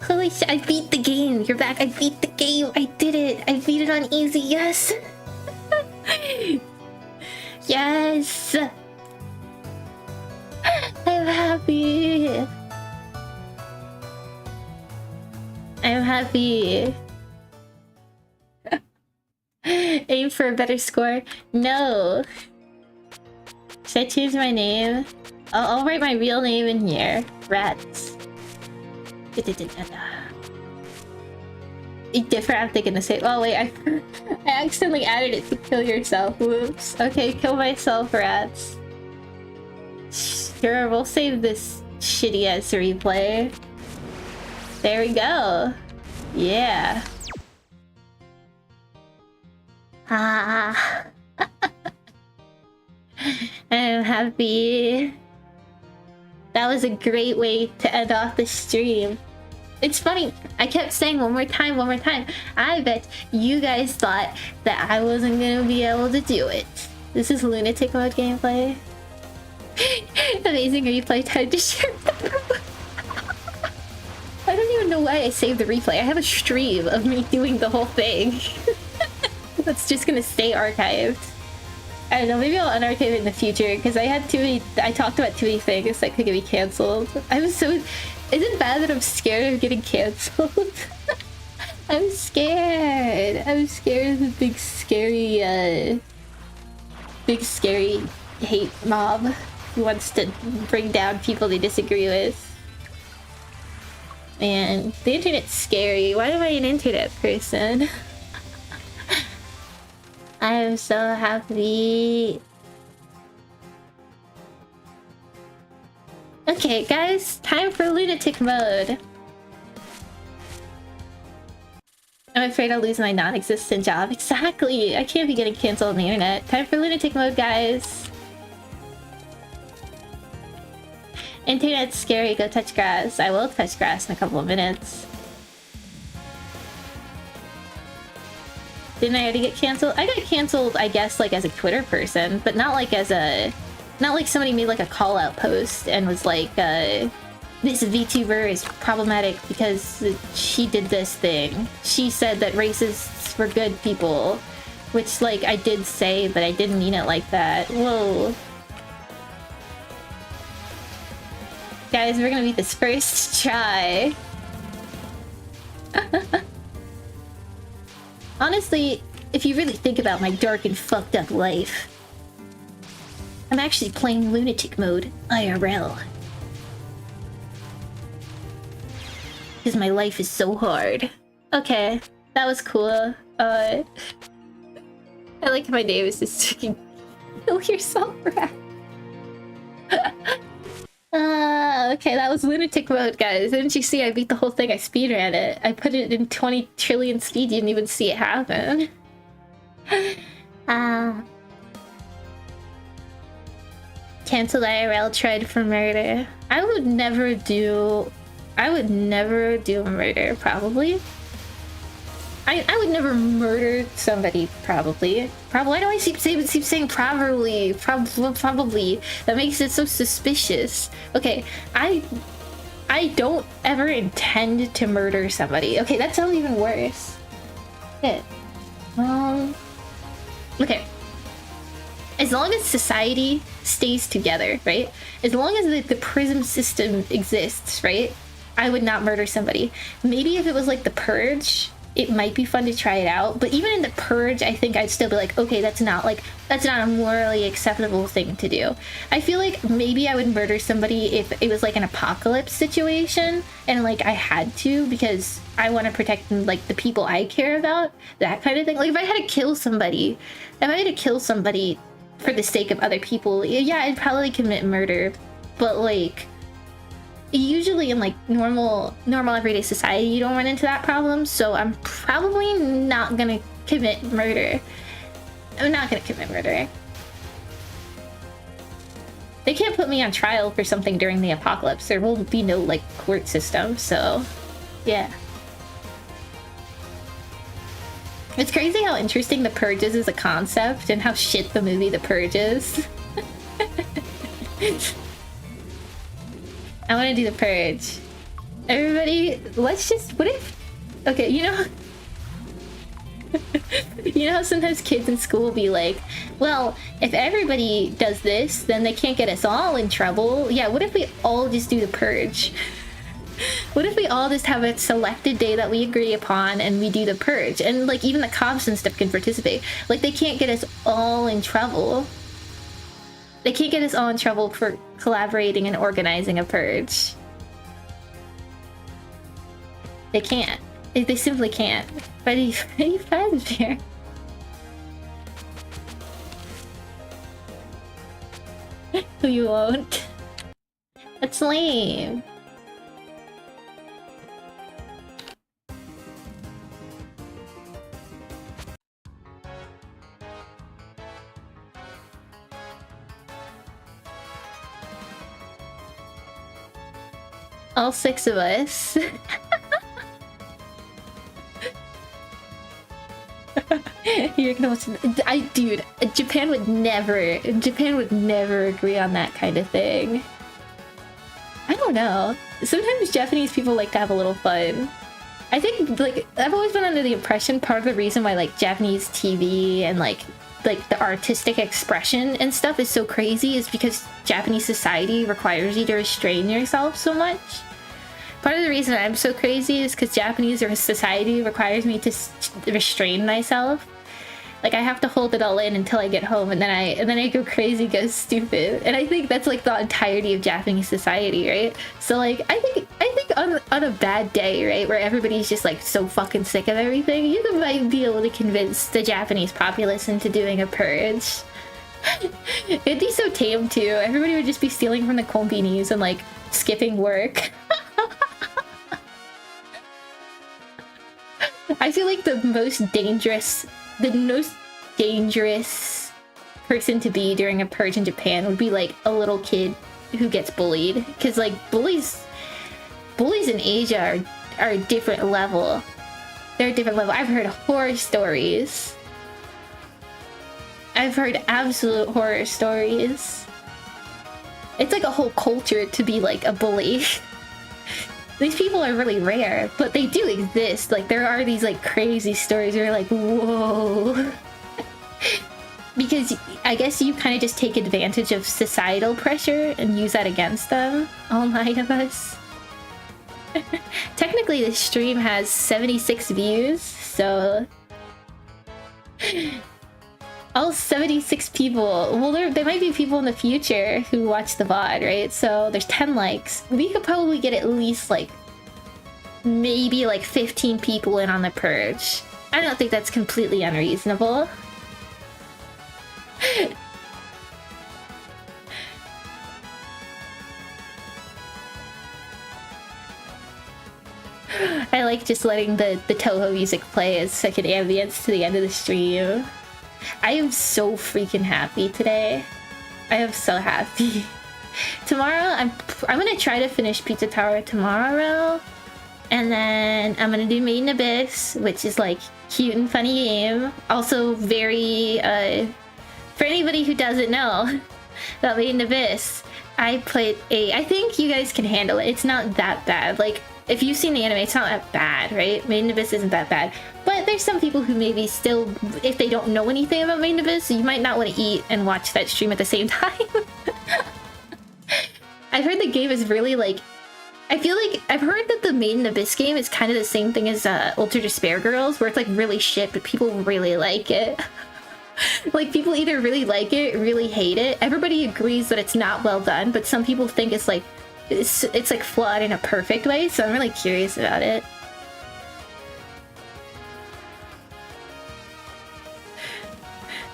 Holy shit, I beat the game! You're back, I beat the game! I did it! I beat it on easy, yes! Yes! I'm happy! I'm happy! Aim for a better score? No! Should I choose my name? I'll write my real name in here. Rats. different. I'm thinking the same. Oh wait, I accidentally added it to kill yourself. Whoops. Okay, kill myself, rats. Sure, we'll save this shitty ass replay. There we go. Yeah. Ah. I'm happy. That was a great way to end off the stream. It's funny, I kept saying one more time, one more time. I bet you guys thought that I wasn't gonna be able to do it. This is lunatic mode gameplay. Amazing replay time to share. I don't even know why I saved the replay. I have a stream of me doing the whole thing. That's just gonna stay archived. I don't know, maybe I'll unarchive it in the future because I talked about too many things that could get me cancelled. Is it bad that I'm scared of getting cancelled? I'm scared. I'm scared of the big scary hate mob who wants to bring down people they disagree with. Man, the internet's scary. Why am I an internet person? I am so happy. Okay, guys, time for lunatic mode. I'm afraid I'll lose my non-existent job. Exactly! I can't be getting cancelled on the internet. Time for lunatic mode, guys. Internet's scary, go touch grass. I will touch grass in a couple of minutes. Didn't I already get cancelled? I got cancelled, I guess, like as a Twitter person, but not like as a... Not like somebody made like a call-out post and was like, this VTuber is problematic because she did this thing. She said that racists were good people, which like I did say, but I didn't mean it like that. Whoa. Guys, we're gonna beat this first try. Honestly, if you really think about my dark and fucked up life, I'm actually playing lunatic mode IRL. Because my life is so hard. Okay, that was cool. I like my name is just fucking kill yourself, rat. Okay, that was lunatic mode, guys. Didn't you see I beat the whole thing? I speedran it. I put it in 20 trillion speed. You didn't even see it happen. Cancelled IRL, tried for murder. I would never do murder, probably. I would never murder somebody, probably. Why do I keep saying probably? Probably. That makes it so suspicious. Okay, I don't ever intend to murder somebody. Okay, that sounds even worse. Shit. Okay. As long as society stays together, right? As long as the prison system exists, right? I would not murder somebody. Maybe if it was like the Purge, it might be fun to try it out. But even in the Purge, I think I'd still be like, okay, that's not a morally acceptable thing to do. I feel like maybe I would murder somebody if it was like an apocalypse situation and like I had to because I want to protect like the people I care about, that kind of thing. Like if I had to kill somebody for the sake of other people, yeah, I'd probably commit murder. But like usually in like normal everyday society you don't run into that problem, so I'm probably not gonna commit murder. I'm not gonna commit murder. They can't put me on trial for something during the apocalypse. There will be no like court system, so yeah. It's crazy how interesting The Purge is as a concept and how shit the movie The Purge is. I want to do The Purge. Everybody, let's just... What if... Okay, you know... You know how sometimes kids in school will be like, well, if everybody does this, then they can't get us all in trouble. Yeah, what if we all just do The Purge? What if we all just have a selected day that we agree upon and we do The Purge? And like even the cops and stuff can participate. Like they can't get us all in trouble. They can't get us all in trouble for collaborating and organizing a purge. They can't. They simply can't. Freddy Fazbear. You won't. That's lame. All 6 of us. You're gonna watch. Dude, Japan would never agree on that kind of thing. I don't know. Sometimes Japanese people like to have a little fun. I think, like, I've always been under the impression part of the reason why, like, Japanese TV and like the artistic expression and stuff is so crazy is because Japanese society requires you to restrain yourself so much. Part of the reason I'm so crazy is because Japanese society requires me to restrain myself. Like, I have to hold it all in until I get home, and then I go crazy, go stupid. And I think that's like the entirety of Japanese society, right? So like, I think on a bad day, right, where everybody's just like so fucking sick of everything, you might be able to convince the Japanese populace into doing a purge. It'd be so tame too. Everybody would just be stealing from the konbinis and like skipping work. I feel like the most dangerous person to be during a purge in Japan would be like a little kid who gets bullied, because like bullies in Asia are a different level. They're a different level. I've heard horror stories. I've heard absolute horror stories. It's like a whole culture to be like a bully. These people are really rare, but they do exist. Like, there are these like crazy stories where you're like, whoa. Because I guess you kind of just take advantage of societal pressure and use that against them. All 9 of us. Technically, this stream has 76 views, so all 76 people. Well, there might be people in the future who watch the VOD, right? So there's 10 likes. We could probably get at least like maybe like 15 people in on the purge. I don't think that's completely unreasonable. I like just letting the Toho music play as second ambience to the end of the stream. I am so freaking happy today. I am so happy. Tomorrow, I'm gonna try to finish Pizza Tower tomorrow, and then I'm gonna do Made in Abyss, which is like cute and funny game. Also very for anybody who doesn't know about Made in Abyss, I think you guys can handle it. It's not that bad. Like, if you've seen the anime, it's not that bad, right? Made in Abyss isn't that bad. But there's some people who maybe still, if they don't know anything about Made in Abyss, you might not want to eat and watch that stream at the same time. I've heard the game is really like... I feel like I've heard that the Made in Abyss game is kind of the same thing as Ultra Despair Girls, where it's like really shit, but people really like it. Like, people either really like it, really hate it. Everybody agrees that it's not well done, but some people think it's like it's like flawed in a perfect way, so I'm really curious about it.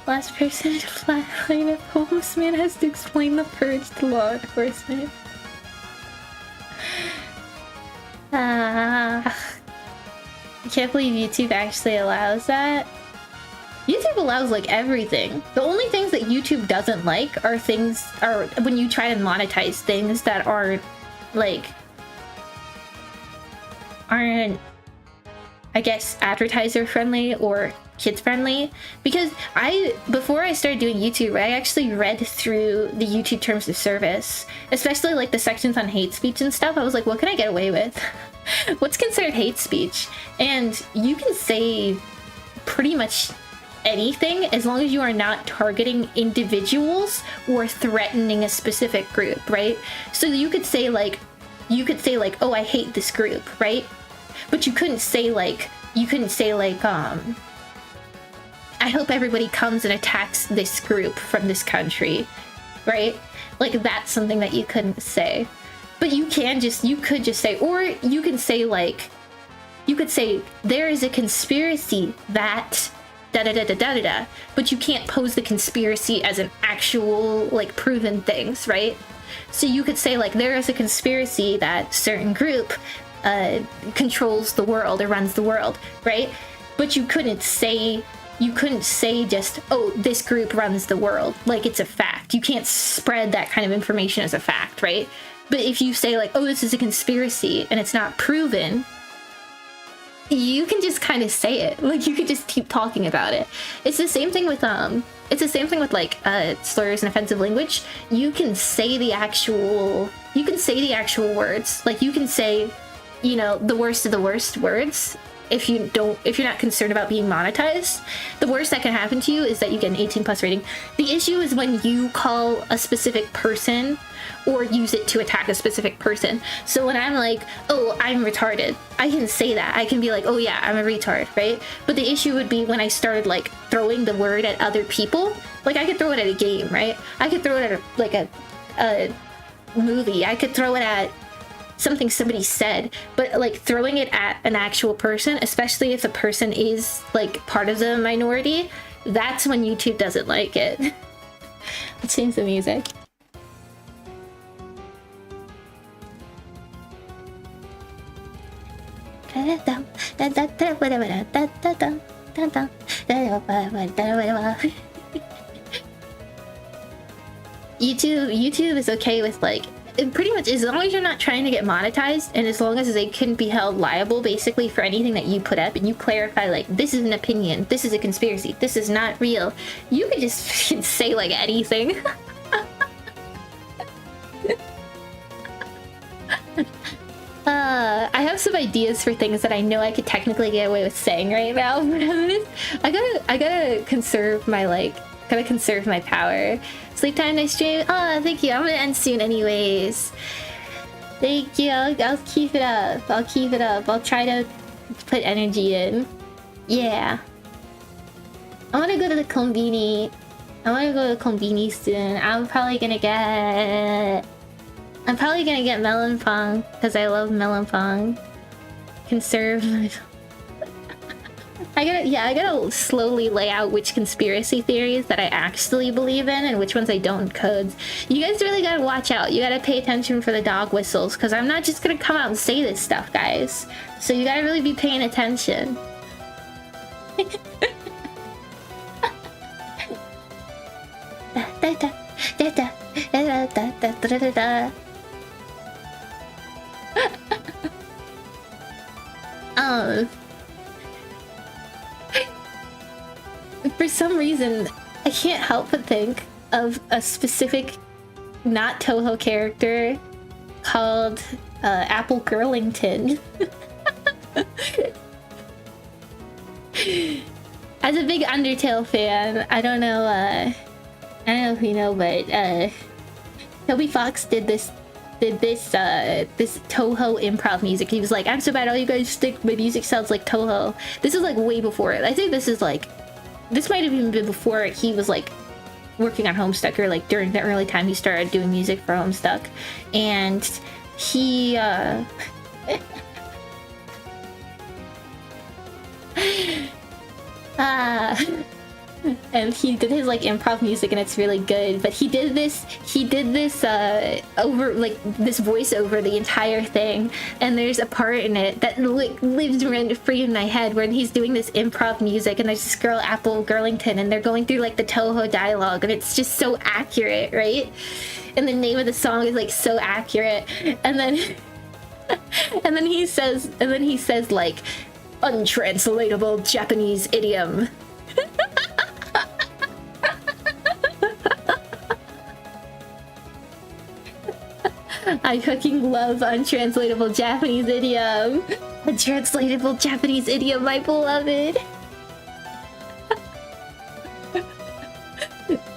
Last person to flatline a homeless man has to explain the purge to law enforcement. I can't believe YouTube actually allows that. YouTube allows like everything. The only things that YouTube doesn't like are when you try to monetize things that aren't I guess advertiser friendly or kids friendly. Because before I started doing YouTube, I actually read through the YouTube terms of service, especially like the sections on hate speech and stuff. I was like, what can I get away with? What's considered hate speech? And you can say pretty much anything as long as you are not targeting individuals or threatening a specific group, right? So you could say like, oh, I hate this group, right? But you couldn't say like, I hope everybody comes and attacks this group from this country, right? Like, that's something that you couldn't say. But you could just say, or you can say like, You could say there is a conspiracy that da da da da da da da, but you can't pose the conspiracy as an actual like proven things, right? So you could say like there is a conspiracy that certain group controls the world or runs the world, right? But you couldn't say just, oh, this group runs the world, like it's a fact. You can't spread that kind of information as a fact, right? But if you say like, oh, this is a conspiracy and it's not proven, you can just kind of say it. Like you could just keep talking about it. It's the same thing with like slurs and offensive language. You can say the actual words. Like you can say, you know, the worst of the worst words. If you're not concerned about being monetized, the worst that can happen to you is that you get an 18+ rating. The issue is when you call a specific person or use it to attack a specific person. So when I'm like, oh, I'm retarded, I can say that. I can be like, oh yeah, I'm a retard, right? But the issue would be when I started like throwing the word at other people. Like I could throw it at a game, right? I could throw it at a movie. I could throw it at something somebody said, but like throwing it at an actual person, especially if the person is like part of the minority, that's when YouTube doesn't like it. Let's change the music. YouTube is okay with like, pretty much as long as you're not trying to get monetized, and as long as they couldn't be held liable basically for anything that you put up, and you clarify like, this is an opinion, this is a conspiracy, this is not real, you could just say like anything. I have some ideas for things that I know I could technically get away with saying right now. I gotta conserve my power. Sleep time, nice stream. Oh, thank you. I'm gonna end soon anyways. Thank you. I'll keep it up. I'll try to put energy in. Yeah. I wanna go to the Konbini. Soon. I'm probably gonna get melon pong because I love melon pong. Conserve. I gotta slowly lay out which conspiracy theories that I actually believe in and which ones I don't. Codes. You guys really gotta watch out. You gotta pay attention for the dog whistles, because I'm not just gonna come out and say this stuff, guys. So you gotta really be paying attention. For some reason, I can't help but think of a specific not Toho character called Apple Girlington. As a big Undertale fan, I don't know if you know, but Toby Fox did this Toho improv music. He was like, I'm so bad, all you guys think my music sounds like Toho. This is like way before it. I think this might have even been before he was like working on Homestuck, or like during the early time he started doing music for Homestuck. And he and he did his like improv music, and it's really good. But he did this over like this voiceover the entire thing, and there's a part in it that like lives rent free in my head where he's doing this improv music, and there's this girl Apple Girlington, and they're going through like the Toho dialogue, and it's just so accurate, right? And the name of the song is like so accurate, and then and then he says like untranslatable Japanese idiom. I fucking love untranslatable Japanese idiom. Untranslatable Japanese idiom, my beloved.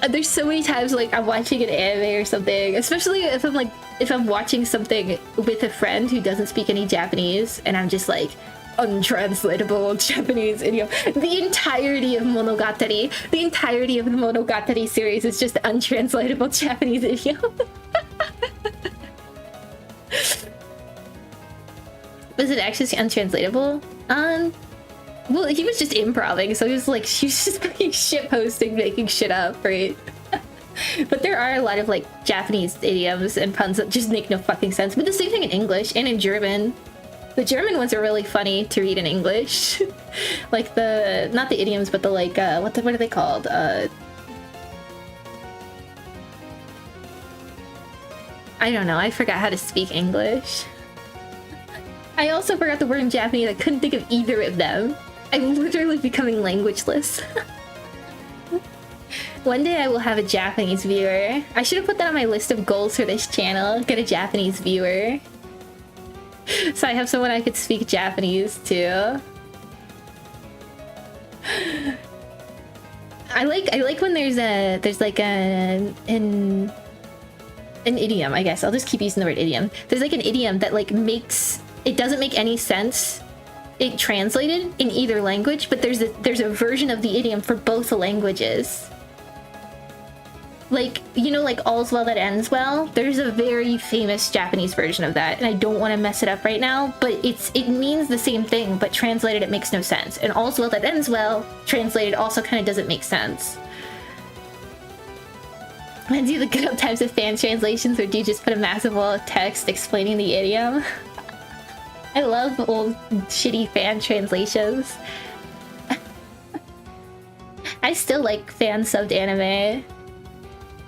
There's so many times like I'm watching an anime or something, especially if I'm watching something with a friend who doesn't speak any Japanese, and I'm just like, untranslatable Japanese idiom. The entirety of Monogatari, the entirety of the Monogatari series is just untranslatable Japanese idiom. Was it actually untranslatable? Um, well, he was just improvising, so he was just fucking shit posting, making shit up, right? But there are a lot of like Japanese idioms and puns that just make no fucking sense. But the same thing in English and in German. The German ones are really funny to read in English. Like the, not the idioms, but the like, what are they called? I don't know, I forgot how to speak English. I also forgot the word in Japanese, I couldn't think of either of them. I'm literally becoming languageless. One day I will have a Japanese viewer. I should have put that on my list of goals for this channel, get a Japanese viewer. So I have someone I could speak Japanese to. I like when there's like an idiom, I guess. I'll just keep using the word idiom. There's like an idiom that like it doesn't make any sense it translated in either language, but there's a version of the idiom for both the languages. Like, you know, like all's well that ends well? There's a very famous Japanese version of that, and I don't want to mess it up right now, but it means the same thing, but translated it makes no sense. And all's well that ends well, translated also kind of doesn't make sense. And do the good old times of fan translations, or do you just put a massive wall of text explaining the idiom? I love old shitty fan translations. I still like fan subbed anime.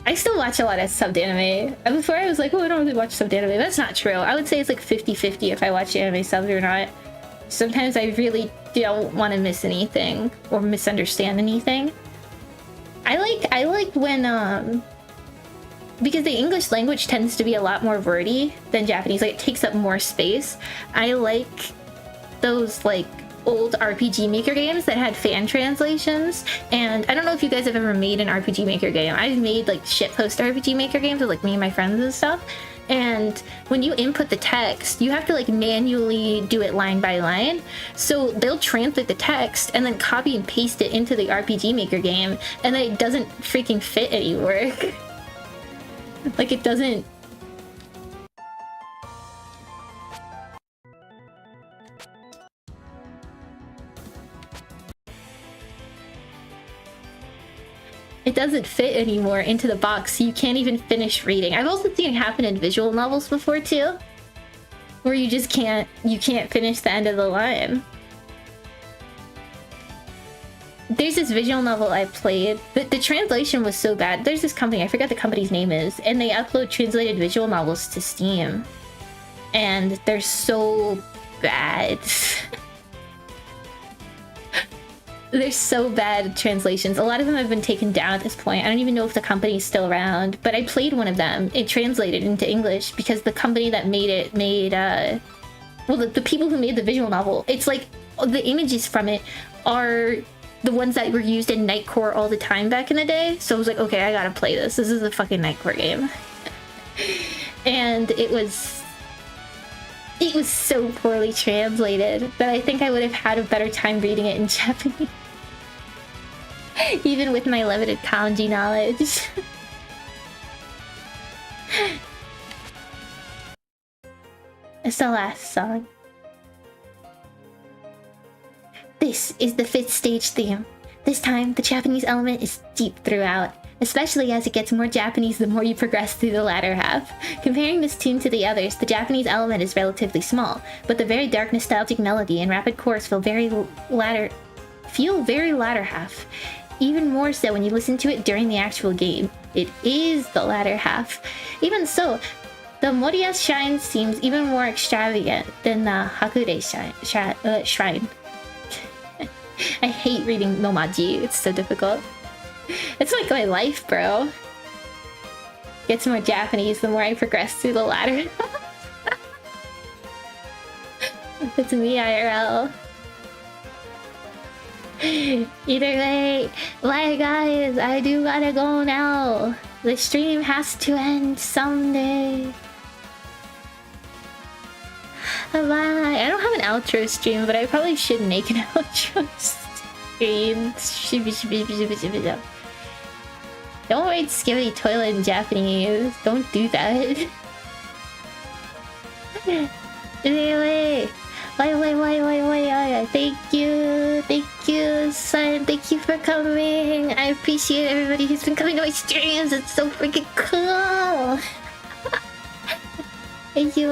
I still watch a lot of subbed anime. Before I was like, oh, I don't really watch subbed anime. That's not true. I would say it's like 50-50 if I watch anime subbed or not. Sometimes I really don't want to miss anything or misunderstand anything. I like when because the English language tends to be a lot more wordy than Japanese. Like, it takes up more space. I like those like old RPG Maker games that had fan translations. And I don't know if you guys have ever made an RPG Maker game. I've made like shitpost RPG Maker games with like me and my friends and stuff. And when you input the text, you have to like manually do it line by line. So they'll translate the text and then copy and paste it into the RPG Maker game, and then it doesn't freaking fit anywhere. Like, it doesn't... It doesn't fit anymore into the box, so you can't even finish reading. I've also seen it happen in visual novels before too, where you just can't finish the end of the line. There's this visual novel I played, but the translation was so bad. There's this company, I forgot the company's name is, and they upload translated visual novels to Steam. And they're so bad. They're so bad translations. A lot of them have been taken down at this point. I don't even know if the company's still around, but I played one of them. It translated into English because the company that made it made, well, the people who made the visual novel, it's like the images from it are the ones that were used in Nightcore all the time back in the day. So I was like, okay, I gotta play this. This is a fucking Nightcore game. And it was so poorly translated that I think I would have had a better time reading it in Japanese. Even with my limited kanji knowledge. It's the last song. This is the 5th stage theme. This time, the Japanese element is deep throughout, especially as it gets more Japanese the more you progress through the latter half. Comparing this tune to the others, the Japanese element is relatively small, but the very dark nostalgic melody and rapid chorus feel very latter half. Even more so when you listen to it during the actual game. It is the latter half. Even so, the Moriya Shrine seems even more extravagant than the Hakure Shrine. I hate reading Nomaji, it's so difficult. It's like my life, bro. Gets more Japanese the more I progress through the ladder. It's me, IRL. Either way, bye guys, I do gotta go now. The stream has to end someday. Bye. I don't have an outro stream, but I probably should make an outro stream. Don't write Skibidi Toilet in Japanese. Don't do that. Anyway, Why, thank you, son, thank you for coming. I appreciate everybody who's been coming to my streams. It's so freaking cool. Thank you.